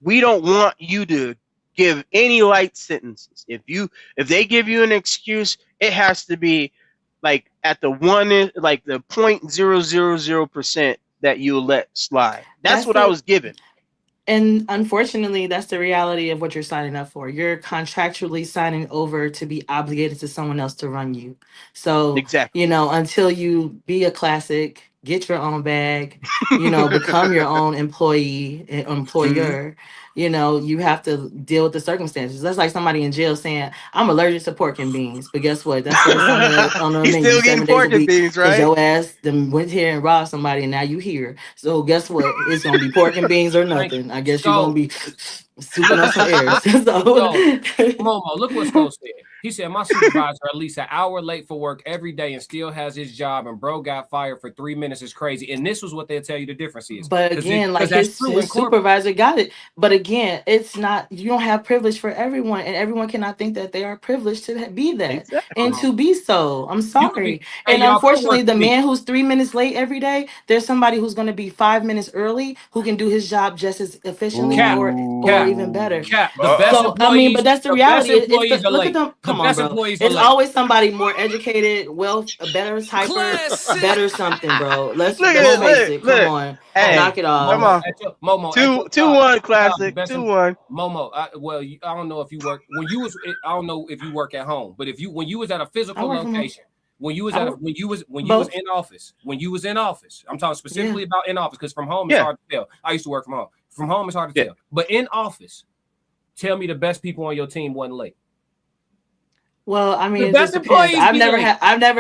We don't want you to give any light sentences. If they give you an excuse, it has to be like at the 0.000% that you'll let slide. That's what I was given. And unfortunately, that's the reality of what you're signing up for. You're contractually signing over to be obligated to someone else to run you. So, Exactly. until you be a classic, get your own bag, become your own employer, you have to deal with the circumstances. That's like somebody in jail saying, I'm allergic to pork and beans. But guess what? That's what's on the He's menu still 7 getting days pork a and week. beans, Because right? your ass them went here and robbed somebody and now you here. So guess what? It's going to be pork and beans or nothing. I guess you're going to be souping up some airs. Momo, look what Sko said. He said, my supervisor at least an hour late for work every day and still has his job, and bro got fired for 3 minutes is crazy. And this was what they'll tell you the difference is. But again, like his supervisor got it. But again, it's not, you don't have privilege for everyone, and everyone cannot think that they are privileged to be that. Exactly. And to be so. I'm sorry. Hey, and y'all, unfortunately, the man who's 3 minutes late every day, there's somebody who's going to be 5 minutes early who can do his job just as efficiently or even better. The best employees, but that's the reality. Employees are Look late. at them. Come the on, best bro. employees It's are late. always somebody more educated, a better typer, better something, bro. Let's face it. Come on. Hey, knock it off. Come on. Momo, 2-1 classic. 2-1. Momo, I don't know if you work when you was. I don't know if you work at home, but when you was at a physical location, when you was in office, I'm talking specifically about in office, because from home it's hard to tell. I used to work from home. From home it's hard to tell, but in office, tell me the best people on your team wasn't late. Well, I mean, it just depends. I've never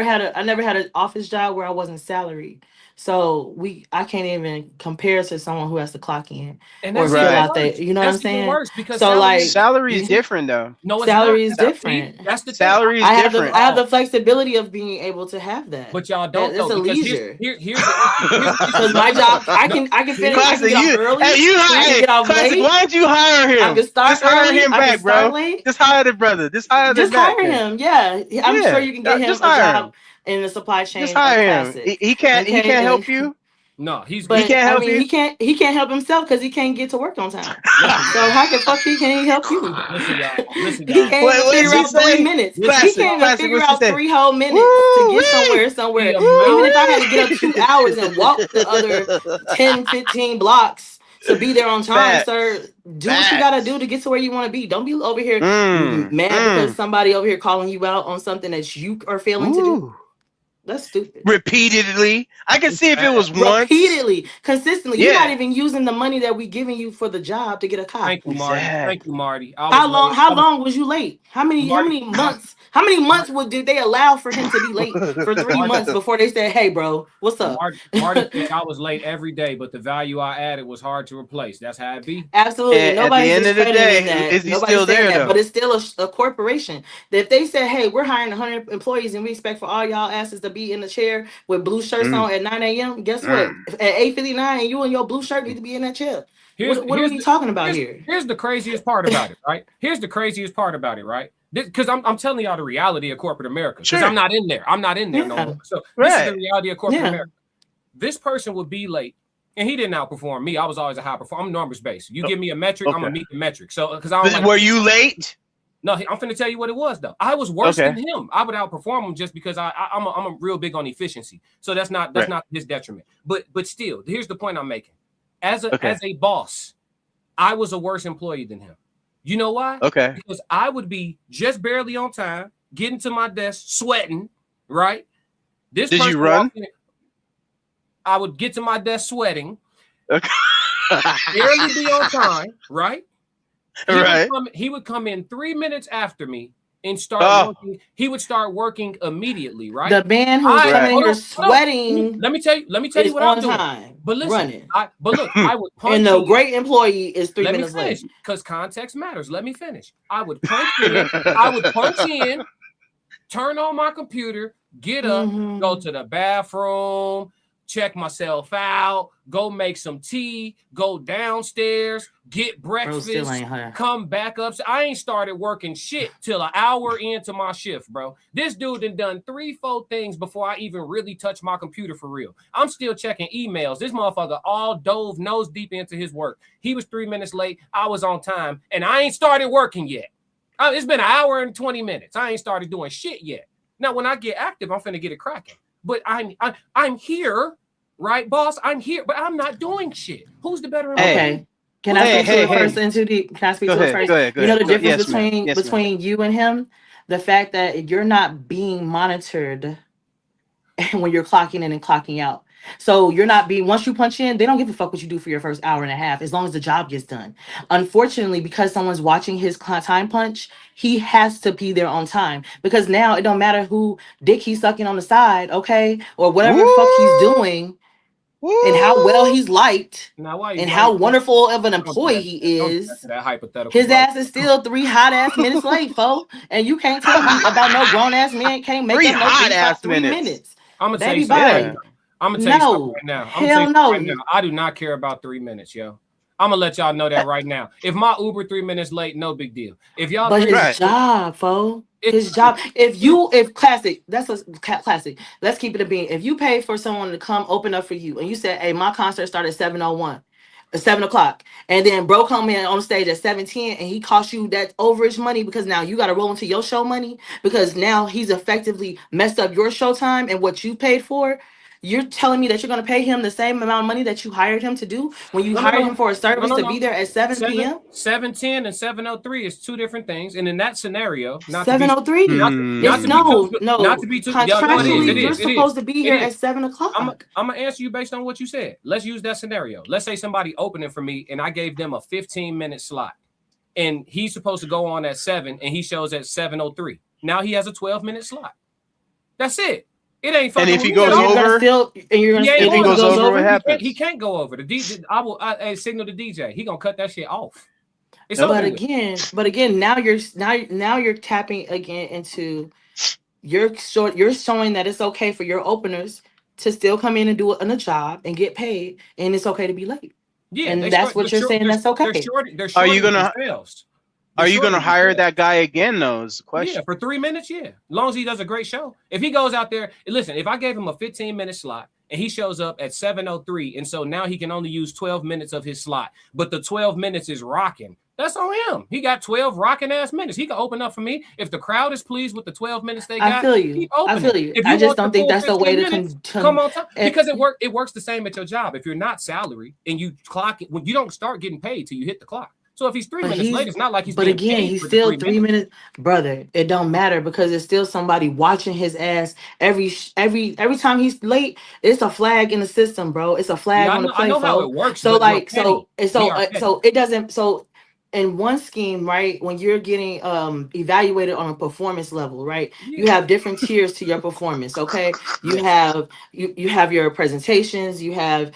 had an office job where I wasn't salaried. So I can't even compare to someone who has to clock in or fill out that. You know what I'm saying? Worse because salary is different though. No, salary is different. That's the salary is different. I have the flexibility of being able to have that. But y'all don't. It's a leisure. Here's because my job, I can finish. I can get off early. Hey, get off Classic, late. why don't you hire him? I can start Just hire early. him back, bro. Just hire the brother. Just hire him. Yeah, I'm sure you can get him a job in the supply chain. Just hire him. He can't help you. No, he can't help you. He can't help himself because he can't get to work on time. So how the fuck can he help you? Listen, y'all. He can't even figure out 3 minutes. He can't even figure out 3 whole minutes to get somewhere. Even if I had to get up 2 hours and walk the other 10, 15 blocks to be there on time, sir. Do what you gotta do to get to where you want to be. Don't be over here mad because somebody over here calling you out on something that you are failing to do. That's stupid. Repeatedly. I can see if it was once. Repeatedly, consistently. You're not even using the money that we giving you for the job to get a cop. Thank you, Marty. Thank you, Marty. How long was you late? How many months? How many months did they allow for him to be late for 3 months before they said, "Hey, bro, what's up?" Marty said I was late every day, but the value I added was hard to replace. That's how it be. Absolutely. Nobody's at the end of the day, is he still there though? But it's still a corporation. If they said, "Hey, we're hiring 100 employees and we expect for all y'all asses to be in the chair with blue shirts on at 9 a.m." Guess what? At 8:59, you and your blue shirt need to be in that chair. What are we talking about here? Here's the craziest part about it, right? Here's the craziest part about it, right? Because I'm telling y'all the reality of corporate America. Because I'm not in there. I'm not in there no more. So this is the reality of corporate America. This person would be late, and he didn't outperform me. I was always a high performer. I'm numbers based. You give me a metric, I'm gonna meet the metric. So because I don't were you late? No, I'm finna tell you what it was though. I was worse than him. I would outperform him just because I'm a real big on efficiency. So that's not his detriment. But still, here's the point I'm making. As a boss, I was a worse employee than him. You know why? Okay. Because I would be just barely on time, getting to my desk, sweating, right? Did you run? I would get to my desk sweating. Okay. barely be on time, right? Right. He would come in 3 minutes after me and start working. He would start working immediately, right? The man who's coming here hold on. sweating. Let me tell you what I'm doing. Time, but listen, running. But look, I would punch and the in. great employee is 3 minutes late. Because context matters. Let me finish. I would punch in. I would punch in, turn on my computer, get up, go to the bathroom, check myself out, go make some tea, go downstairs, get breakfast, come back up. I ain't started working shit till an hour into my shift, bro. This dude done 3-4 things before I even really touch my computer for real. I'm still checking emails. This motherfucker all dove nose deep into his work. He was 3 minutes late. I was on time, and I ain't started working yet. It's been an hour and 20 minutes. I ain't started doing shit yet. Now, when I get active, I'm finna get it cracking. But I'm here, right, boss? I'm here, but I'm not doing shit. Who's the better employee? Okay. Can I speak to it first? Can I speak to it first? Go ahead. You know the difference between you and him? The fact that you're not being monitored when you're clocking in and clocking out. So you're not being, once you punch in, they don't give a fuck what you do for your first hour and a half, as long as the job gets done. Unfortunately, because someone's watching his time punch, he has to be there on time, because now it don't matter who dick he's sucking on the side, okay, or whatever the fuck he's doing, and how well he's liked, and how wonderful of an employee he is. That hypothetical. His ass is still 3 hot ass minutes late, fo, and you can't tell me about no grown ass man can't make 3 up hot ass 3 minutes. I'm gonna tell you Baby something. bye. I'm gonna tell you something right now. Hell no. I do not care about 3 minutes, yo. I'm gonna let y'all know that right now. If my Uber 3 minutes late, no big deal. If y'all, but his job, fo, his job. If classic, that's a classic. Let's keep it a bean. If you pay for someone to come open up for you, and you said, "Hey, my concert started at 7:01." 7 o'clock, and then bro come in on stage at 7:10, and he cost you that overage money because now you got to roll into your show money, because now he's effectively messed up your show time and what you paid for. You're telling me that you're going to pay him the same amount of money that you hired him to do when you hired him for a service to be there at 7 p.m. 7:10 and 7:03 is 2 different things, and in that scenario, 7:03. Not to be too. Contractually, you're supposed to be here at 7 o'clock. I'm gonna answer you based on what you said. Let's use that scenario. Let's say somebody opening for me, and I gave them a 15-minute slot, and he's supposed to go on at 7, and he shows at 7:03. Now he has a 12-minute slot. That's it. It ain't fucking. And if he goes over, what happens? He can't go over. The DJ, I signal the DJ. He gonna cut that shit off. But again, now you're tapping again into you're showing that it's okay for your openers to still come in and do a job and get paid, and it's okay to be late. Yeah, and that's what you're saying. That's okay. Are you gonna hire that guy again, though? Is the question. Yeah, for 3 minutes, yeah. As long as he does a great show. If he goes out there, listen, if I gave him a 15-minute slot and he shows up at 7:03, and so now he can only use 12 minutes of his slot, but the 12 minutes is rocking, that's on him. He got 12 rocking ass minutes. He can open up for me. If the crowd is pleased with the 12 minutes they got, I feel you. I just don't think that's the way to come on top, because it works the same at your job. If you're not salary and you clock it, when you don't start getting paid till you hit the clock. So if he's 3 minutes late, it's not like he's. But again, he's still 3 minutes, brother. It don't matter, because it's still somebody watching his ass every time he's late. It's a flag in the system, bro. It's a flag on the play. I know how it works. So so it doesn't. So in one scheme, right, when you're getting evaluated on a performance level, right, you have different tiers to your performance. Okay, you have your presentations, you have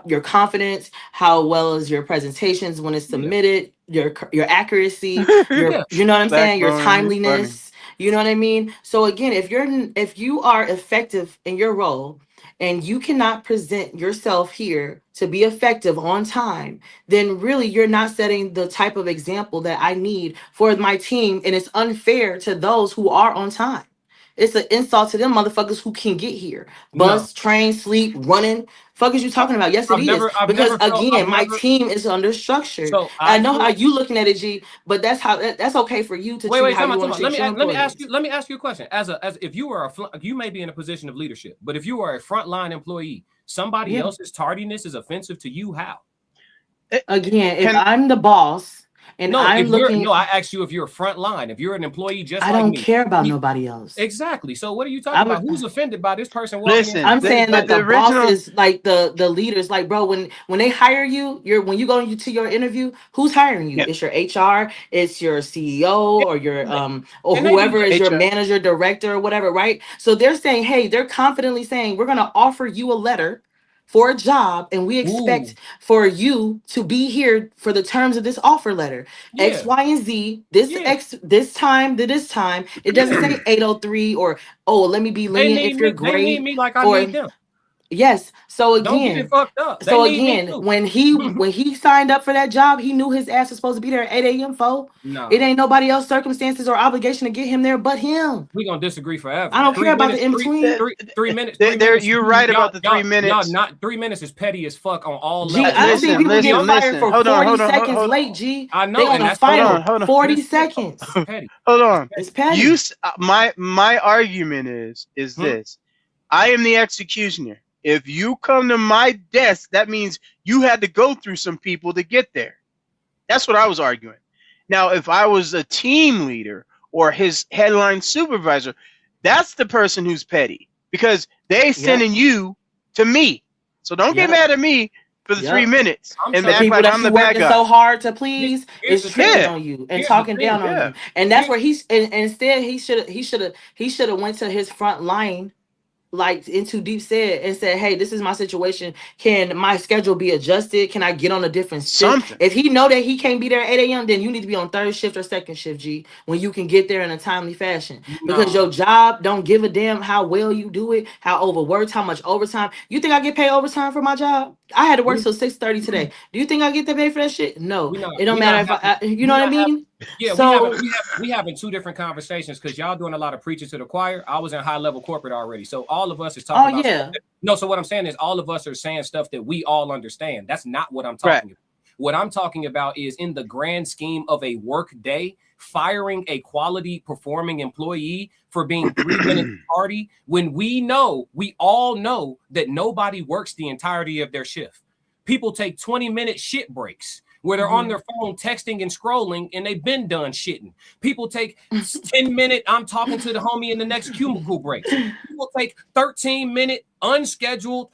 your confidence, how well is your presentations when it's submitted, your accuracy, you know what I'm saying, your timeliness, you know what I mean. So again, if you are effective in your role, and you cannot present yourself here to be effective on time, then really you're not setting the type of example that I need for my team. And it's unfair to those who are on time. It's an insult to them motherfuckers who can get here. Bus, train, sleep, running. Fuck is you talking about? Yes, it is. Because again, my team is under structure. So I know how you looking at it, G, but that's okay for you to choose how you want to treat your employees. Let me ask you a question. As if you were you may be in a position of leadership, but if you are a frontline employee, somebody else's tardiness is offensive to you. How? Again, if I'm the boss and No, I'm if you're looking. I asked you if you're a front line, if you're an employee just I like don't me. care about nobody else. Exactly. So what are you talking I'm about? Who's offended by this person walking Listen, in? I'm saying that the original. bosses, like the leaders, like bro, when they hire you, when you go to your interview, who's hiring you? Yeah. It's your HR, it's your CEO, or your or And they whoever do is your HR. manager, director, or whatever, right? So they're saying, hey, they're confidently saying, we're gonna offer you a letter for a job, and we expect for you to be here for the terms of this offer letter. X, Yeah. Y, and Z. This time to this time. It doesn't say 803 or let me be They lenient need if me. you're They great. need me like I or need them. yes. So Don't get again, it fucked up. They so need me again, too. when he signed up for that job, he knew his ass was supposed to be there at 8 a.m. Fo. No. It ain't nobody else circumstances or obligation to get him there but him. We gonna disagree forever. I don't 3 care about minutes, the in between. 3 minutes. You're right about the 3 minutes. Y'all not 3 minutes is petty as fuck on all G, levels. I done seen people get fired listen. for Hold 40 on, seconds late, G. I know, They on and the that's final hold on. 40 seconds. Petty. Hold on. It's petty. You my argument is this. I am the executioner. If you come to my desk, that means you had to go through some people to get there. That's what I was arguing. Now, if I was a team leader or his headline supervisor, that's the person who's petty because they sending you to me. So don't get mad at me for the 3 minutes and the act people like that I'm you the bad working guy. so hard to please Here's is the tripping thing. on you and Here's the talking thing, down on yeah. you, and that's where instead he should have went to his front line, like Into Deep said, and said, hey, this is my situation. Can my schedule be adjusted? Can I get on a different shift? Something. If he know that he can't be there at 8 a.m., then you need to be on third shift or second shift, G, when you can get there in a timely fashion. Because your job don't give a damn how well you do it, how overworked, how much overtime. You think I get paid overtime for my job? I had to work till 6:30 today. Do you think I get to pay for that shit? No. It don't matter if I you know what I mean? Yeah, so we having two different conversations because y'all doing a lot of preaching to the choir. I was in high level corporate already, so all of us is talking about no. So what I'm saying is all of us are saying stuff that we all understand. That's not what I'm talking about. What I'm talking about is in the grand scheme of a work day, firing a quality performing employee for being 3 minutes tardy when we all know that nobody works the entirety of their shift. People take 20-minute shit breaks where they're on their phone texting and scrolling and they've been done shitting. People take 10-minute, I'm talking to the homie in the next cubicle breaks. People take 13-minute unscheduled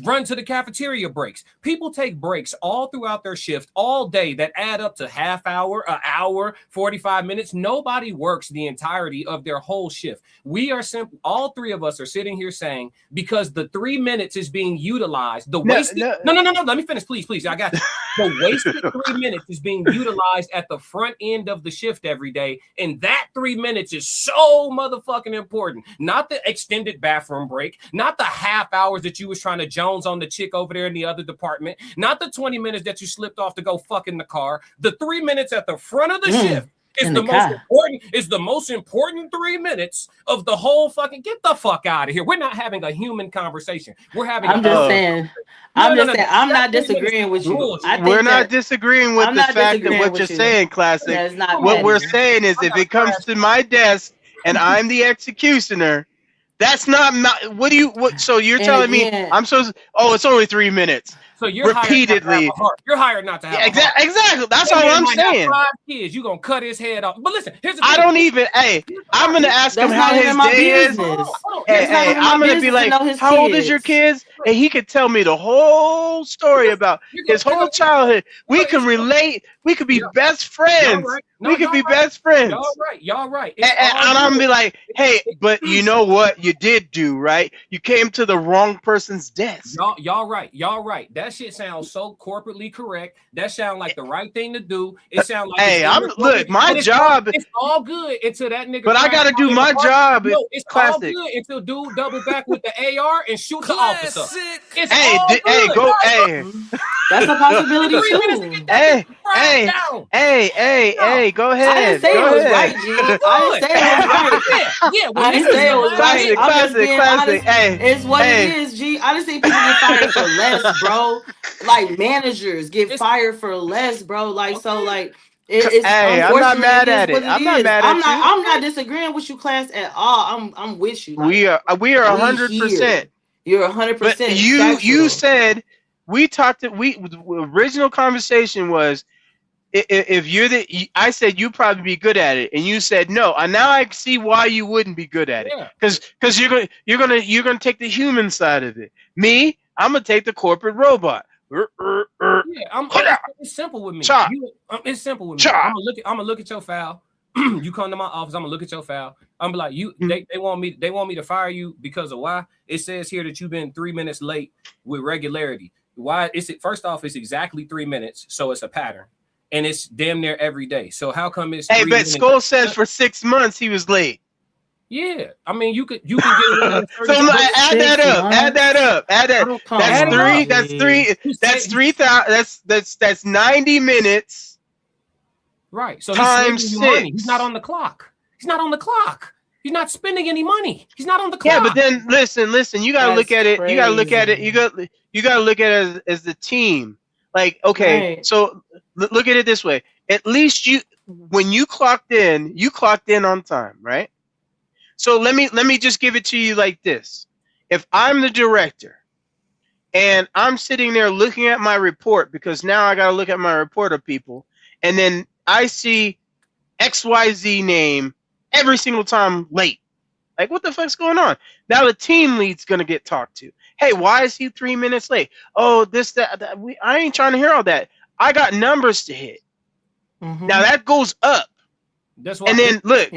run to the cafeteria breaks. People take breaks all throughout their shift all day that add up to half hour, an hour, 45 minutes. Nobody works the entirety of their whole shift. We are simple. All three of us are sitting here saying because the 3 minutes is being utilized, the wasted. No. Let me finish, please. I got you. The wasted 3 minutes is being utilized at the front end of the shift every day, and that 3 minutes is so motherfucking important. Not the extended bathroom break, not the half hours that you was trying to Jones on the chick over there in the other department, not the 20 minutes that you slipped off to go fuck in the car. The 3 minutes at the front of the shift is the most important 3 minutes of the whole fucking. Get the fuck out of here. We're not having a human conversation. We're having. I'm just saying. I'm not disagreeing with you. We're not disagreeing with the fact that what you're saying, Classic. What we're saying is if it comes to my desk and I'm the executioner, that's not what do you what so you're telling me I'm supposed it's only 3 minutes. So you're repeatedly hired not to have exactly. That's all I'm saying. 5 kids, you're gonna cut his head off. But listen, here's the thing. I don't even I'm gonna ask him how his day is. Hey, I'm gonna be like, how old is your kids? And he could tell me the whole story about his whole childhood. We can relate. We could be best friends. We could be best friends. Y'all right. And I'm gonna be like, hey, but you know what you did do, right? You came to the wrong person's desk. Y'all right. That shit sounds so corporately correct. That sounds like the right thing to do. It sounds like look, my job. It's all good until that nigga. But I gotta do my job. No, it's Classic. all good until dude double back with the AR and shoot the officer. It's that's a possibility too. Hey, go ahead. I didn't say it was right, G. I didn't say it was right. I'm just being honest. It's what it is, G. I didn't say people get fired for less, bro. Like managers get fired for less, bro. Like so, like. It's I'm not mad at it. I'm not mad at you. I'm not disagreeing with you, Class, at all. I'm with you. Like, we are 100%. You're 100%. But you said we talked. The original conversation was if you're I said you'd probably be good at it, and you said no. And now I see why you wouldn't be good at it. Because you're gonna take the human side of it. Me, I'm gonna take the corporate robot. Yeah, it's simple with me. It's simple with me. I'm gonna look at your file. You come to my office, I'm gonna look at your file. I'm gonna be like, they want me to fire you because of why? It says here that you've been 3 minutes late with regularity. Why is it? First off, it's exactly 3 minutes, so it's a pattern, and it's damn near every day. So how come it's? Hey, but Skull says for 6 months he was late. Yeah, I mean you can get it. So add that up. That's 90 minutes. Right. So times 6. Money. He's not on the clock. He's not spending any money. He's not on the clock. Yeah, but then listen. You gotta look at it. You gotta look at it. You gotta look at it as the team. Like, okay, so look at it this way. At least when you clocked in on time, right? So let me just give it to you like this. If I'm the director and I'm sitting there looking at my report, because now I gotta look at my report of people, and then I see XYZ name every single time late. Like, what the fuck's going on? Now the team lead's gonna get talked to. Hey, why is he 3 minutes late? Oh, this, that. I ain't trying to hear all that. I got numbers to hit. Now that goes up. That's why. And then look,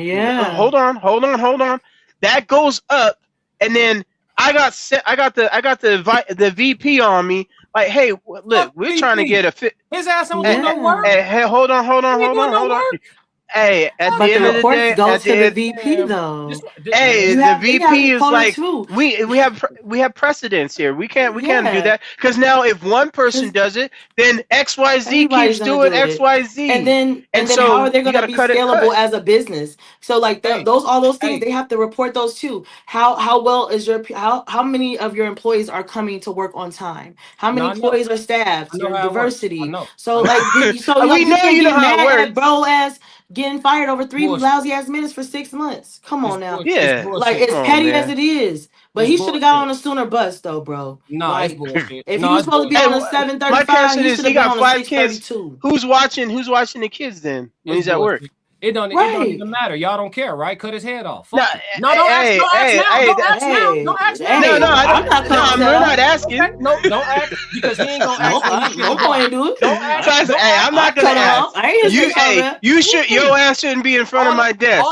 hold on. That goes up, and then I got the VP on me. Like, hey, look, we're trying to get a fit. His ass don't do no work. Hey, hold on. Hey, at the end of the day, goes to the VP though. Hey, the VP is like, we have precedence here. We can't do that, because now if one person does it, then XYZ keeps doing XYZ, and then so how are they going to be scalable as a business? So like all those things they have to report those too. How well is how many of your employees are coming to work on time? How many employees are staffed? Your diversity. So like we know you know how it works, bro. As getting fired over 3 lousy ass minutes for 6 months. Come on now. Yeah. Like, it's petty as it is. But he should have got on a sooner bus though, bro. No, like, it's bullshit. If he was supposed to be on a 7:35, my question he is, should he have been got on a 5 kids. 6:32. Who's watching the kids then when he's at work? It don't even matter. Y'all don't care, right? Cut his head off. Don't ask now. I'm not asking. Okay. No, don't ask, because he ain't gonna ask. No point, dude. Don't ask. I'm not gonna ask. Your ass shouldn't be in front of my desk.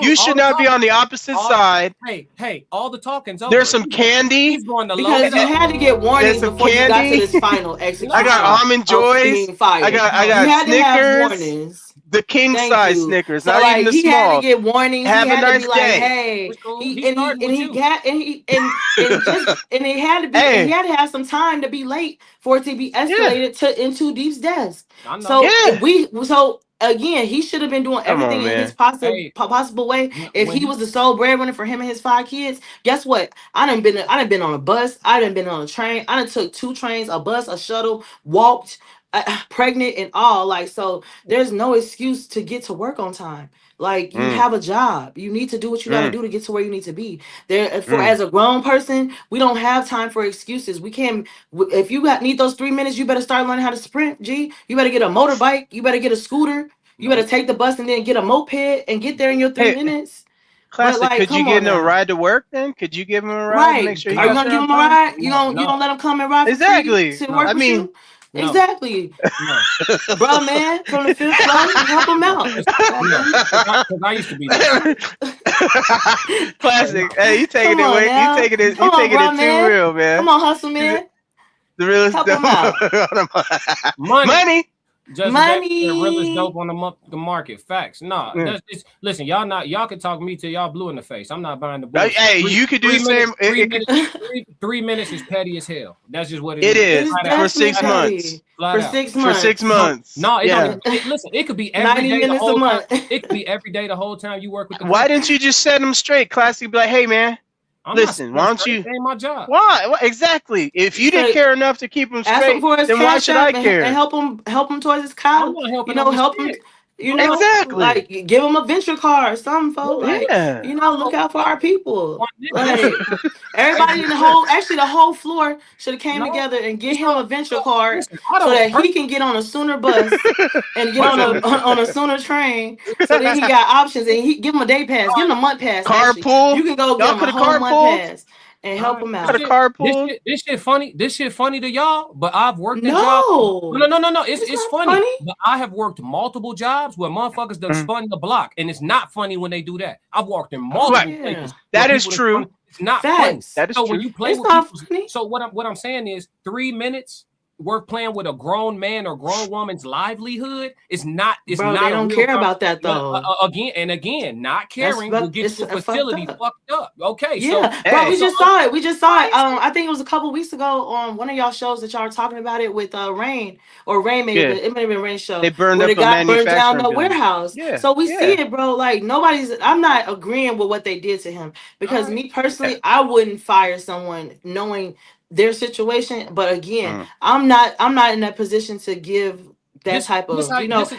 You should not be on the opposite side. Hey, all the talking's over. There's some candy. Because you had to get warnings before you got to this final execution. I got Almond Joys. I got Snickers. The king size Snickers, so not like, even the he small. He had to get warnings. Have he had a nice to be day. Like, hey, and he had to have some time to be late for it to be escalated to into Deep's desk. So again, he should have been doing everything in his possible way. If he was the sole breadwinner for him and his 5 kids, guess what? I done been on a bus. I done been on a train. I done took 2 trains, a bus, a shuttle, walked. Pregnant and all, like, so there's no excuse to get to work on time. Like, you have a job, you need to do what you got to do to get to where you need to be there. As a grown person, we don't have time for excuses. We can't. If you need those 3 minutes, you better start learning how to sprint. You better get a motorbike, you better get a scooter, you better take the bus and then get a moped and get there in your 3 minutes. Classic, like, could you give him a ride to work then? Could you give him a ride? Right. Make sure are you gonna give him a ride? You don't let him come and ride exactly to work with you? No. Exactly, bro, man, from the 5th floor, help him out. Because I used to be there. Classic. Hey, you taking it away? You taking it too real, man. Come on, hustle, man. The realest dope. Money. Just money. The realest dope on the market. Facts. Nah, listen, y'all can talk me till y'all blue in the face. I'm not buying the bullshit. Hey, you could do the same. 3 minutes is petty as hell. That's just what it is. For 6 months. For 6 months. No, listen, it could be every day the whole time. It could be every day the whole time you work with the Why didn't you just set them straight? Classic, be like, hey, man. Listen, why don't you? It ain't my job. Why? Exactly. If you didn't care enough to keep him straight, then why should I care? And help him towards his college. Help him. You know, Exactly. like give them a venture card or something, folks. Like, Yeah. you know, look out for our people. Like everybody in the whole floor should have came together and get him a venture card so that he can get on a sooner bus and get on a sooner train. So then he got options and he give him a day pass, give him a month pass. Actually. Carpool. You can go get him a whole month pass and help him out. This shit funny. This shit funny to y'all, but I've worked No. jobs. No. It's not funny. But I have worked multiple jobs where motherfuckers done spun the block, and it's not funny when they do that. I've worked in multiple places. That where is people true. It's not Facts. funny. That is so true. when you play with people, so what I'm saying is 3 minutes. We're playing with a grown man or grown woman's livelihood. It's not. It's Bro, not. they don't care about that though. Again, not caring will get the fucked facility up. fucked up. Okay, Yeah, so bro, we just saw it. We just saw it. I think it was a couple weeks ago on one of y'all shows that y'all were talking about it with Rain maybe Yeah. it may have been Rain show. They burned where up they a got burned down manufacturing the building. warehouse. Yeah, So we yeah. see it, bro. Like I'm not agreeing with what they did to him because me personally, I wouldn't fire someone knowing their situation. But again, I'm not in that position to give that type of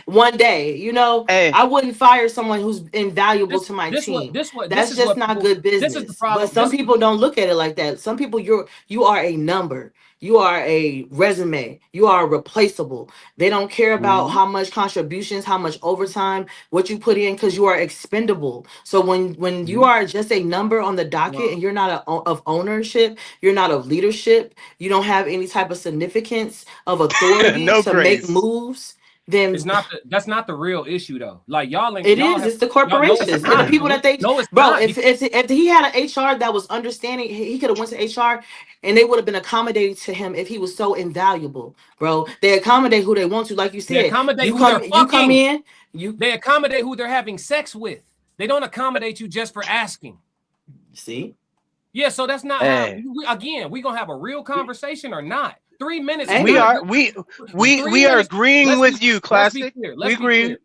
one day. I wouldn't fire someone who's invaluable to my team. That's just not good business. This is the problem. But some people don't look at it like that. Some people you are a number. You are a resume. You are replaceable. They don't care about how much contributions, how much overtime, what you put in, because you are expendable. So when you are just a number on the docket and you're not of ownership, you're not of leadership, you don't have any type of significance of authority to make moves. Then that's not the real issue though. Like y'all, it's the corporations and the people that they. If he had an HR that was understanding, he could have went to HR and they would have been accommodating to him if he was so invaluable, bro. They accommodate who they want to, like you said. They accommodate you come in. They accommodate who they're having sex with. They don't accommodate you just for asking. See? Yeah, so that's not how, again, we gonna have a real conversation or not. 3 minutes. We are agreeing with you, Classic. We agree.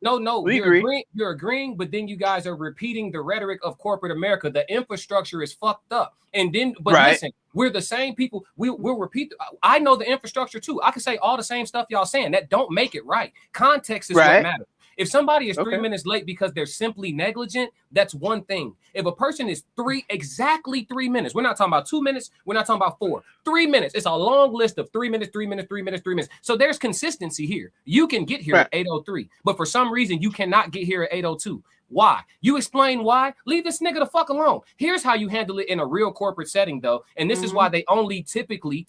No, we you're agree. You're agreeing, but then you guys are repeating the rhetoric of corporate America. The infrastructure is fucked up. And then, but listen, we're the same people. We'll repeat. I know the infrastructure too. I can say all the same stuff y'all saying. That don't make it right. Context is what matters. If somebody is 3 minutes late because they're simply negligent, that's one thing. If a person is exactly 3 minutes, we're not talking about 2 minutes, we're not talking about 4. 3 minutes. It's a long list of 3 minutes, 3 minutes, 3 minutes, 3 minutes. So there's consistency here. You can get here at 8:03, but for some reason you cannot get here at 8:02. Why? You explain why. Leave this nigga the fuck alone. Here's how you handle it in a real corporate setting, though. And this is why they only typically,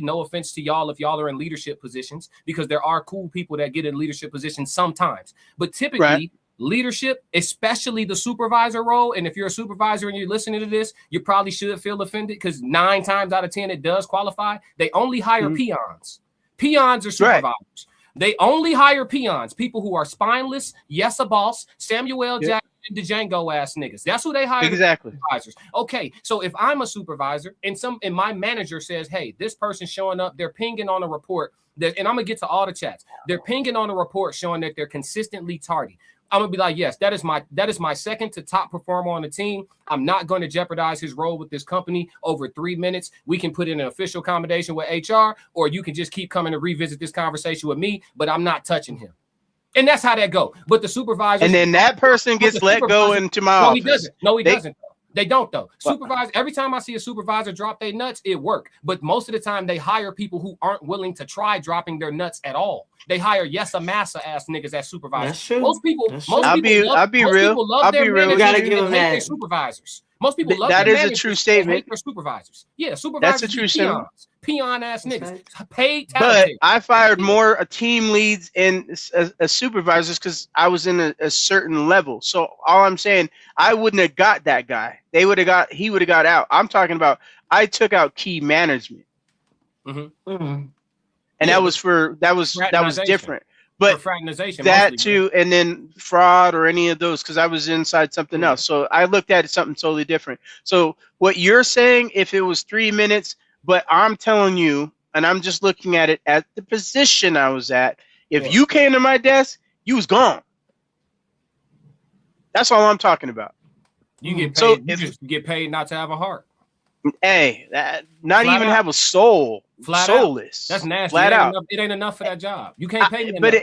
no offense to y'all if y'all are in leadership positions, because there are cool people that get in leadership positions sometimes. But typically, leadership, especially the supervisor role, and if you're a supervisor and you're listening to this, you probably should feel offended because 9 times out of 10 it does qualify. They only hire peons. Peons are supervisors. They only hire peons, people who are spineless, yes, a boss, Samuel Jackson, Django ass niggas. That's who they hire. Exactly. Supervisors. Okay, so if I'm a supervisor and my manager says, hey, this person's showing up, they're pinging on a report, and I'm gonna get to all the chats. They're pinging on a report showing that they're consistently tardy. I'm gonna be like, yes, that is my second to top performer on the team. I'm not going to jeopardize his role with this company over 3 minutes. We can put in an official accommodation with HR, or you can just keep coming to revisit this conversation with me, but I'm not touching him. And that's how that go. But the supervisor, and then that person gets let go into my office. He doesn't. No, he doesn't. They don't though. Supervisor. Every time I see a supervisor drop their nuts, it work. But most of the time, they hire people who aren't willing to try dropping their nuts at all. They hire a massa ass niggas as supervisors. That's true. Most people. I'll be real. We gotta give them that. Supervisors. Most people love that. Is a true statement. Their supervisors. Yeah, supervisors. That's a true statement. Peon ass niggas. Paid. But I fired more team leads and supervisors because I was in a certain level. So all I'm saying, I wouldn't have got that guy. He would have got out. I'm talking about I took out key management. And that was different. But that too, and then fraud or any of those, because I was inside something else. So I looked at it something totally different. So what you're saying, if it was 3 minutes, but I'm telling you, and I'm just looking at it at the position I was at, if you came to my desk, you was gone. That's all I'm talking about. You get paid. So you get paid not to have a heart. Hey, not even have a soul. Soulless. That's nasty. Flat out. It ain't enough for that job. You can't pay me enough.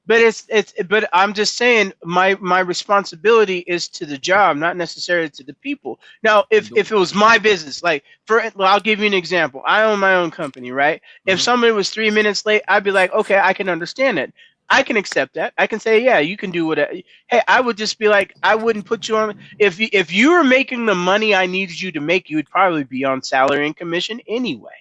but I'm just saying my responsibility is to the job, not necessarily to the people. Now, if it was my business, like I'll give you an example. I own my own company, right? If somebody was 3 minutes late, I'd be like, okay, I can understand it. I can accept that. I can say, yeah, you can do whatever. Hey, I would just be like, I wouldn't put you on. If you were making the money I needed you to make, you would probably be on salary and commission anyway.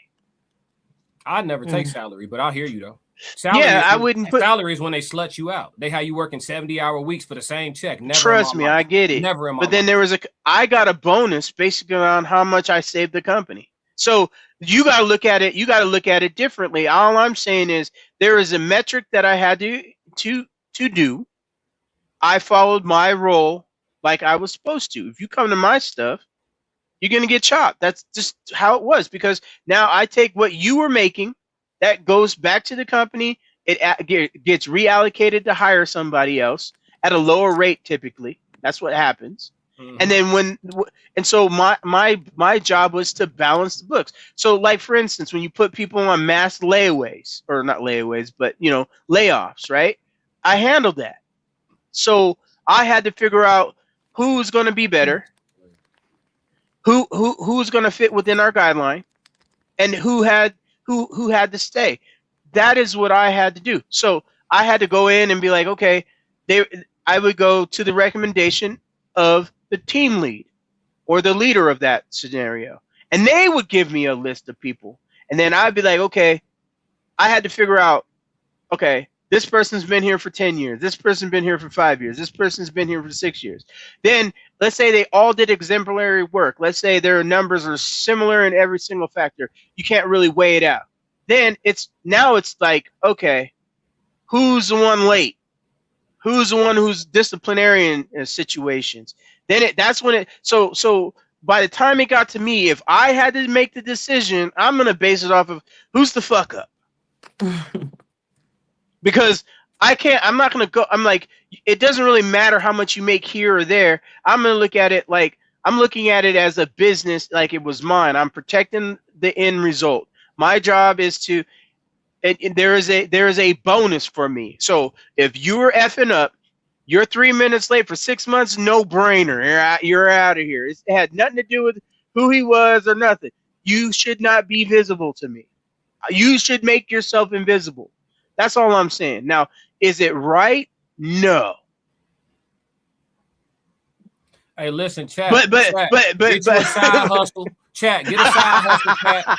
I'd never take salary, but I'll hear you though. I wouldn't put salary is when they slut you out. They have you working 70-hour weeks for the same check. Never trust me, I get it. Never in my but then I got a bonus basically on how much I saved the company. So you got to look at it. You got to look at it differently. All I'm saying is there is a metric that I had to do. I followed my role like I was supposed to. If you come to my stuff, you're gonna get chopped. That's just how it was. Because now I take what you were making. That goes back to the company. It gets reallocated to hire somebody else at a lower rate. Typically, that's what happens. And then so my job was to balance the books. So, like for instance, when you put people on mass layaways, or not layaways, but layoffs, right? I handled that. So I had to figure out who's going to be better, who's going to fit within our guideline, and who had to stay. That is what I had to do. So I had to go in and be like, okay, I would go to the recommendation of the team lead or the leader of that scenario. And they would give me a list of people. And then I'd be like, okay, I had to figure out, okay, this person's been here for 10 years. This person's been here for 5 years. This person's been here for 6 years. Then let's say they all did exemplary work. Let's say their numbers are similar in every single factor. You can't really weigh it out. Then it's like, okay, who's the one late? Who's the one who's disciplinarian situations? Then that's when so by the time it got to me, if I had to make the decision, I'm going to base it off of who's the fuck up. Because I'm not going to go, I'm like, it doesn't really matter how much you make here or there. I'm going to look at it like, I'm looking at it as a business, like it was mine. I'm protecting the end result. My job is to, and there is a bonus for me. So if you were effing up, you're 3 minutes late for 6 months, no brainer. You're out of here. It had nothing to do with who he was or nothing. You should not be visible to me. You should make yourself invisible. That's all I'm saying. Now, is it right? No. Hey, listen, chat. But get you a side hustle, chat. Get a side hustle, chat.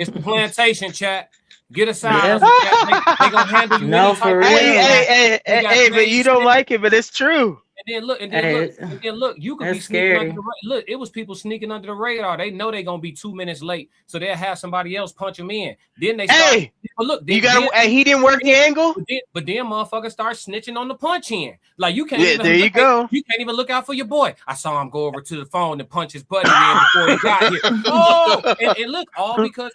It's the plantation, chat. Get a side hustle, chat. They gonna handle you. No, for real. Hey, but you don't like it, but it's true. And then look, you could be sneaking under the radar. Look, it was people sneaking under the radar. They know they're gonna be 2 minutes late, so they'll have somebody else punch them in. Then they start, but look, he didn't work the angle. But then motherfuckers start snitching on the punch in. Like you can't even you can't even look out for your boy. I saw him go over to the phone and punch his buddy in before he got here. Oh, and look, all because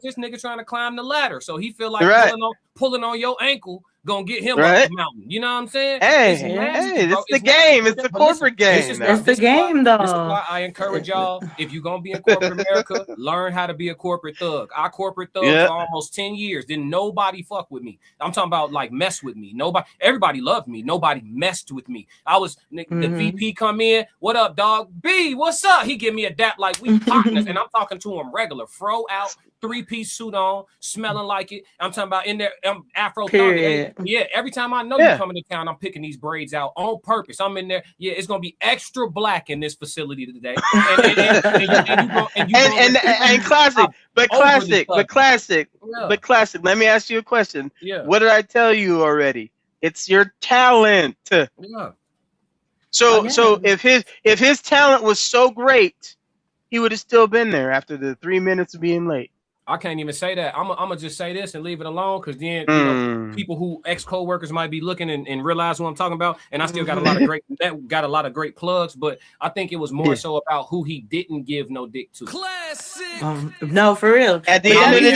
this nigga trying to climb the ladder. So he feel like pulling on your ankle. Gonna get him up the mountain. You know what I'm saying? Hey, it's the game. It's the corporate game. It's the game, though. This is why I encourage y'all, if you're gonna be in corporate America, learn how to be a corporate thug. I corporate thug for almost 10 years. Then nobody fuck with me. I'm talking about like mess with me. Everybody loved me. Nobody messed with me. The VP come in. What up, dog? B, what's up? He give me a dap like we partners, and I'm talking to him regular. Fro out, 3-piece suit on, smelling like it. I'm talking about in there, Afro thug. Yeah, every time I know you're coming to town, I'm picking these braids out on purpose. I'm in there. Yeah, it's gonna be extra black in this facility today. And classic. Let me ask you a question. Yeah. What did I tell you already? It's your talent. Yeah. So if his talent was so great, he would have still been there after the 3 minutes of being late. I can't even say that. I'm gonna just say this and leave it alone, because then people who ex-co-workers might be looking and realize what I'm talking about. And I still got a lot of great plugs, but I think it was more so about who he didn't give no dick to. Classic. No, for real. At the end of the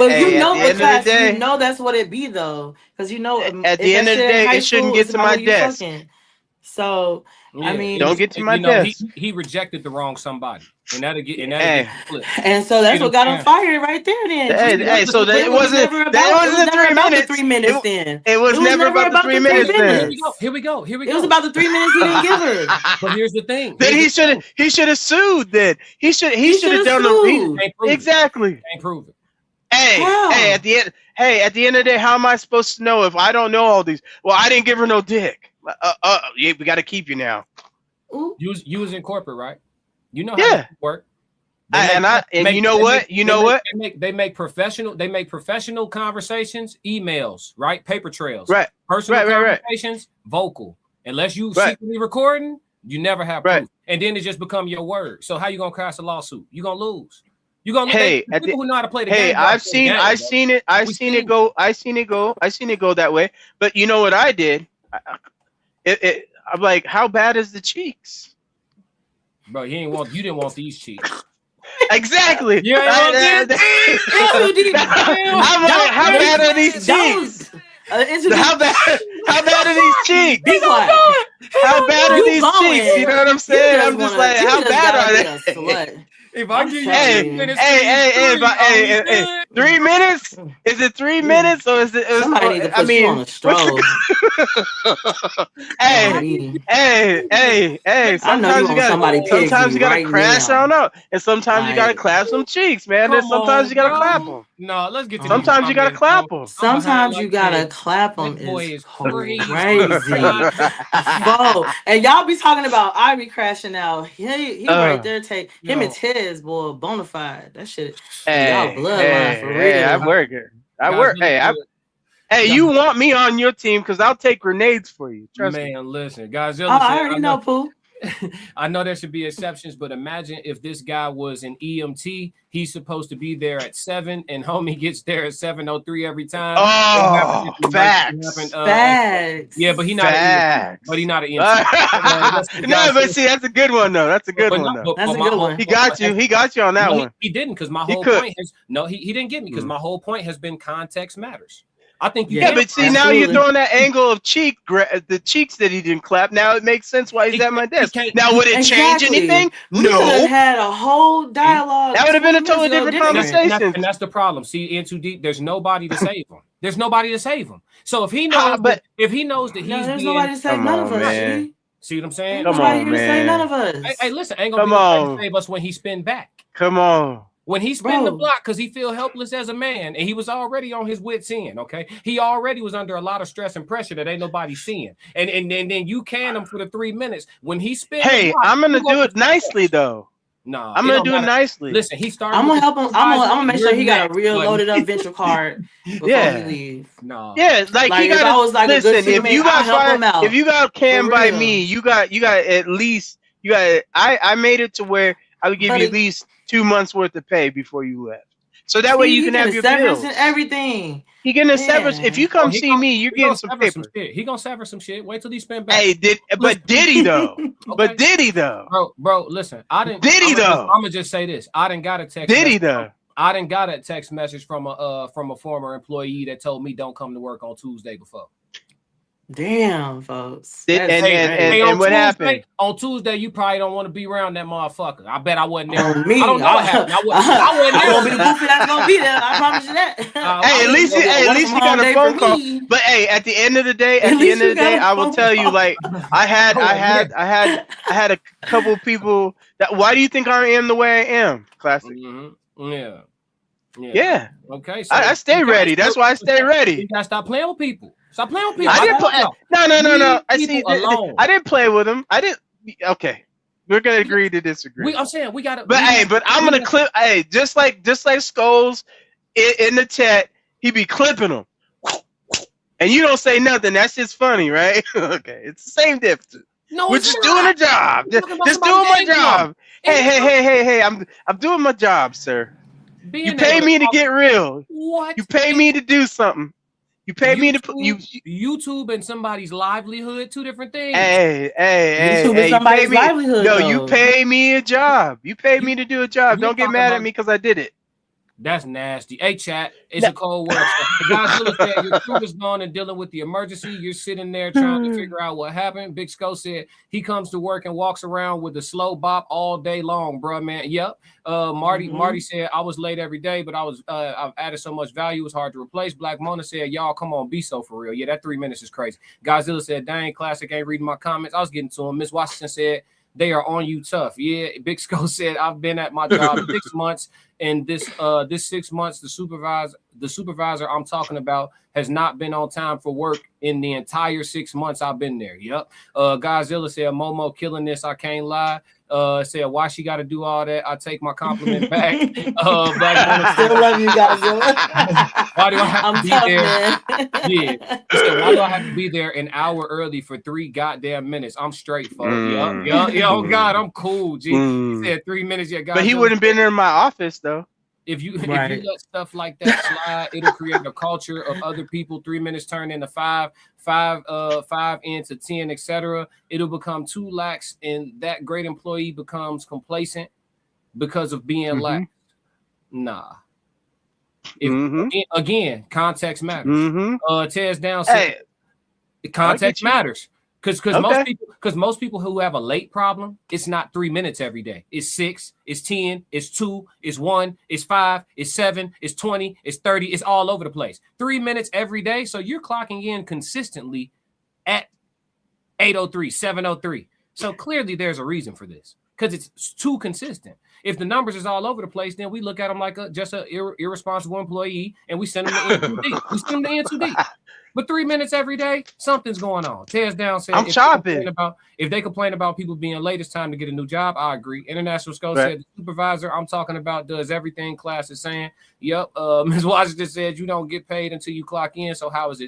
day, you know that's what it be though, because at the end of the day, it shouldn't get to my desk. So I mean, don't get to my you know, desk. he rejected the wrong somebody, and that'll get flipped. And so that's what got him fired right there. Then, So that it wasn't 3 minutes. 3 minutes. Then it was never about the 3 minutes. Then here we go. It was about the 3 minutes he didn't give her. But here's the thing. Then he should have sued. Then he should have done exactly. Can't prove it. Hey, at the end of the day, how am I supposed to know if I don't know all these? Well, I didn't give her no dick. Yeah, we got to keep you now. You was in corporate, right? You know how it work. You know what? They make professional conversations, emails, right? Paper trails, right? Personal conversations, vocal. Unless you secretly recording, you never have proof, and then it just become your word. So how you gonna cast a lawsuit? You gonna lose. You gonna people who know how to play the game. Hey, I've seen it go that way. But you know what I did? I'm like, how bad is the cheeks? Bro, you didn't want these cheeks. Exactly. Yeah. I'm like, how bad are these cheeks? How bad are these cheeks? How bad are these cheeks? You know what I'm saying? I'm just like, how bad are they? If I give you 3 minutes, 3 minutes? Is it 3 minutes or is it? Somebody need to put you on a stroll. Hey. Sometimes you gotta crash on up, and sometimes you gotta clap some cheeks, man. And sometimes you gotta clap them. No, let's get to sometimes you gotta clap them. Sometimes you gotta clap them. Is crazy. Bro, and y'all be talking about Ivory crashing out. He right there. Take him and Tez, boy, bona fide. That shit. Y'all bloodline for real. I work it. Hey, you want me on your team because I'll take grenades for you. Trust me. Listen, guys. I already know, Pooh. I know there should be exceptions, but imagine if this guy was an EMT. He's supposed to be there at 7, and homie gets there at 7:03 every time. Oh, facts. Facts. Yeah, but he's not. Not an EMT. No, but see, that's a good one though. That's a good one. That's a good one. He got you. He got you on that one. He didn't, because my whole point is he didn't get me, because my whole point has been context matters. I think but see, now you're throwing that angle of the cheeks that he didn't clap. Now it makes sense why he's at my desk. Now, would it change anything? We could have had a whole dialogue. That would have been a totally different conversation. And that's the problem. See, in too deep, there's nobody to save him. There's nobody to save him. So if he knows, that he's there's nobody to save none of us. See what I'm saying? Come on, man. None of us. Hey, listen, ain't gonna be nobody to save us when he spin back. Come on. When he spin the block, because he feel helpless as a man, and he was already on his wits end, okay? He already was under a lot of stress and pressure that ain't nobody seeing. And then you can him for the 3 minutes. When he spins the block, I'm going to do it nicely, though. No, I'm going to do it nicely. Listen, he started. I'm going to help him. I'm going to make sure he got a real loaded up venture card before he leaves. No. Yeah, like he got listen, if you got canned by me, you got at least, I made it to where I would give you at least 2 months worth of pay before you left, so that way you can have your bills and everything. He getting a severance. If you come see me, you're getting some paper. He gonna sever some shit. Wait till he spend back. Hey, did he though? But did he though? Bro, listen. I didn't. Did he though? I'm gonna just say this. I didn't got a text. Did he though? I didn't got a text message from a former employee that told me don't come to work on Tuesday before. Damn, folks. And what happened? On Tuesday, you probably don't want to be around that motherfucker. I bet I wasn't there. Me, I don't know what happened. I wasn't there. I'm gonna be the goofy that's gonna be there. I promise you that. Hey, at least you got a phone call. But hey, at the end of the day, I will tell you, like, I had a couple people that. Why do you think I am the way I am? Classic. Mm-hmm. Yeah. Okay. So I stay ready. That's why I stay ready. You gotta stop playing with people. Stop playing with people. I didn't play. No. I didn't play with them. I didn't. Okay, we're gonna agree to disagree. I'm saying we gotta. But I'm gonna clip. Hey, just like Scholes in the chat, he be clipping them, and you don't say nothing. That's just funny, right? Okay, it's the same difference. No, we're just doing a job. Just doing my job. Hey! I'm doing my job, sir. You pay me to get real. What? You pay me to do something. You pay me to put YouTube and somebody's livelihood, two different things. Hey, YouTube is somebody's livelihood. No, you pay me a job. You pay me to do a job. Don't get mad at me because I did it. That's nasty. Hey, chat, it's a cold world. Godzilla said your crew is gone and dealing with the emergency. You're sitting there trying to figure out what happened. Big Skull said he comes to work and walks around with a slow bop all day long, bro, man. Yep. Marty said I was late every day, but I've added so much value, it's hard to replace. Black Mona said, y'all, come on, be so for real. Yeah, that 3 minutes is crazy. Godzilla said, dang, Classic ain't reading my comments. I was getting to him. Miss Washington said, they are on you tough. Yeah, Big Skull said, I've been at my job 6 months, and this 6 months, the supervisor I'm talking about has not been on time for work in the entire 6 months I've been there. Yep. Godzilla said, Momo killing this, I can't lie. Said, why she got to do all that? I take my compliment back. Black still love you, Godzilla. Why do I have to be there? Man. Yeah. He said, why do I have to be there an hour early for 3 goddamn minutes? I'm straight, folks. Yeah. Oh God, I'm cool. G. He said 3 minutes. Yeah, but he wouldn't been in my office though. If you let stuff like that slide, it'll create a culture of other people. 3 minutes turn into 5 into 10, etc. It'll become too lax, and that great employee becomes complacent because of being lax. Nah. Again, context matters. Tears down. Context matters. Because most people who have a late problem, it's not 3 minutes every day. It's 6, it's 10, it's 2, it's 1, it's 5, it's 7, it's 20, it's 30, it's all over the place. 3 minutes every day. So you're clocking in consistently at 8:03, 7:03. So clearly there's a reason for this because it's too consistent. If the numbers is all over the place, then we look at them like just an irresponsible employee and we send them to N2D. We send them to N2D. But 3 minutes every day, something's going on. Tears down said, if they complain about people being late, it's time to get a new job. I agree. International Skull said, the supervisor I'm talking about does everything Class is saying. Yep. Ms. Washington said, you don't get paid until you clock in. So how is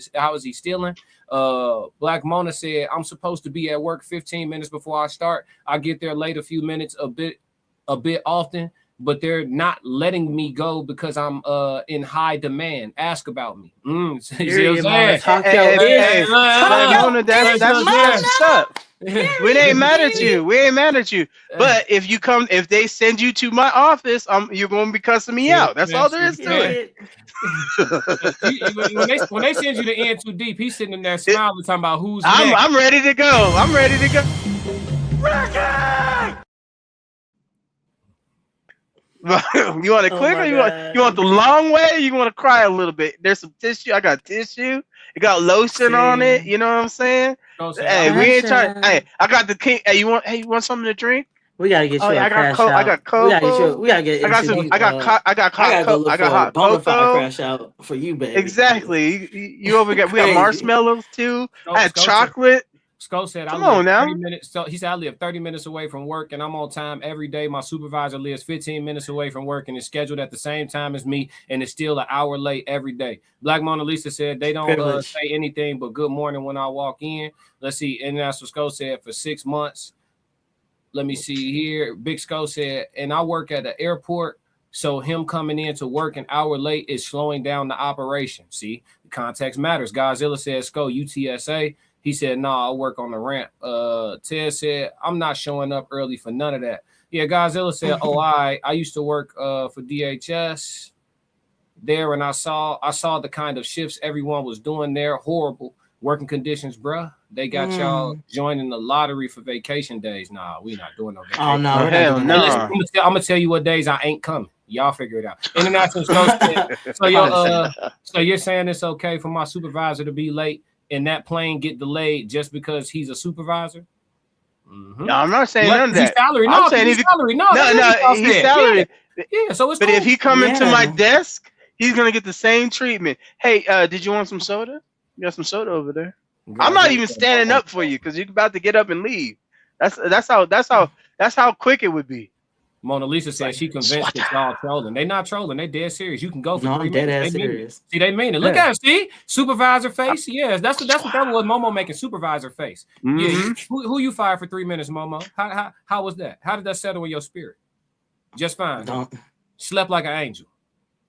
he stealing? Black Mona said, I'm supposed to be at work 15 minutes before I start. I get there late a few minutes a bit often, but they're not letting me go because I'm in high demand. Ask about me. That's what's up. We ain't mad at you. But if they send you to my office, you're going to be cussing me out. That's all there is to it. when they send you to N2D, he's sitting in there smiling, talking about who's I'm ready to go. You want it quick or you want the long way? Or you want to cry a little bit? There's some tissue. I got tissue. It got lotion on it. You know what I'm saying? Hey, we ain't trying. Hey, I got the king. Hey, you want something to drink? We gotta get you. I got cocoa. We gotta get. I got hot cocoa. Crash out for you, baby. Exactly. You over got. We got marshmallows too. I had chocolate. Skull said, I live 30 minutes. So he said, I live 30 minutes away from work and I'm on time every day. My supervisor lives 15 minutes away from work and is scheduled at the same time as me and is still an hour late every day. Black Mona Lisa said, they don't say anything but good morning when I walk in. Let's see. International Skull said, for 6 months. Let me see here. Big Skull said, and I work at the airport. So him coming in to work an hour late is slowing down the operation. See, the context matters. Godzilla said, Skull, UTSA. He said, nah, I'll work on the ramp. Ted said, I'm not showing up early for none of that. Yeah, Godzilla said, I used to work for DHS there, and I saw the kind of shifts everyone was doing there. Horrible working conditions, bruh. They got y'all joining the lottery for vacation days. Nah, we not doing no vacation. Oh, no. Hell no. I'm going to tell you what days I ain't coming. Y'all figure it out. International so you're saying it's okay for my supervisor to be late and that plane get delayed just because he's a supervisor? No, I'm not saying none of that. I'm saying he's salary. No, he's salary. Yeah, so it's but cool. If he come into my desk, he's gonna get the same treatment. Hey, did you want some soda? You got some soda over there. I'm not even standing up for you because you're about to get up and leave. That's how quick it would be. Mona Lisa said she convinced that y'all trolling. They not trolling. They dead serious. You can go for 3 dead minutes. Ass serious. See, they mean it. Look at it. See, supervisor face. Yes, that's what that was. Momo making supervisor face. Yeah, who you fired for 3 minutes, Momo? How was that? How did that settle in your spirit? Just fine. Slept like an angel.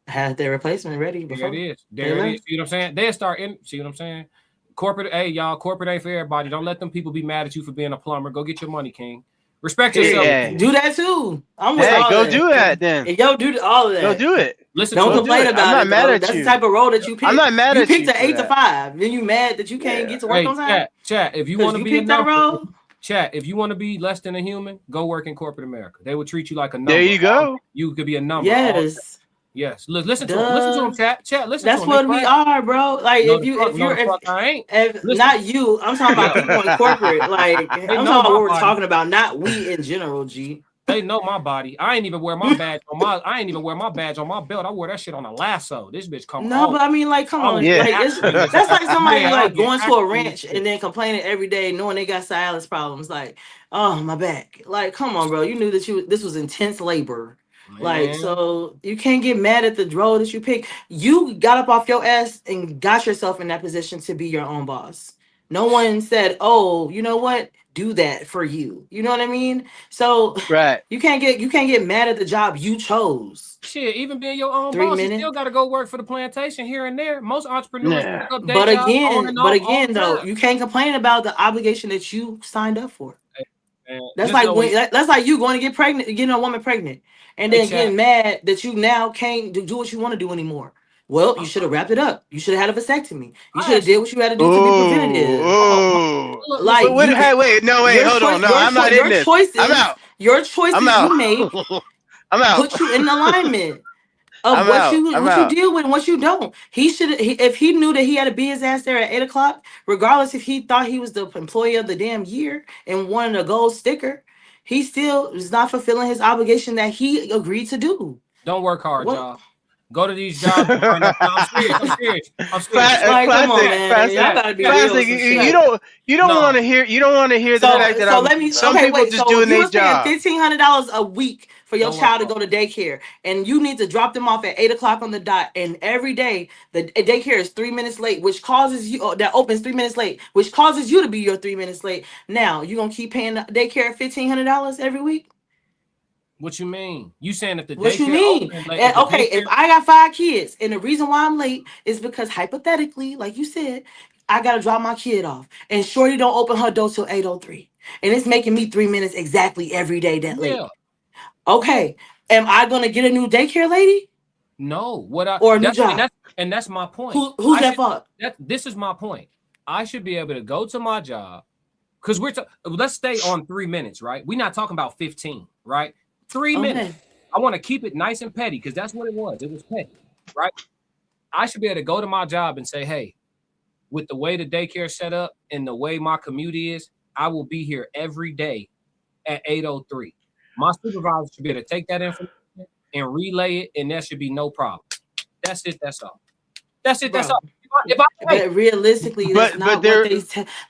Had their replacement ready before. There it is. There it is. See what I'm saying? They'll start in. See what I'm saying? Corporate, hey y'all, corporate ain't for everybody. Don't let them people be mad at you for being a plumber. Go get your money, King. Respect yourself. Do that too. I'm with go do that then. Yo, do all of that. Go do it. Listen, Don't to complain I'm about not it. mad though. at That's you. the type of role that you picked. I'm not mad you at you picked an for 8 to that. 5. Then you mad that you can't get to work Hey, on time? chat. If you 'Cause want to you be a picked that number, role. chat. If you want to be less than a human, go work in corporate America. They will treat you like a number. There you go. You could be a number. all day. Yes. Yes. Listen to them. Listen to them, Duh. chat. Listen That's to them. what we are, bro. Like No, if you're I ain't. if Listen. not you, I'm talking about people in corporate. Like I'm They talking know about my what we're body. talking about, not we in general, G. They know my body. I ain't even wear my badge on my. I ain't even wear my badge on my belt. I wore that shit on a lasso. This bitch come No, off. but I mean, like, come on, Yeah. like that's like somebody Yeah, like I going get to a active ranch shit. and then complaining every day, knowing they got silence problems. Like, oh my back. Like, come on, bro. You knew that this was intense labor. Like, Man. so you can't get mad at the role that you pick. You got up off your ass and got yourself in that position to be your own boss. No one said, "Oh, you know what? Do that for you." You know what I mean? So Right. you can't get mad at the job you chose. Shit, even being your own 3 boss, you minutes. still got to go work for the plantation here and there. Most entrepreneurs Yeah. pick up day But jobs on again, and off all the though, time. you can't complain about the obligation that you signed up for. And That's just like know when that's like you going to get pregnant, getting a woman pregnant, and Hey, then chat. getting mad that you now can't do what you want to do anymore. Well, you should have wrapped it up. You should have had a vasectomy. You should have did what you had to do to be preventative. Oh. Like, Wait, you- wait, no, wait, your hold on. No, your I'm not in your this. choices, I'm out. Your choices I'm out. you made I'm out. put you in alignment of I'm what out. you I'm what out. you deal with and what you don't. He should if he knew that he had to be his ass there at 8 o'clock, regardless if he thought he was the employee of the damn year and wanted a gold sticker, he still is not fulfilling his obligation that he agreed to do. Don't work hard, What? y'all. Go to these jobs. And bring up, I'm serious. I'm serious. Like, come on, Classic, man. Y'all gotta be real with Classic. some You shit. don't No. want to hear. You don't want to hear the fact that So let me. some Okay, people wait. just So doing if you their was paying job. $1,500 a week for your Don't child to work go to daycare, and you need to drop them off at 8 o'clock on the dot, and every day the daycare is 3 minutes late, which causes you that opens 3 minutes late, which causes you to be your 3 minutes late. Now you gonna keep paying the daycare $1,500 every week? What you mean? You saying if the What you daycare mean? open late, And, if the okay, daycare- if I got 5 kids, and the reason why I'm late is because hypothetically, like you said, I gotta drop my kid off, and Shorty don't open her door till 8:03, and it's making me 3 minutes exactly every day that late. Yeah. Okay, am I gonna get a new daycare lady No, what I or a new that's, job? and that's my point. Who's I that should- fault? This is my point. I should be able to go to my job because let's stay on 3 minutes, right? We're not talking about 15, right? 3 minutes. Okay. I want to keep it nice and petty because that's what it was. It was petty, right? I should be able to go to my job and say, hey, with the way the daycare set up and the way my commute is, I will be here every day at 8:03. My supervisor should be able to take that information and relay it, and there should be no problem. That's it. That's all. That's it. That's Bro. all. Hey, But realistically, that's not what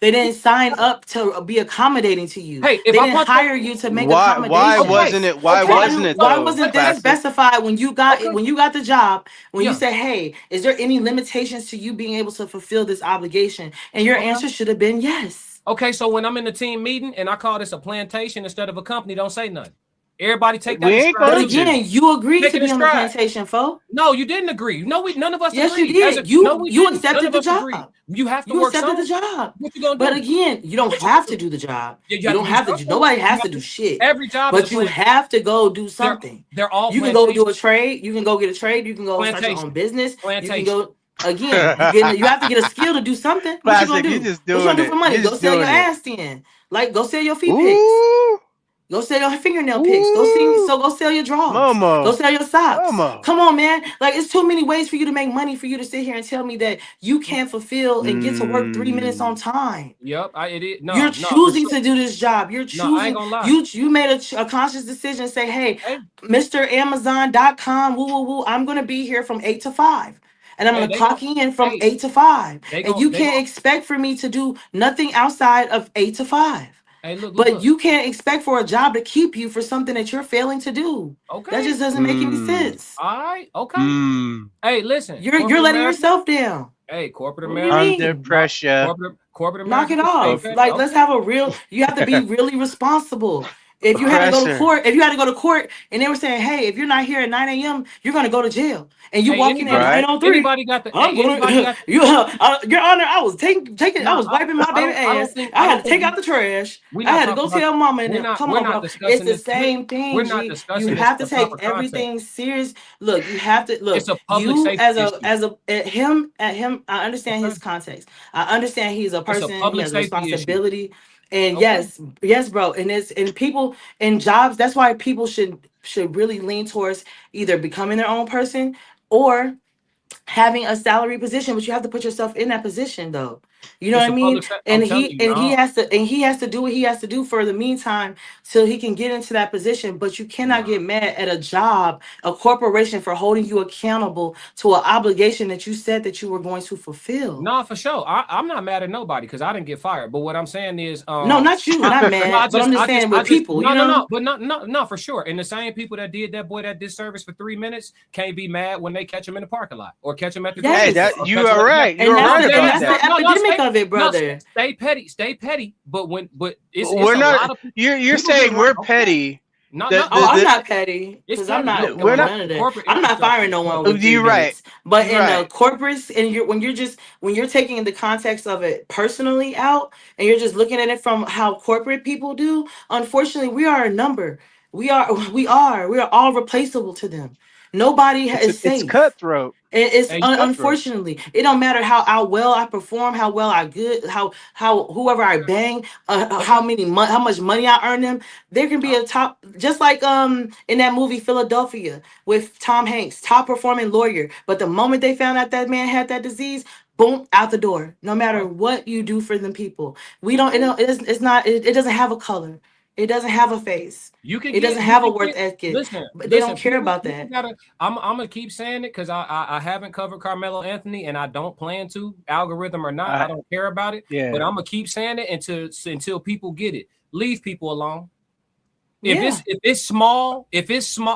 they didn't sign up to be accommodating to you. Hey, if they I didn't put- hire you to make Why accommodations. wasn't it? Why Okay. wasn't it? Why though, wasn't this Classic? specified when you got the job? When Yeah. you said, "Hey, is there any limitations to you being able to fulfill this obligation?" And your Okay. answer should have been yes. Okay, so when I'm in the team meeting and I call this a plantation instead of a company, don't say nothing. Everybody take that. We in ain't stride. But going to. again, you agreed Take to it in be on the stride. plantation, folks. No, you didn't agree. No, none of us Yes, agreed. you did. You we accepted None of the us job. agreed. You have to You work accepted the somewhere. job. What you gonna But do? again, you don't have to do the job. Yeah, You don't have to. something. Nobody has You to do shit. Every job, But is a you plan- have to go do something. They're all. You can go do plantation. a trade. You can go get a trade. You can go start your Plantation. own business. You Plantation. can go again. You have to get a skill to do something. What Classic, you gonna do? you just What you doing gonna do it. for money? You Go just sell your doing it. ass then. Like go sell your feet pics. Ooh, Go sell your fingernail picks. Go sell your drawers. Momo. Go sell your socks. Momo. Come on, man. Like it's too many ways for you to make money for you to sit here and tell me that you can't fulfill and get to work 3 minutes on time. Yep, it is. No, You're no, choosing for sure. to do this job. You're No, I choosing. ain't gonna lie. You made a conscious decision. Say, hey, Hey. Mr. Amazon.com. Woo woo woo. I'm gonna be here from 8 to 5. And I'm Hey, gonna they clock gon- in from hey, 8 to 5. they And gon- you they can't gon- expect for me to do nothing outside of 8 to 5. Hey, look, But look. you can't expect for a job to keep you for something that you're failing to do. Okay. That just doesn't make any sense. All right. Okay. Mm. Hey, listen. You're corporate letting America- yourself down. Hey, corporate What do you America. mean? Under pressure. Corporate Knock America. it off. Okay. Like let's have a real. You have to be really responsible. If you had to go to Oppressor. court, and they were saying, "Hey, if you're not here at 9 a.m., you're gonna go to jail," and you Hey, walk in at Right. 9:03. anybody got the? I'm Hey, anybody gonna, got? Your Honor, I was taking, I No, was wiping my baby I don't ass. think. I I had don't to take think out the trash. we're I not had to talking go about. tell mama and We're them. not. Come We're on, not bro. It's discussing the this. same thing, We're not G. discussing You this have in to the take proper context. everything serious. Look, you have to It's look. a public You safety issue. at him. I understand Okay, his context. I understand he's a it's a person. He public has a safety issue. responsibility. And Okay. yes, bro. And people in jobs. That's why people should really lean towards either becoming their own person or having a salary position, but you have to put yourself in that position though. You know It's what a I mean? public. I'm And telling he you, and he no, has to do what he has to do for the meantime till he can get into that position. But you cannot no. get mad at a job, a corporation for holding you accountable to an obligation that you said that you were going to fulfill. No, for sure. I'm not mad at nobody because I didn't get fired. But what I'm saying is, No, not you, not no, mad, but I'm just saying with people, no, you no, know? no, but no, for sure. And the same people that did that boy that disservice for 3 minutes can't be mad when they catch him in the parking lot or catch him at the Hey, grocery store. that or you catch him are at the gas- right. You And are that's right the, and about that's the that. epidemic stay, of it, brother. stay petty. But it's We're a not. lot of You're people saying get we're okay. petty. No, The, no, Oh, I'm the, not petty it's because I'm petty. not We're doing not. none of that. Corporate I'm not infrastructure firing is no one petty. with 3 You're right. minutes. But You're in the right. corporates, and when you're taking the context of it personally out, and you're just looking at it from how corporate people do, unfortunately, we are a number. We are all replaceable to them. Nobody is It's safe. cutthroat. It's Hey, Cutthroat. unfortunately, it don't matter how well I perform, how well I good, how whoever I bang, okay. how much money I earn them. There can be a top, just like in that movie Philadelphia with Tom Hanks, top performing lawyer. But the moment they found out that man had that disease, boom, out the door. No matter what you do for them people, we don't. It's not. It doesn't have a color. It doesn't have a face. It doesn't have a worth ethic. But they don't Listen, care about people that. gotta. I'm gonna keep saying it because I haven't covered Carmelo Anthony and I don't plan to, algorithm or not. I don't care about it. Yeah. But I'm gonna keep saying it until people get it. Leave people alone. If Yeah. it's small,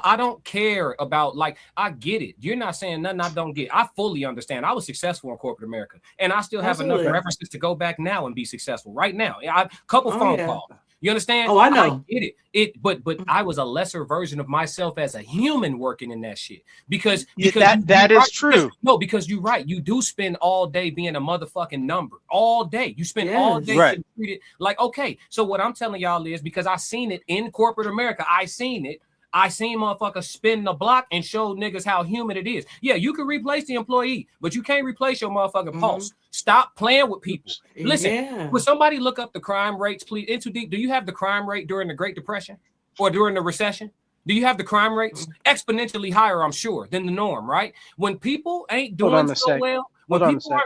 I don't care about, like, I get it. You're not saying nothing I don't get. I fully understand. I was successful in corporate America, and I still have enough Absolutely. references to go back now and be successful right now. A couple Oh, phone yeah. calls. You understand? Oh, I know. get it. But I was a lesser version of myself as a human working in that shit. Because that is true. Because you're right. You do spend all day being a motherfucking number. All day. You spend all Yes. day Right. getting treated like, okay. So what I'm telling y'all is, because I seen it in corporate America, I seen motherfuckers spin the block and show niggas how human it is. Yeah, you can replace the employee, but you can't replace your motherfucking pulse. Stop playing with people. Listen, Yeah. would somebody look up the crime rates, please? Into deep. Do you have the crime rate during the Great Depression or during the recession? Do you have the crime rates exponentially higher, I'm sure, than the norm, right? When people ain't Hold on doing a so sec. well, Hold on a sec.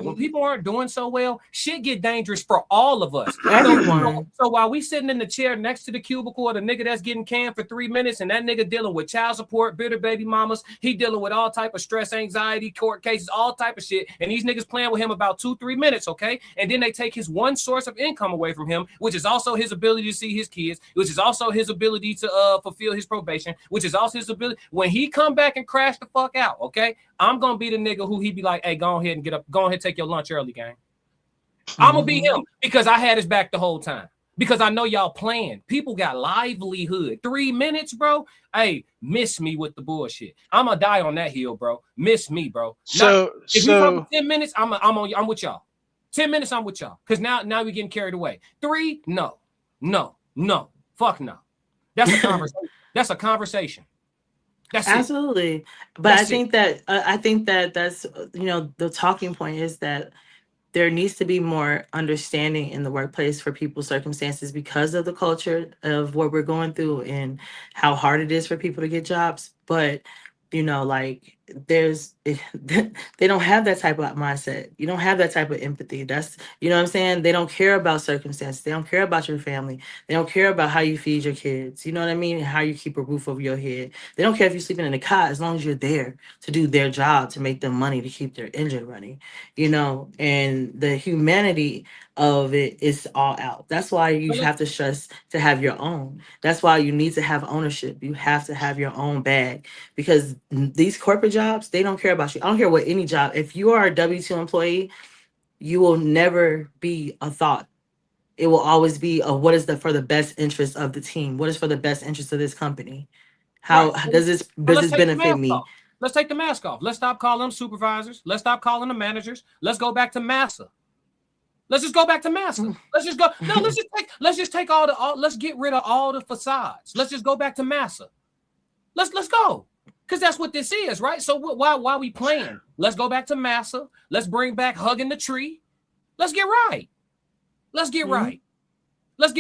when people aren't doing so well, shit get dangerous for all of us. Everyone. So while we sitting in the chair next to the cubicle of the nigga that's getting canned for 3 minutes, and that nigga dealing with child support, bitter baby mamas, he dealing with all type of stress, anxiety, court cases, all type of shit, and these niggas playing with him about 2-3 minutes, okay? And then they take his one source of income away from him, which is also his ability to see his kids, which is also his ability to fulfill his probation, which is also his ability. When he come back and crash the fuck out, okay, I'm gonna be the nigga who he be like, hey, go ahead and get up, go ahead and take your lunch early, gang. I'm gonna be him because I had his back the whole time. Because I know y'all playing. People got livelihood. 3 minutes, bro. Hey, miss me with the bullshit. I'm gonna die on that hill, bro. Miss me, bro. If you come 10 minutes, I'm with y'all. 10 minutes, I'm with y'all. Because now we're getting carried away. 3, no. Fuck no. That's a conversation. That's a conversation. That's Absolutely. it. But That's I think that that's the talking point is that there needs to be more understanding in the workplace for people's circumstances because of the culture of what we're going through and how hard it is for people to get jobs. But like they don't have that type of mindset. You don't have that type of empathy. That's, what I'm saying? They don't care about circumstances. They don't care about your family. They don't care about how you feed your kids. You know what I mean? How you keep a roof over your head. They don't care if you're sleeping in a cot as long as you're there to do their job, to make them money, to keep their engine running, and the humanity of it is all out. That's why you have to stress to have your own. That's why you need to have ownership. You have to have your own bag because these corporate jobs, they don't care about you. I don't care what any job. If you are a W-2 employee, you will never be a thought. it will always be what is for the best interest of the team? What is for the best interest of this company? How Right. does this But let's business take the benefit mask me? off. Let's take the mask off. Let's stop calling them supervisors. Let's stop calling them managers. Let's go back to massa. Let's just go back to massa. Let's just go. No, let's just take let's get rid of all the facades. Let's just go back to massa. Let's go. Because that's what this is, right? So why we playing? Let's go back to massa. Let's bring back hugging the tree. Let's get right. Let's get right. Let's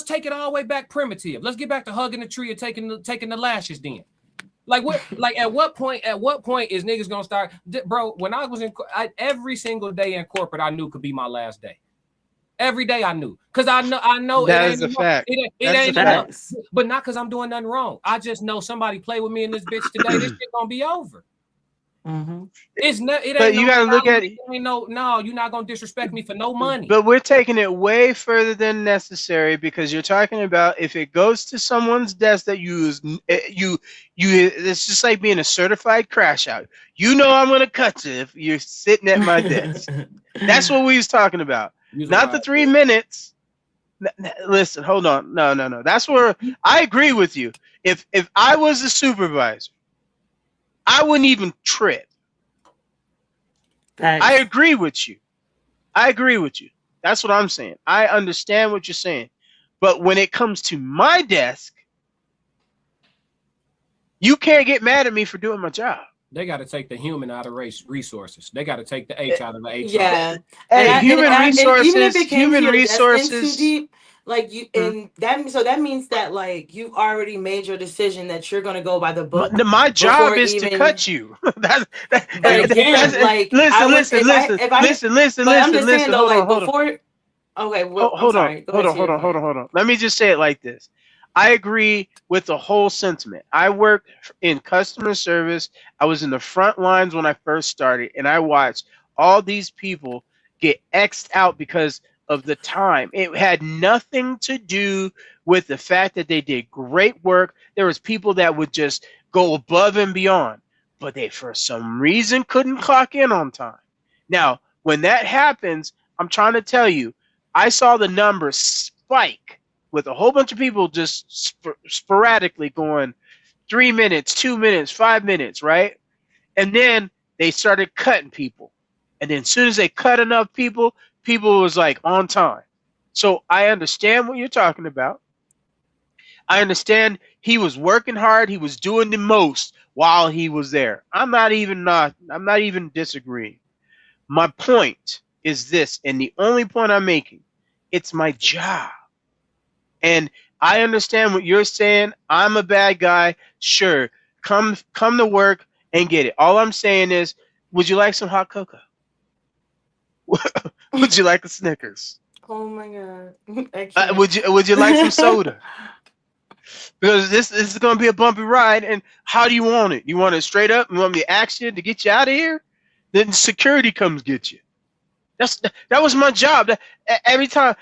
take it all the way back primitive. Let's get back to hugging the tree and taking the lashes then. Like what? Like at what point is niggas gonna start, bro? When I was every single day in corporate, I knew could be my last day. Every day I knew, cause I know that is a fact. It ain't enough, but not because I'm doing nothing wrong. I just know somebody play with me in this bitch today. This shit gonna be over. It's not. It But ain't you no gotta look problem. at it. Ain't no, you're not gonna disrespect me for no money. But we're taking it way further than necessary because you're talking about if it goes to someone's desk that you it's just like being a certified crash out. You know I'm gonna cut you if you're sitting at my desk. That's what we was talking about. Not the 3 minutes. Listen, hold on. No. That's where I agree with you. If I was a supervisor, I wouldn't even trip. Thanks. I agree with you. That's what I'm saying. I understand what you're saying. But when it comes to my desk, you can't get mad at me for doing my job. They got to take the human out of resources. They got to take the H out of the HR. Yeah. Hey, human resources. Even if it came Human to your desk in resources. too deep, like you, and that means that like you already made your decision that you're gonna go by the book. My job before is to even- cut you. But again, like, I would- listen. But I'm just saying though, like hold on. before. Okay, well, Hold on. Let me just say it like this. I agree with the whole sentiment. I worked in customer service. I was in the front lines when I first started, and I watched all these people get X'd out because of the time. It had nothing to do with the fact that they did great work. There was people that would just go above and beyond, but they for some reason couldn't clock in on time. Now, when that happens, I'm trying to tell you, I saw the numbers spike with a whole bunch of people just sporadically going 3 minutes, 2 minutes, 5 minutes, right? And then they started cutting people. And then as soon as they cut enough people was like on time. So I understand what you're talking about. I understand he was working hard. He was doing the most while he was there. I'm not even disagreeing. My point is this, and the only point I'm making, it's my job. And I understand what you're saying. I'm a bad guy. Sure, come to work and get it. All I'm saying is, would you like some hot cocoa? Would you like a Snickers? Oh my god! I can't. Would you like some soda? Because this is going to be a bumpy ride. And how do you want it? You want it straight up? You want me to ask you to get you out of here? Then security comes get you. That was my job. Every time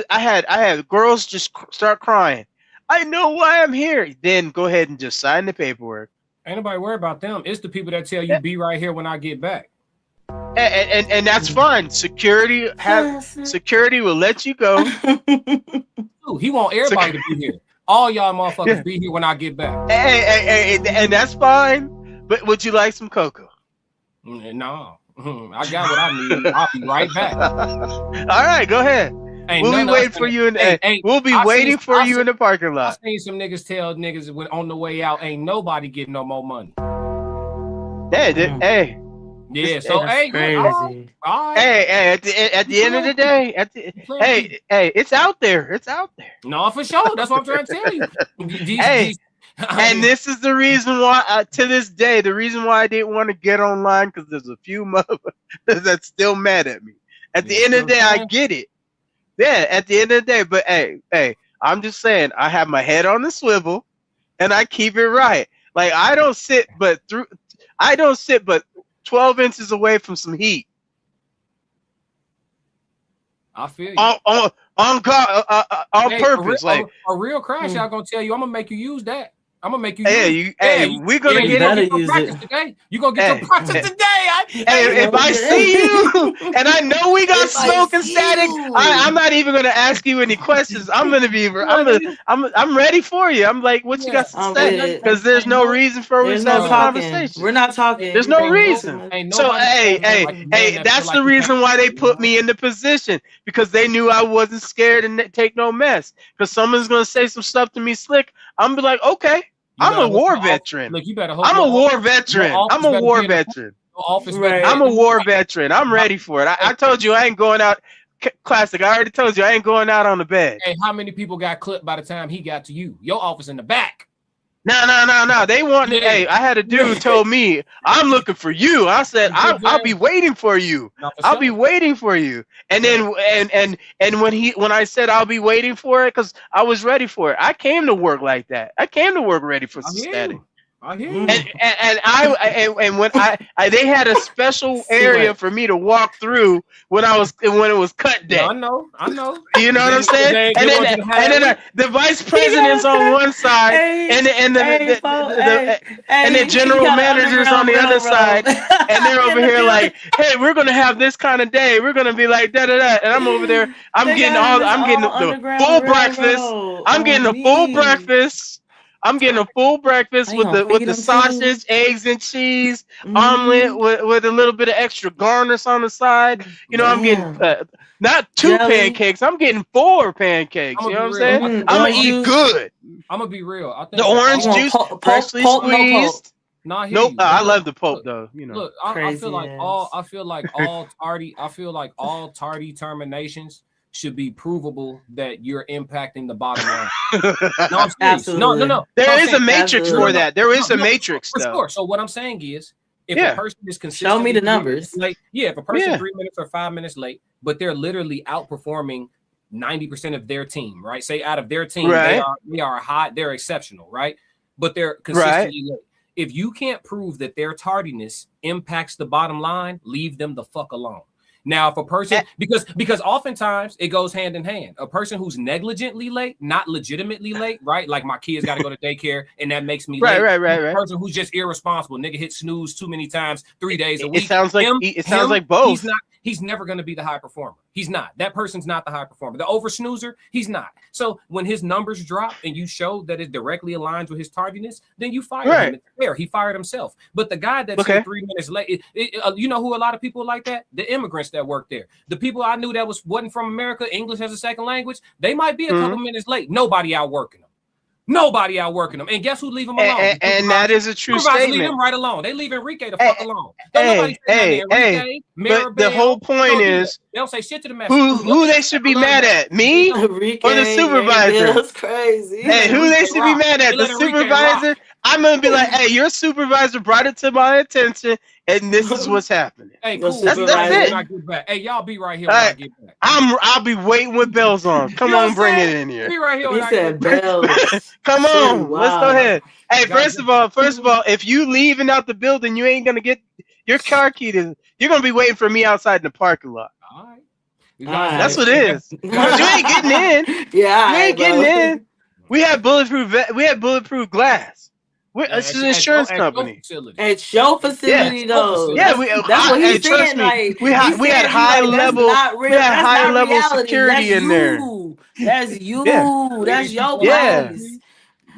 I had girls just start crying. I know why I'm here. Then go ahead and just sign the paperwork. Ain't nobody worry about them. It's the people that tell you be right here when I get back. And that's fine. Security will let you go. Ooh, he want everybody to be here. All y'all motherfuckers be here when I get back. And that's fine. But would you like some cocoa? No. I got what I need. I'll be right back. All right, go ahead. We'll be waiting for you in the parking lot. I seen some niggas tell niggas when on the way out, ain't nobody getting no more money. Hey. Yeah, so hey, crazy. All right. Hey, at the end of the day, hey, it's out there. It's out there. No, for sure. That's what I'm trying to tell you. And this is the reason why, to this day, the reason why I didn't want to get online, because there's a few motherfuckers that's still mad at me. At the end of the day, I get it. Yeah, at the end of the day, but hey, I'm just saying, I have my head on the swivel, and I keep it right. Like I don't sit but 12 inches away from some heat. I feel you. On purpose. A real crash out gonna tell you, I'm gonna make you use that. I'm gonna make you. We're gonna get your practice today. You gonna get your practice today. If I see you, and I know we got smoke and static, I'm not even gonna ask you any questions. I'm ready for you. I'm like, what you got to say? Because there's no reason for us to have a conversation. We're not talking. There's no reason. So that's the reason why they put me in the position, because they knew I wasn't scared and take no mess. Because someone's gonna say some stuff to me slick, I'm be like, okay. I'm a war veteran. Look, you better I'm a war veteran. I'm a war veteran. I'm a war veteran. I'm ready for it. I told you I ain't going out. Classic. I already told you I ain't going out on the bed. Hey, how many people got clipped by the time he got to you? Your office in the back. No. They wanted. Hey, I had a dude who told me, I'm looking for you. I said, I'll be waiting for you. I'll be waiting for you. And then and when I said I'll be waiting for it, because I was ready for it. I came to work like that. I came to work ready for static. I hear you. And when they had a special area for me to walk through when it was cut day. I know. You know what I'm saying? And then the vice president's on one side, and the general manager's on the other side, and they're over here like, hey, we're gonna have this kind of day. We're gonna be like da da da, and I'm over there. I'm getting the full breakfast. I'm getting the full breakfast. I'm getting a full breakfast with the sausage, eggs, and cheese, omelet with a little bit of extra garnish on the side. You know, I'm getting not 2 pancakes. I'm getting 4 pancakes. You know what I'm saying? I'm gonna eat good. I'm gonna be real. I think the orange juice, freshly squeezed. Nope. I love the Pope though. You know. Look, I feel like all tardy terminations should be provable that you're impacting the bottom line. No, absolutely. No. There is a matrix for that. There is a matrix, for though. sure. So what I'm saying is, if a person is consistently show me the numbers. Late, if a person 3 minutes or 5 minutes late, but they're literally outperforming 90% of their team, right? Say out of their team, they are high, they're exceptional, right? But they're consistently late. If you can't prove that their tardiness impacts the bottom line, leave them the fuck alone. Now, if a person, because oftentimes it goes hand in hand, a person who's negligently late, not legitimately late, right? Like my kids got to go to daycare and that makes me late. Right. A person who's just irresponsible, nigga hit snooze too many times, 3 days a week. It sounds like both. He's never going to be the high performer. He's not. That person's not the high performer. The over snoozer, he's not. So when his numbers drop and you show that it directly aligns with his tardiness, then you fire him. It's fair. He fired himself. But the guy that's 3 minutes late, you know who a lot of people like that? The immigrants that work there. The people I knew that wasn't from America, English as a second language, they might be a couple minutes late. Nobody outworking them. And guess who leave them alone? And that is a true statement. Leave them right alone. They leave Enrique the fuck alone. But the whole point is, they don't say shit to the man. Who they should be mad at? Me or the supervisor? That's crazy. Hey, who they should be mad at? The supervisor? I'm gonna be like, hey, your supervisor brought it to my attention, and this is what's happening. Hey, cool. That's it. I get back. Hey, y'all be right here when I get back. I'll be waiting with bells on. Come on, bring it in here. Be right here. He said bells. Come on, let's go ahead. Hey, first of all, if you leaving out the building, you ain't gonna get your car key. You're gonna be waiting for me outside in the parking lot. All right. That's what it is. You ain't getting in. Yeah, you ain't getting in. We had bulletproof glass. It's an insurance company. It's your facility, though. Yeah, that's what he's saying. Like we had high level security in there. That's you. That's your place.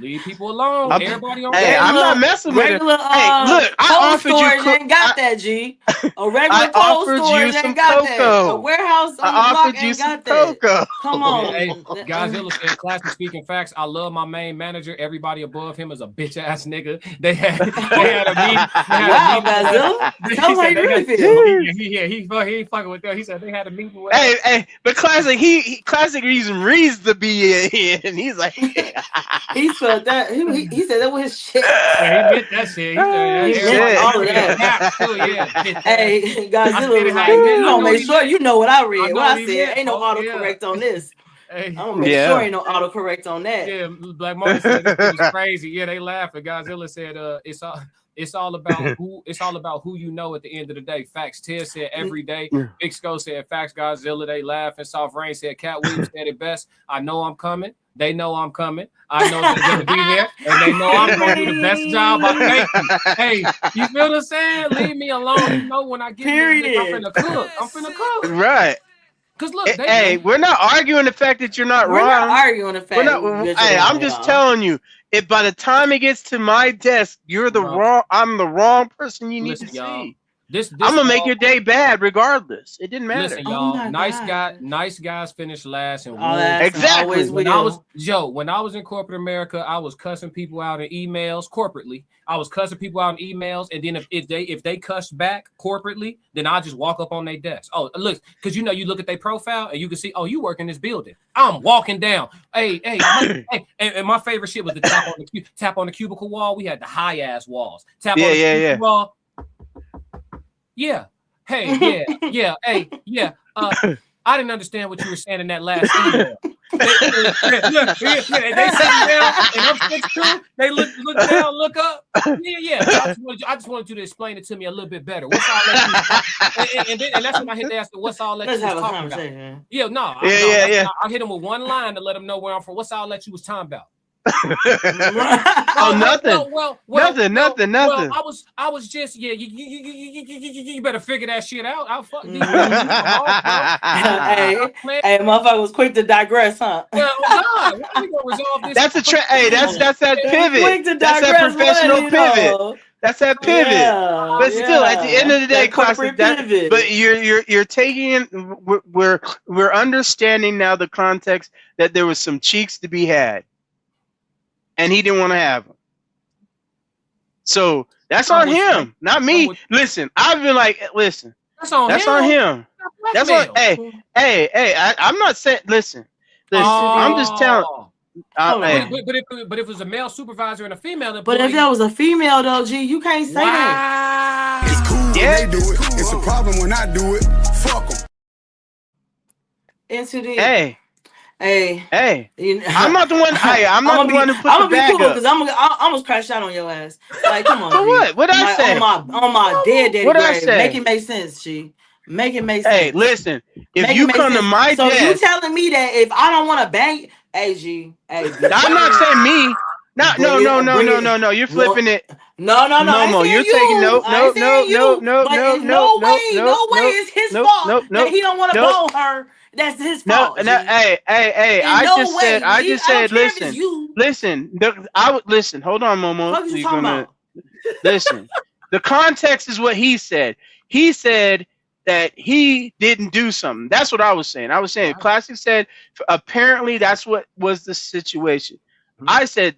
Leave people alone. Everybody on. Hey, I'm not messing with it. Hey, look, I offered you. Ain't got that, G. A regular cold storage ain't got that. A warehouse on the block ain't got that. Come on. Hey, Godzilla said, classic speaking facts. I love my main manager. Everybody above him is a bitch ass nigga. They had a meeting. Wow, Godzilla. Tell him how you really feel. He fucking with them. He said they had a meeting with. Hey, but classic. Classic using reason to be in, and he's like, he said that. He said that was his shit. Yeah, he meant that shit. He meant all of that. Hey, Godzilla was like, you gonna make sure you know what I read. What I said, ain't no autocorrect on this. Hey, I'm gonna make sure ain't no autocorrect on that. Yeah, Black Martin said this was crazy. Yeah, they laughing. Godzilla said, it's all about who you know at the end of the day. Facts. Ted said every day. Big Skull said facts. Godzilla, they laugh. And Soft Rain said Cat Williams said it best. I know I'm coming. They know I'm coming. I know they're gonna be there, and they know I'm gonna do the best job. Hey, you feel what I'm saying? Leave me alone. You know when I get here, I'm finna cook. I'm finna cook. Right. Cause look, hey, we're not arguing the fact that you're not We're wrong. not arguing the fact. Hey, I'm just telling you. If by the time it gets to my desk, you're the wrong. I'm the wrong person you need to see. I'm gonna make your day bad regardless. It didn't matter. Listen, y'all. Nice guys finish last and exactly. When I was in corporate America, I was cussing people out in emails corporately. I was cussing people out in emails, and then if they cussed back corporately, then I just walk up on their desk. Oh, look, because you look at their profile and you can see, oh, you work in this building. I'm walking down. Hey, and my favorite shit was the tap on the cubicle wall. We had the high ass walls. Tap on the cubicle wall. Yeah. Hey, yeah. Hey, yeah. I didn't understand what you were saying in that last email. They sit down and I'm 6'2". They look down, look up. Yeah. I just wanted you to explain it to me a little bit better. What's all that? And that's when I hit the ask, what's all that? Let's have a conversation. Yeah, no. I hit them with one line to let them know where I'm from. What's all that you was talking about? Nothing. Nothing. I was just you better figure that shit out. I'll fuck these. Hey, motherfucker was quick to digress, huh? Well, God, we gonna resolve this. That's that's that pivot. That's that professional pivot. That's that pivot. Yeah, but still, at the end of the day, classic. But you're taking. We're understanding now the context that there was some cheeks to be had. And he didn't want to have them. So that's on him, not me. Listen, I've been like, listen, that's on him. That's on. Hey, I'm not saying. Listen. I'm just telling. But if it was a male supervisor and a female employee, but if that was a female though, G, you can't say that. It's cool when they do it. It's a problem when I do it. Fuck them. Into the Hey, I'm not the one. I'm not the one who put the bag up. Because I almost crashed out on your ass. Like, come on. For what? What I say? On my dead daddy What grave. I say? Make it make sense, G. Make it make sense. Hey, listen. If you come to my desk, so you telling me that if I don't want to bang, G. I'm not saying me. No. You're flipping it. No. Momo, you're taking no way is his fault that he don't want to bone her. That's his fault. No. Hey. I just said. Listen. Listen. Hold on, Momo. What are you talking about? Listen. The context is what he said. He said that he didn't do something. That's what I was saying. I was saying. Classic said apparently that's what was the situation. Mm-hmm.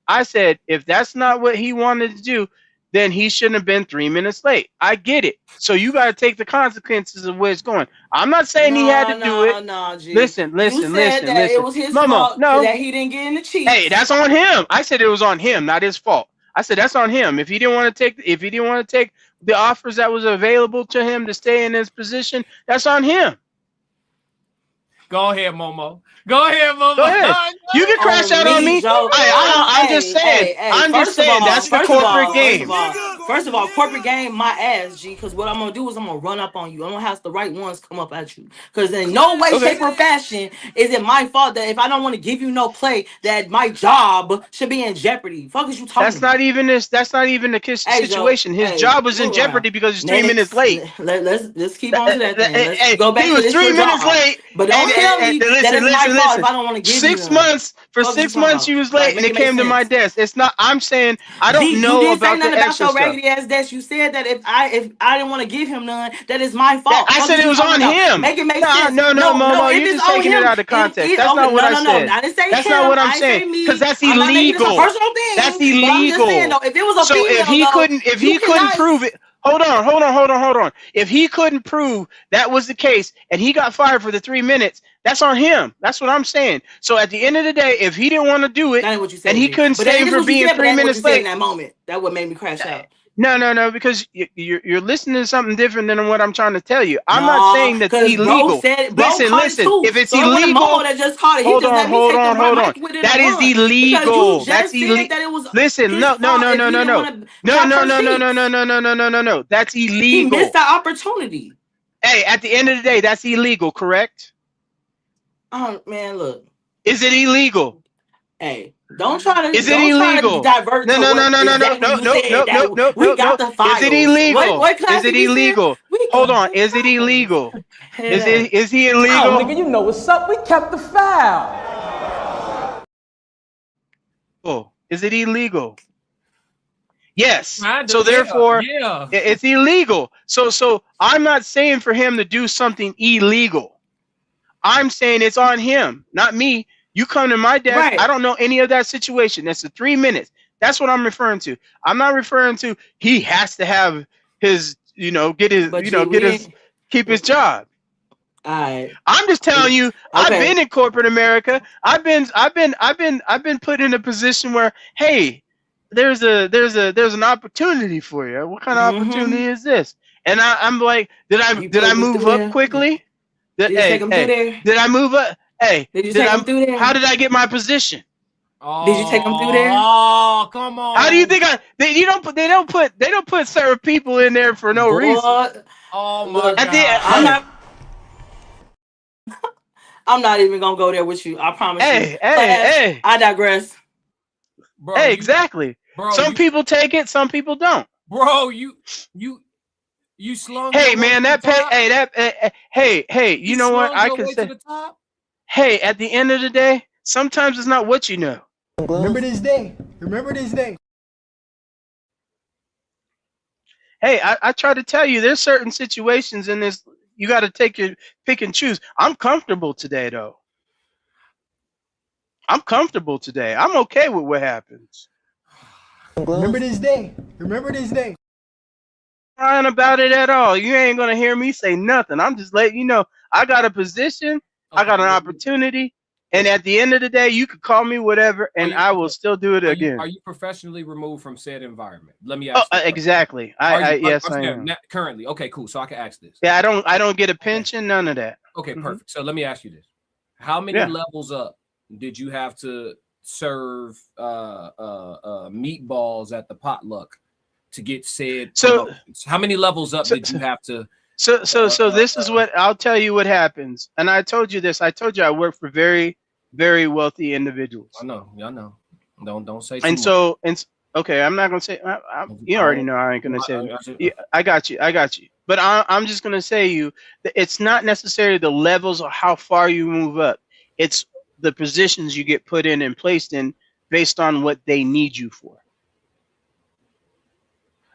I said if that's not what he wanted to do, then he shouldn't have been 3 minutes late. I get it. So you got to take the consequences of where it's going. I'm not saying he had to do it. G. Listen. It was his fault that he didn't get in the Chiefs. Hey, that's on him. I said it was on him, not his fault. I said that's on him. If he didn't want to take the offers that was available to him to stay in his position, that's on him. Go ahead, Momo. Go ahead. You can crash out on me. I'm just saying. I'm just saying that's the corporate game. First of all, corporate game, my ass, G. Because what I'm gonna do is I'm gonna run up on you. I'm gonna have the right ones come up at you. Because in no way, shape, or fashion is it my fault that if I don't want to give you no play, that my job should be in jeopardy. Fuck is you talking? That's not even this. That's not even the situation. His job was in jeopardy because he's 3 minutes late. Let's keep on to that thing. Let's go back he was 3 minutes late. But don't tell me that it's my fault if I don't want to give you 6 months. For 6 months he was late and it came to my desk. It's not. I'm saying I don't know about the extra stuff. Raggedy ass desk. You said that if I didn't want to give him none, that is my fault. I said it was on him. Make it make sense. No, Momo, you're just taking it out of context. That's not what I said. I didn't say that's not what I'm saying. Because that's illegal. It's a personal thing. That's illegal. Though, if it was a female, if he couldn't prove it. Hold on. If he couldn't prove that was the case and he got fired for the 3 minutes, that's on him. That's what I'm saying. So at the end of the day, if he didn't want to do it and he couldn't stay for being 3 minutes late, in that moment, that would make me crash out. No, because you're listening to something different than what I'm trying to tell you. I'm not saying that's illegal. Listen. If it's illegal, hold on. That is illegal. That's illegal. Listen, no. That's illegal. He missed the opportunity. Hey, at the end of the day, that's illegal, correct? Oh man, look. Is it illegal? Hey, don't try to. Is it don't illegal? Try to divert No, to no, what no, no, no, no, exactly no, you no, said no, that no, no, we no, got no. the files. Is it illegal? What class Is it did you say? illegal? We Hold got on. the Is it files. illegal? Head Is he Oh, illegal? nigga, you know what's up. We kept the file. Oh, is it illegal? Yes. Kinda, So therefore, yeah. it's illegal. So I'm not saying for him to do something illegal. I'm saying it's on him, not me. You come to my desk. Right. I don't know any of that situation. That's the 3 minutes. That's what I'm referring to. I'm not referring to he has to have his, get his, But keep his job. Alright. I'm just telling you, I've Okay. been in corporate America. I've been put in a position where, hey, there's an opportunity for you. What kind of opportunity is this? And I'm like, did I move up quickly? Did you take him through there? Did I move up? Hey, Did you take him through there? How did I get my position? Did you take him through there? Oh, come on. How do you think they don't put certain people in there for no reason? Oh my Look, God. I'm not even gonna go there with you. I promise you. Hey. I digress. Bro, Hey, exactly. Some people take it, some people don't. Bro, you slung. Hey, your man, way to the top? hey, you know what? slung I your can way say, to the top? hey, at the end of the day, sometimes it's not what you know. Remember this day. Remember this day. Hey, I try to tell you, there's certain situations in this you got to take your pick and choose. I'm comfortable today, though. I'm comfortable today. I'm okay with what happens. Remember this day. Remember this day. Crying about it at all. You ain't gonna hear me say nothing. I'm just letting you know I got a position, I got an opportunity, and at the end of the day, you could call me whatever, and I will still do it again. Are you professionally removed from said environment? Let me ask you. Exactly. Yes, I am. Currently. Okay, cool. So I can ask this. Yeah, I don't get a pension, none of that. Okay, perfect. So let me ask you this. How many levels up did you have to serve meatballs at the potluck to get said promotions? How many levels up did you have to? So this is what I'll tell you what happens. And I told you this. I told you I work for very, very wealthy individuals. I know. Don't say. And so okay, I'm not gonna say. You already know I ain't gonna say. I got you. But I'm just gonna say you that it's not necessarily the levels or how far you move up. It's the positions you get put in and placed in based on what they need you for.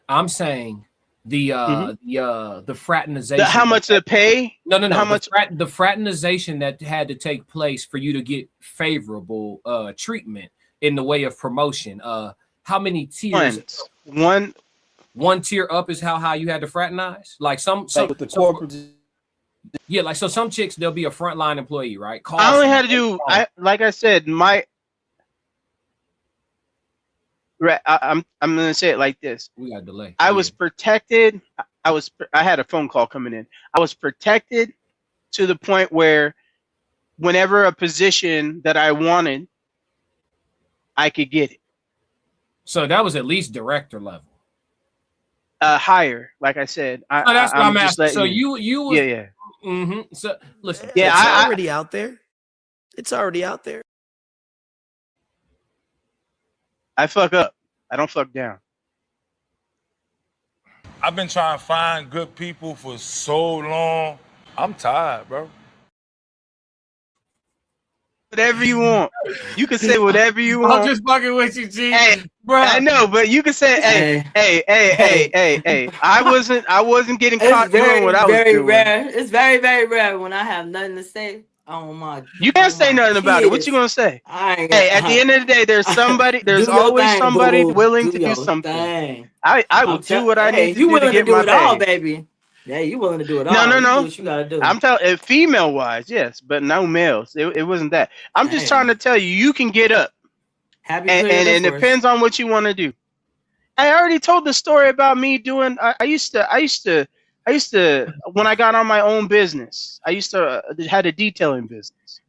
I'm saying the fraternization. How much they pay? No. How much? The fraternization that had to take place for you to get favorable treatment in the way of promotion. How many tiers? One tier up is how high you had to fraternize. Like some with the corporate. Yeah, like so some chicks they'll be a frontline employee, right? I only had to do. Like I said, I'm gonna say it like this. We got a delay. I was protected. I had a phone call coming in. I was protected to the point where whenever a position that I wanted, I could get it. So that was at least director level. Higher, like I said. That's what I'm asking. So you was, yeah. Mm-hmm. So listen. Yeah, it's already out there. It's already out there. I fuck up. I don't fuck down. I've been trying to find good people for so long. I'm tired, bro. Whatever you want. You can say whatever you want. I'm just fucking with you, G. Hey, bro. I know, but you can say, hey. I wasn't getting caught doing what I was doing. Rare. It's very, very rare when I have nothing to say. Oh my! You can't say nothing about it. What you gonna say? Hey, at the end of the day, there's somebody. There's always somebody willing to do something. I will do what I need to do to get my pay. All, baby. Yeah, you willing to do it all. No. Do what you gotta do. I'm telling female wise, yes, but no males. It wasn't that. I'm just trying to tell you, you can get up. And it depends on what you want to do. I already told the story about me doing. I used to when I got on my own business. I used to had a detailing business,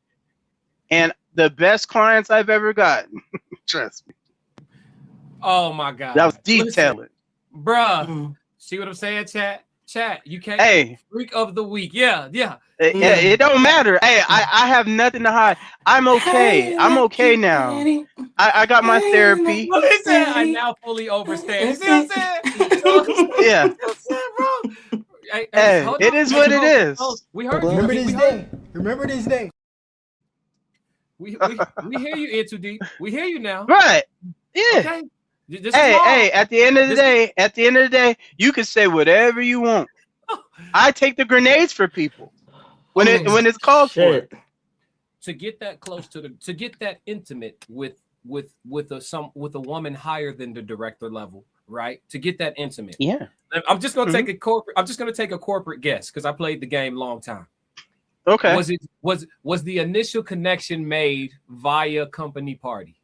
and the best clients I've ever gotten. Trust me. Oh my God. That was detailing, bruh. See what I'm saying, chat? Chat, you can't. Hey, freak of the week. Yeah. it don't matter. Hey, I have nothing to hide. I'm okay. I'm okay now. I got my therapy. What is that? I now fully understand. You see what I'm saying? Yeah. Hey, it is what it is. We heard Remember you. this day. Remember this day. We hear you, Ear Too Deep. We hear you now. Right. Yeah. Okay. Hey, at the end of the day, you can say whatever you want. I take the grenades for people when it's called for. To get that close to get that intimate with a woman higher than the director level, right? To get that intimate. Yeah. I'm just gonna take a corporate guess because I played the game long time. Okay. Was the initial connection made via company party?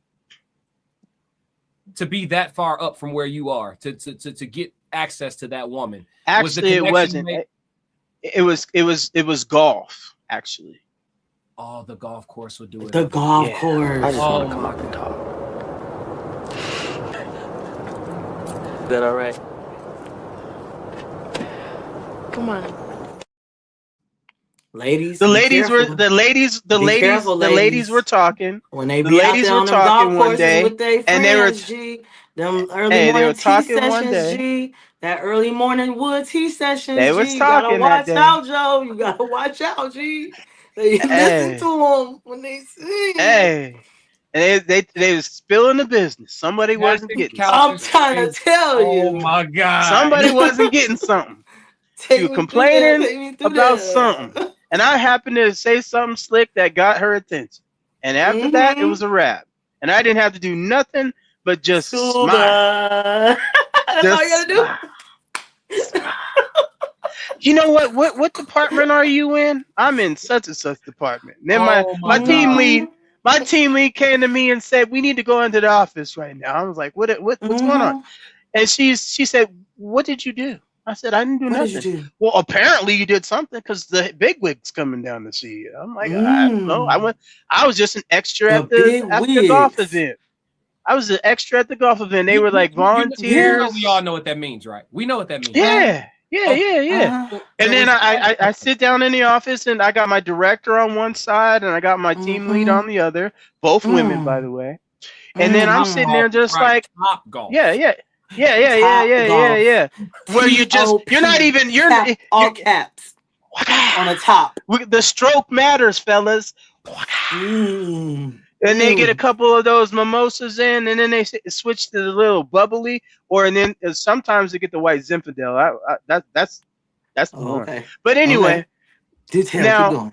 To be that far up from where you are, to get access to that woman. Actually, it wasn't. It was golf, actually. Oh, the golf course would do it. The golf course. I just want to come up and talk. Is that all right? Come on. Ladies, the ladies were talking. When they be out there on the golf courses with their friends, them early morning tea sessions, G. That early morning wood tea sessions, they G. was You gotta talking watch that out, Joe. You gotta watch out, G. Listen to them when they sing. Hey, and they was spilling the business. Somebody wasn't getting. I'm trying to tell you. Oh my God. Somebody wasn't getting something. You complaining about something. And I happened to say something slick that got her attention. And after that, it was a wrap. And I didn't have to do nothing but just smile. That's all you gotta do. You know what? What department are you in? I'm in such and such department. And then my team lead came to me and said, "We need to go into the office right now." I was like, "What's going on?" And she said, "What did you do?" I said, "I didn't do nothing." Did you do? Well, apparently you did something because the bigwig's coming down to see you. I'm like, I don't know. I was just an extra at the golf event. I was an extra at the golf event. They were like volunteers. We all know what that means, right? We know what that means. Yeah. And then I sit down in the office and I got my director on one side and I got my team lead on the other. Both women, by the way. And then I'm sitting there just like, top golf. Yeah. Where you're not even all caps on the top. The stroke matters, fellas. And they get a couple of those mimosas in, and then they switch to the little bubbly, and then sometimes they get the white Zinfandel. That's the one. Okay. But anyway, now,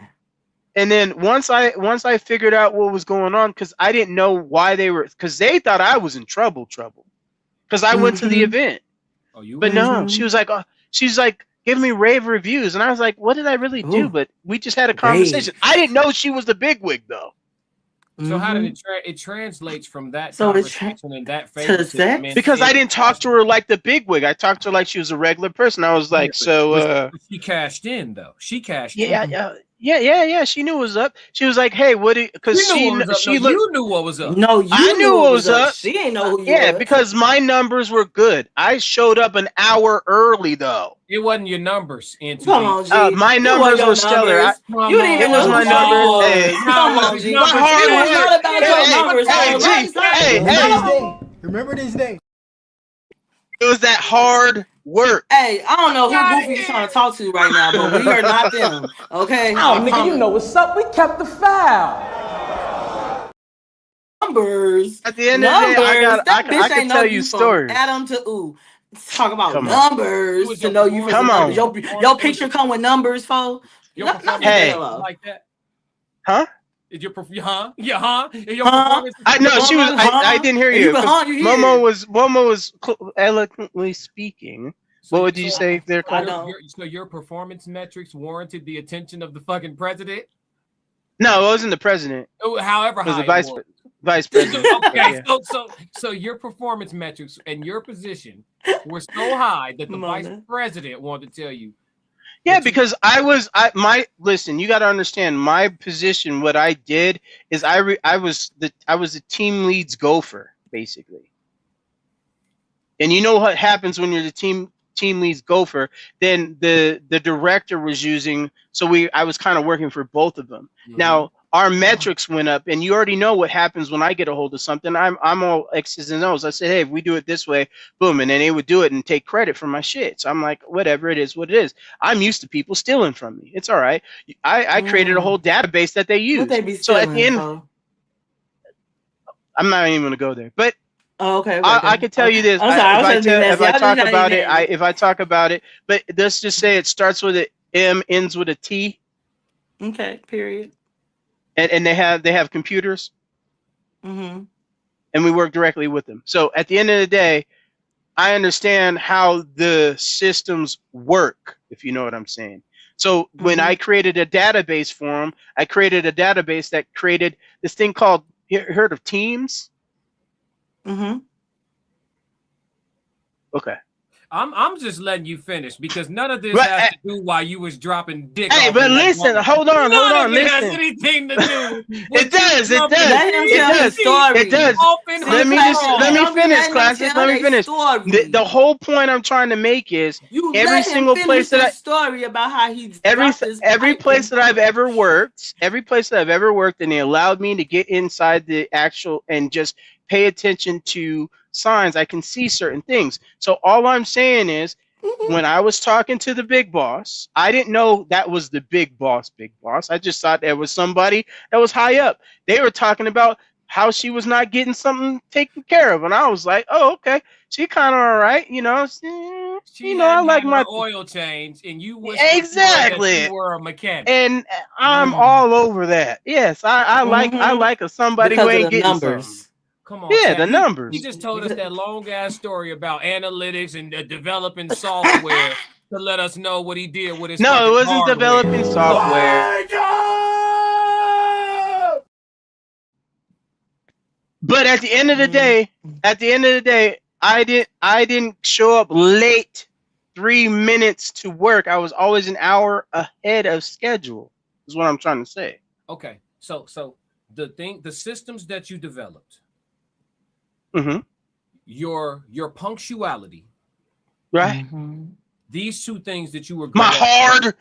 and then once I figured out what was going on, because I didn't know why because they thought I was in trouble. Because I went to the event. Oh, you? But no, she was like, give me rave reviews, and I was like, what did I really do? But we just had a conversation. I didn't know she was the bigwig though. So how did it translates from that conversation and that favoritism? Because I didn't talk to her like the bigwig. I talked to her like she was a regular person. I was like, she cashed in though. She cashed in. Yeah. She knew what was up. She was like, "Hey, what?" Because you knew what was up. No, I knew what was up. She ain't know who you was. Because my numbers were good. I showed up an hour early though. It wasn't your numbers. Come on, G. My numbers were stellar. You didn't even know my numbers. Hey, come on, G. My hard work. Remember this day. It was that hard work. Hey, I don't know who Goofy is trying to talk to right now, but we are not them. Okay? Oh, nigga, you know what's up. We kept the foul. Numbers. At the end of the day, I can tell you stories. Adam to ooh. Talk about numbers to know you. Come on. Your picture come with numbers, fo. Hey. Like that. Huh? Is your performance? Yeah. She was. I didn't hear you. Momo was eloquently speaking. What would you say there? So your performance metrics warranted the attention of the fucking president? No, it wasn't the president. However, it was the vice president. Okay, so your performance metrics and your position were so high that the vice president wanted to tell you. Yeah, because listen, you got to understand my position. What I did is I was the team lead's gopher, basically. And you know what happens when you're the team team lead's gopher, then the director was using. So I was kind of working for both of them. Now our metrics went up, and you already know what happens when I get a hold of something. I'm all X's and O's. I said, hey, if we do it this way, boom, and then they would do it and take credit for my shit. So I'm like, whatever, it is what it is. I'm used to people stealing from me. It's all right. I created a whole database that they use. So at the end, I'm not even gonna go there, but I can tell you this. If I talk about it, but let's just say it starts with an M, ends with a T. Okay. Period. And they have computers, and we work directly with them. So at the end of the day, I understand how the systems work, if you know what I'm saying. So when I created a database for them, I created a database that created this thing called, heard of Teams? Okay. I'm just letting you finish because none of this has to do while you was dropping dick. Hey, but listen, hold on, None listen. has anything to do. It does. Let him tell his story. It does. Let me finish, classes. Let me finish. The whole point I'm trying to make is every single place that story about how he's every place that I've ever worked, and they allowed me to get inside the actual and just pay attention to signs, I can see certain things. So all I'm saying is, when I was talking to the big boss, I didn't know that was the big boss. I just thought there was somebody that was high up. They were talking about how she was not getting something taken care of, and I was like, oh, okay, she kind of all right, you know. I like my oil change, and you wish exactly you were a mechanic, and I'm all over that. Yes, I like somebody because who ain't getting numbers. something. Come on, yeah, Chad. the numbers. You just told us that long ass story about analytics and developing software to let us know what he did with his. No, it wasn't hardware. developing software. But at the end of the day, I didn't show up late 3 minutes to work. I was always an hour ahead of schedule. Is what I'm trying to say. Okay, so the systems that you developed. Your punctuality, right? These two things that you were my hard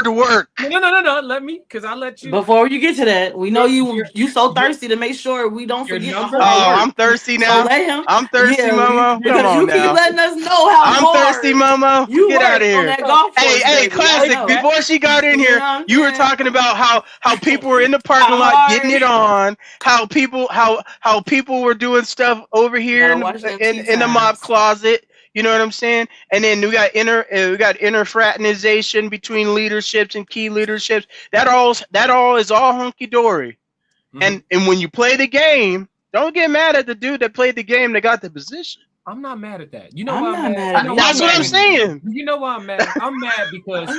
work. No. Let me, because I let you. Before you get to that, we know you so thirsty to make sure we don't forget. I'm thirsty now. So let him. I'm thirsty, Momo. Because Come on you now. keep letting us know how I'm hard thirsty, Momo. You get out of here. Hey, baby. Classic. Before she got in here, you were talking about how people were in the parking lot getting it on, how people were doing stuff over here in the mop closet. You know what I'm saying? And then we got inner fraternization between leaderships and key leaderships. That all is all hunky dory. And when you play the game, don't get mad at the dude that played the game that got the position. I'm not mad at that. You know why I'm mad? That's what I'm saying. You know why I'm mad? I'm mad because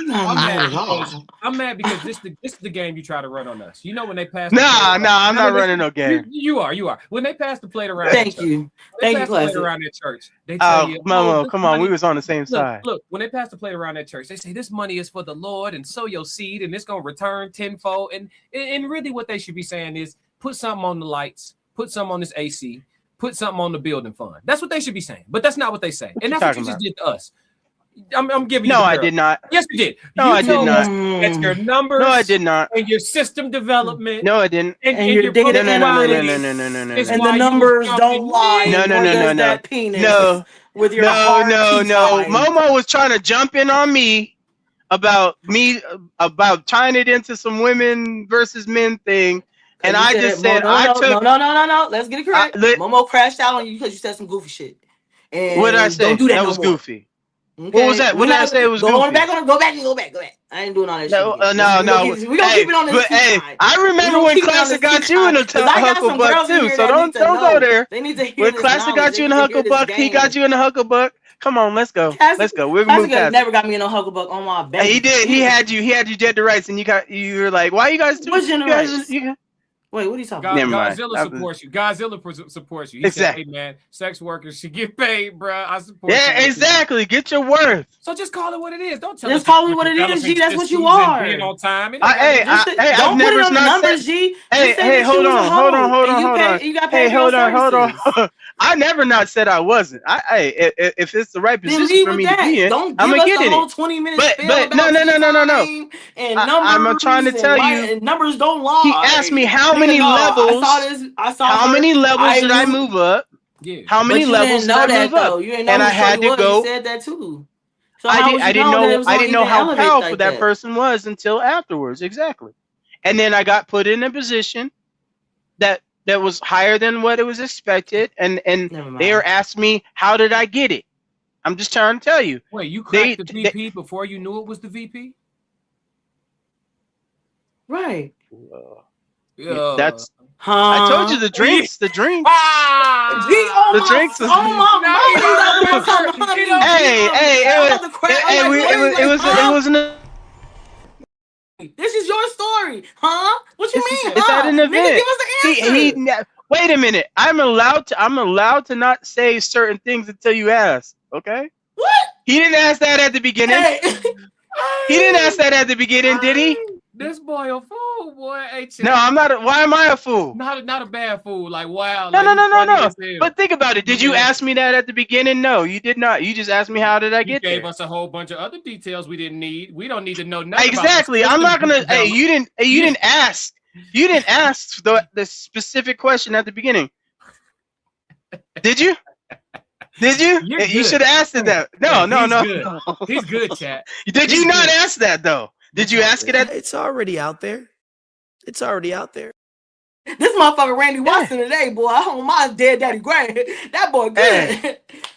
I'm mad because this is the game you try to run on us. You know when they pass. Nah, I'm not running no game. You are. When they pass the plate around. Thank you, Classic. Around their church, they tell you, Momo, come on, we was on the same side. Look, when they pass the plate around that church, they say this money is for the Lord and sow your seed and it's gonna return tenfold. And really, what they should be saying is put something on the lights, put something on this AC. Put something on the building fund. That's what they should be saying, but that's not what they say, and that's what you just did to us. I'm giving you. No, I did not. Yes, you did. No, I did not. That's your numbers. No, I did not. And your system development. No, I didn't. And your digging No. And the numbers don't lie. No. That penis no. With your no. Momo was trying to jump in on me about tying it into some women versus men thing. And I just said, no. Let's get it correct. Momo crashed out on you because you said some goofy shit. And what did I say? Don't do that was no more. Goofy. Okay. What was that? What did I say? It was goofy. Go back. I ain't doing all that shit. No. We gonna keep it on this side. I remember when Classic got you in a Hucklebuck too. So don't go there. They need to hear when Classic got you in a Hucklebuck, he got you in a Hucklebuck. Come on, let's go. We're gonna move past. Never got me in a Hucklebuck on my back. He did. He had you dead to rights, and you were like, "Why you guys do?" What's in the rights? Wait, what are you talking about? Never mind. Godzilla supports you. Godzilla supports you. He Exactly. said, "Hey man, sex workers should get paid, bro. I support." Yeah, you. exactly. Get your worth. So just call it what it is. Don't tell Just us call it what it is, G. That's what you systems and are. being on time. Don't I've put never it on the not numbers, said- G. Hey, Just say hey, that hold you was a on, hold on, hoe, hold and on, you hold pay- on. You got Hey, paid for hold your on, hold on. services. I never not said I wasn't. If it's the right Then position leave for with me that. to be in, Don't I'm give gonna us get the in whole it. 20-minute But spiel no. about No. and I'm numbers trying to tell you. and numbers don't lie. He asked me how Nigga, many no, levels. I saw how her. many levels did I knew- move up? Yeah. How many But you levels didn't did know I that move though. up? You didn't know And who I had Shorty to was. go. You said that too. So I how did. would you I didn't know that it know. was I gonna didn't know even how elevate powerful like that person was until afterwards. Exactly. And then I got put in a position that was higher than what it was expected, and they were asking me, how did I get it? I'm just trying to tell you. Wait, you cracked the VP before you knew it was the VP? Right. That's. I told you the drinks. The drinks. Oh the my, drinks was. oh my mom. It was. This is your story, huh? What you mean? It's at an event. Nigga, give us the answer. Wait a minute. I'm allowed to not say certain things until you ask. Okay. What? He didn't ask that at the beginning. He didn't ask that at the beginning, did he? This boy a fool, boy. Hey, no, I'm not. Why am I a fool? Not a bad fool. Like wow. No, like, no. But think about it. Did you ask me that at the beginning? No, you did not. You just asked me how did I get there. You gave us a whole bunch of other details we didn't need. We don't need to know nothing. Exactly. About I'm not gonna. Hey, you didn't ask. You didn't ask the specific question at the beginning. Did you? Did you? You should have asked it that. No. He's good, chat. Did you not ask that though? Did you ask it at? It's already out there. It's already out there. This motherfucker Randy Watson today, boy. On my dead daddy grave. That boy good.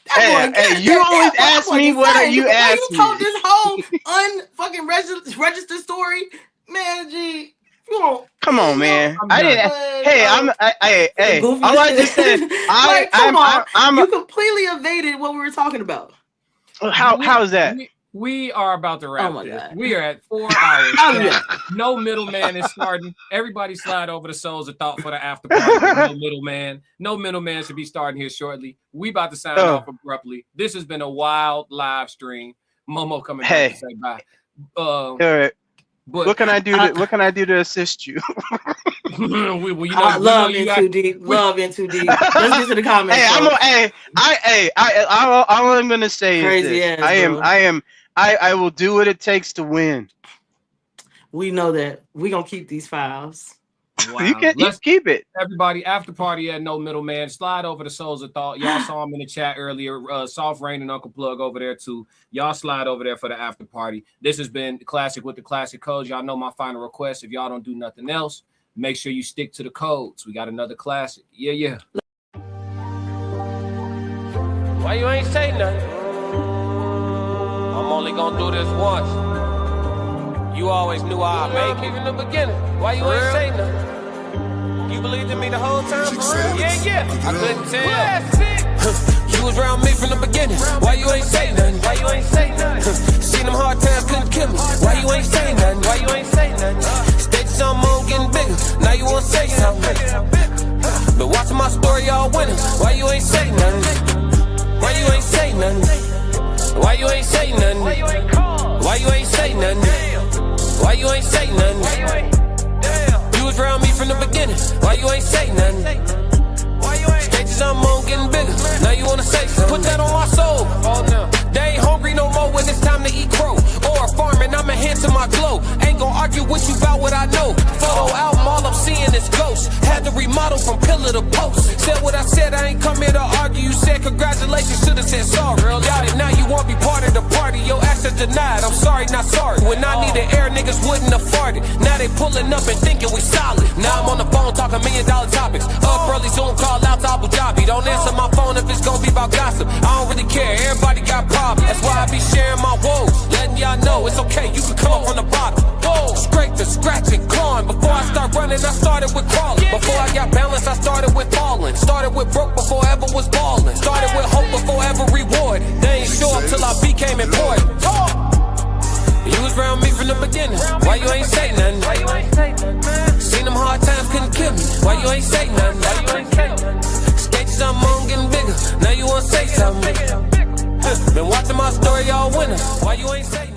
Hey, you always ask me what are you asking. You told this whole unfucking registered story, man. G, you don't. Come on, man. I didn't. Hey. All I just said. You completely evaded what we were talking about. How is that? We are about to wrap this. God. We are at 4 hours. No middleman is starting. Everybody slide over the Souls of Thought for the after party. No middleman. No middleman should be starting here shortly. We about to sign off abruptly. This has been a wild live stream. Momo coming back to say bye. All right. But what can I do? What can I do to assist you? Love in too deep. Let's get to the comments. All I'm gonna say is this. I will do what it takes to win. We know that. We gonna keep these files. Wow. Let's keep it. Everybody, after party at No Middleman. Slide over to Souls of Thought. Y'all saw him in the chat earlier. Soft Rain and Uncle Plug over there too. Y'all slide over there for the after party. This has been Classic with the Classic Codes. Y'all know my final request. If y'all don't do nothing else, make sure you stick to the codes. We got another classic. Yeah. Why you ain't say nothing? I'm only gonna do this once. You always knew I'd make it in the beginning. Why you ain't say nothing? You believed in me the whole time, for real? Yeah. I couldn't tell. You was around me from the beginning. Why you ain't say nothing? Why you ain't say nothing? Seen them hard times, couldn't kill me. Why you ain't say nothing? Why you ain't say nothing? Stages on moon getting bigger. Now you wanna say something. But watching my story all winning. Why you ain't say nothing? Why you ain't say nothing? Why you ain't say nothing? Why you ain't say nothing? Why you ain't say nothing? You was around me from the beginning. Why you ain't say nothing? Stages I'm on getting bigger. Now you wanna say something. Put that on my soul. Oh no. They ain't hungry no more when it's time to eat crow. Or farming, I'm enhancing my glow. Ain't gon' argue with you about what I know. Photo album, all I'm seeing is ghosts. Had to remodel from pillar to post. Said what I said, I ain't come here to argue. You said congratulations, should've said sorry. Got it, now you won't be part of the party. Your access denied, I'm sorry, not sorry. When I needed air, niggas wouldn't afford it. Now they pulling up and thinking we solid. Now I'm on the phone talking $1 million topics. Up early, Zoom call out to Abu Dhabi. Don't answer my phone if it's gonna be about gossip. I don't really care, everybody got problems. That's why I be sharing my woes, letting y'all know it's okay, you can come up from the bottom. Whoa. Scraping, scratching, clawing. Before I start running, I started with crawling. Before I got balance, I started with falling. Started with broke before I ever was balling. Started with hope before ever reward. They ain't show up till I became important. You was around me from the beginning. Why you ain't say nothing? Seen them hard times, couldn't kill me. tell me. Been watching my story all winter. Why you ain't say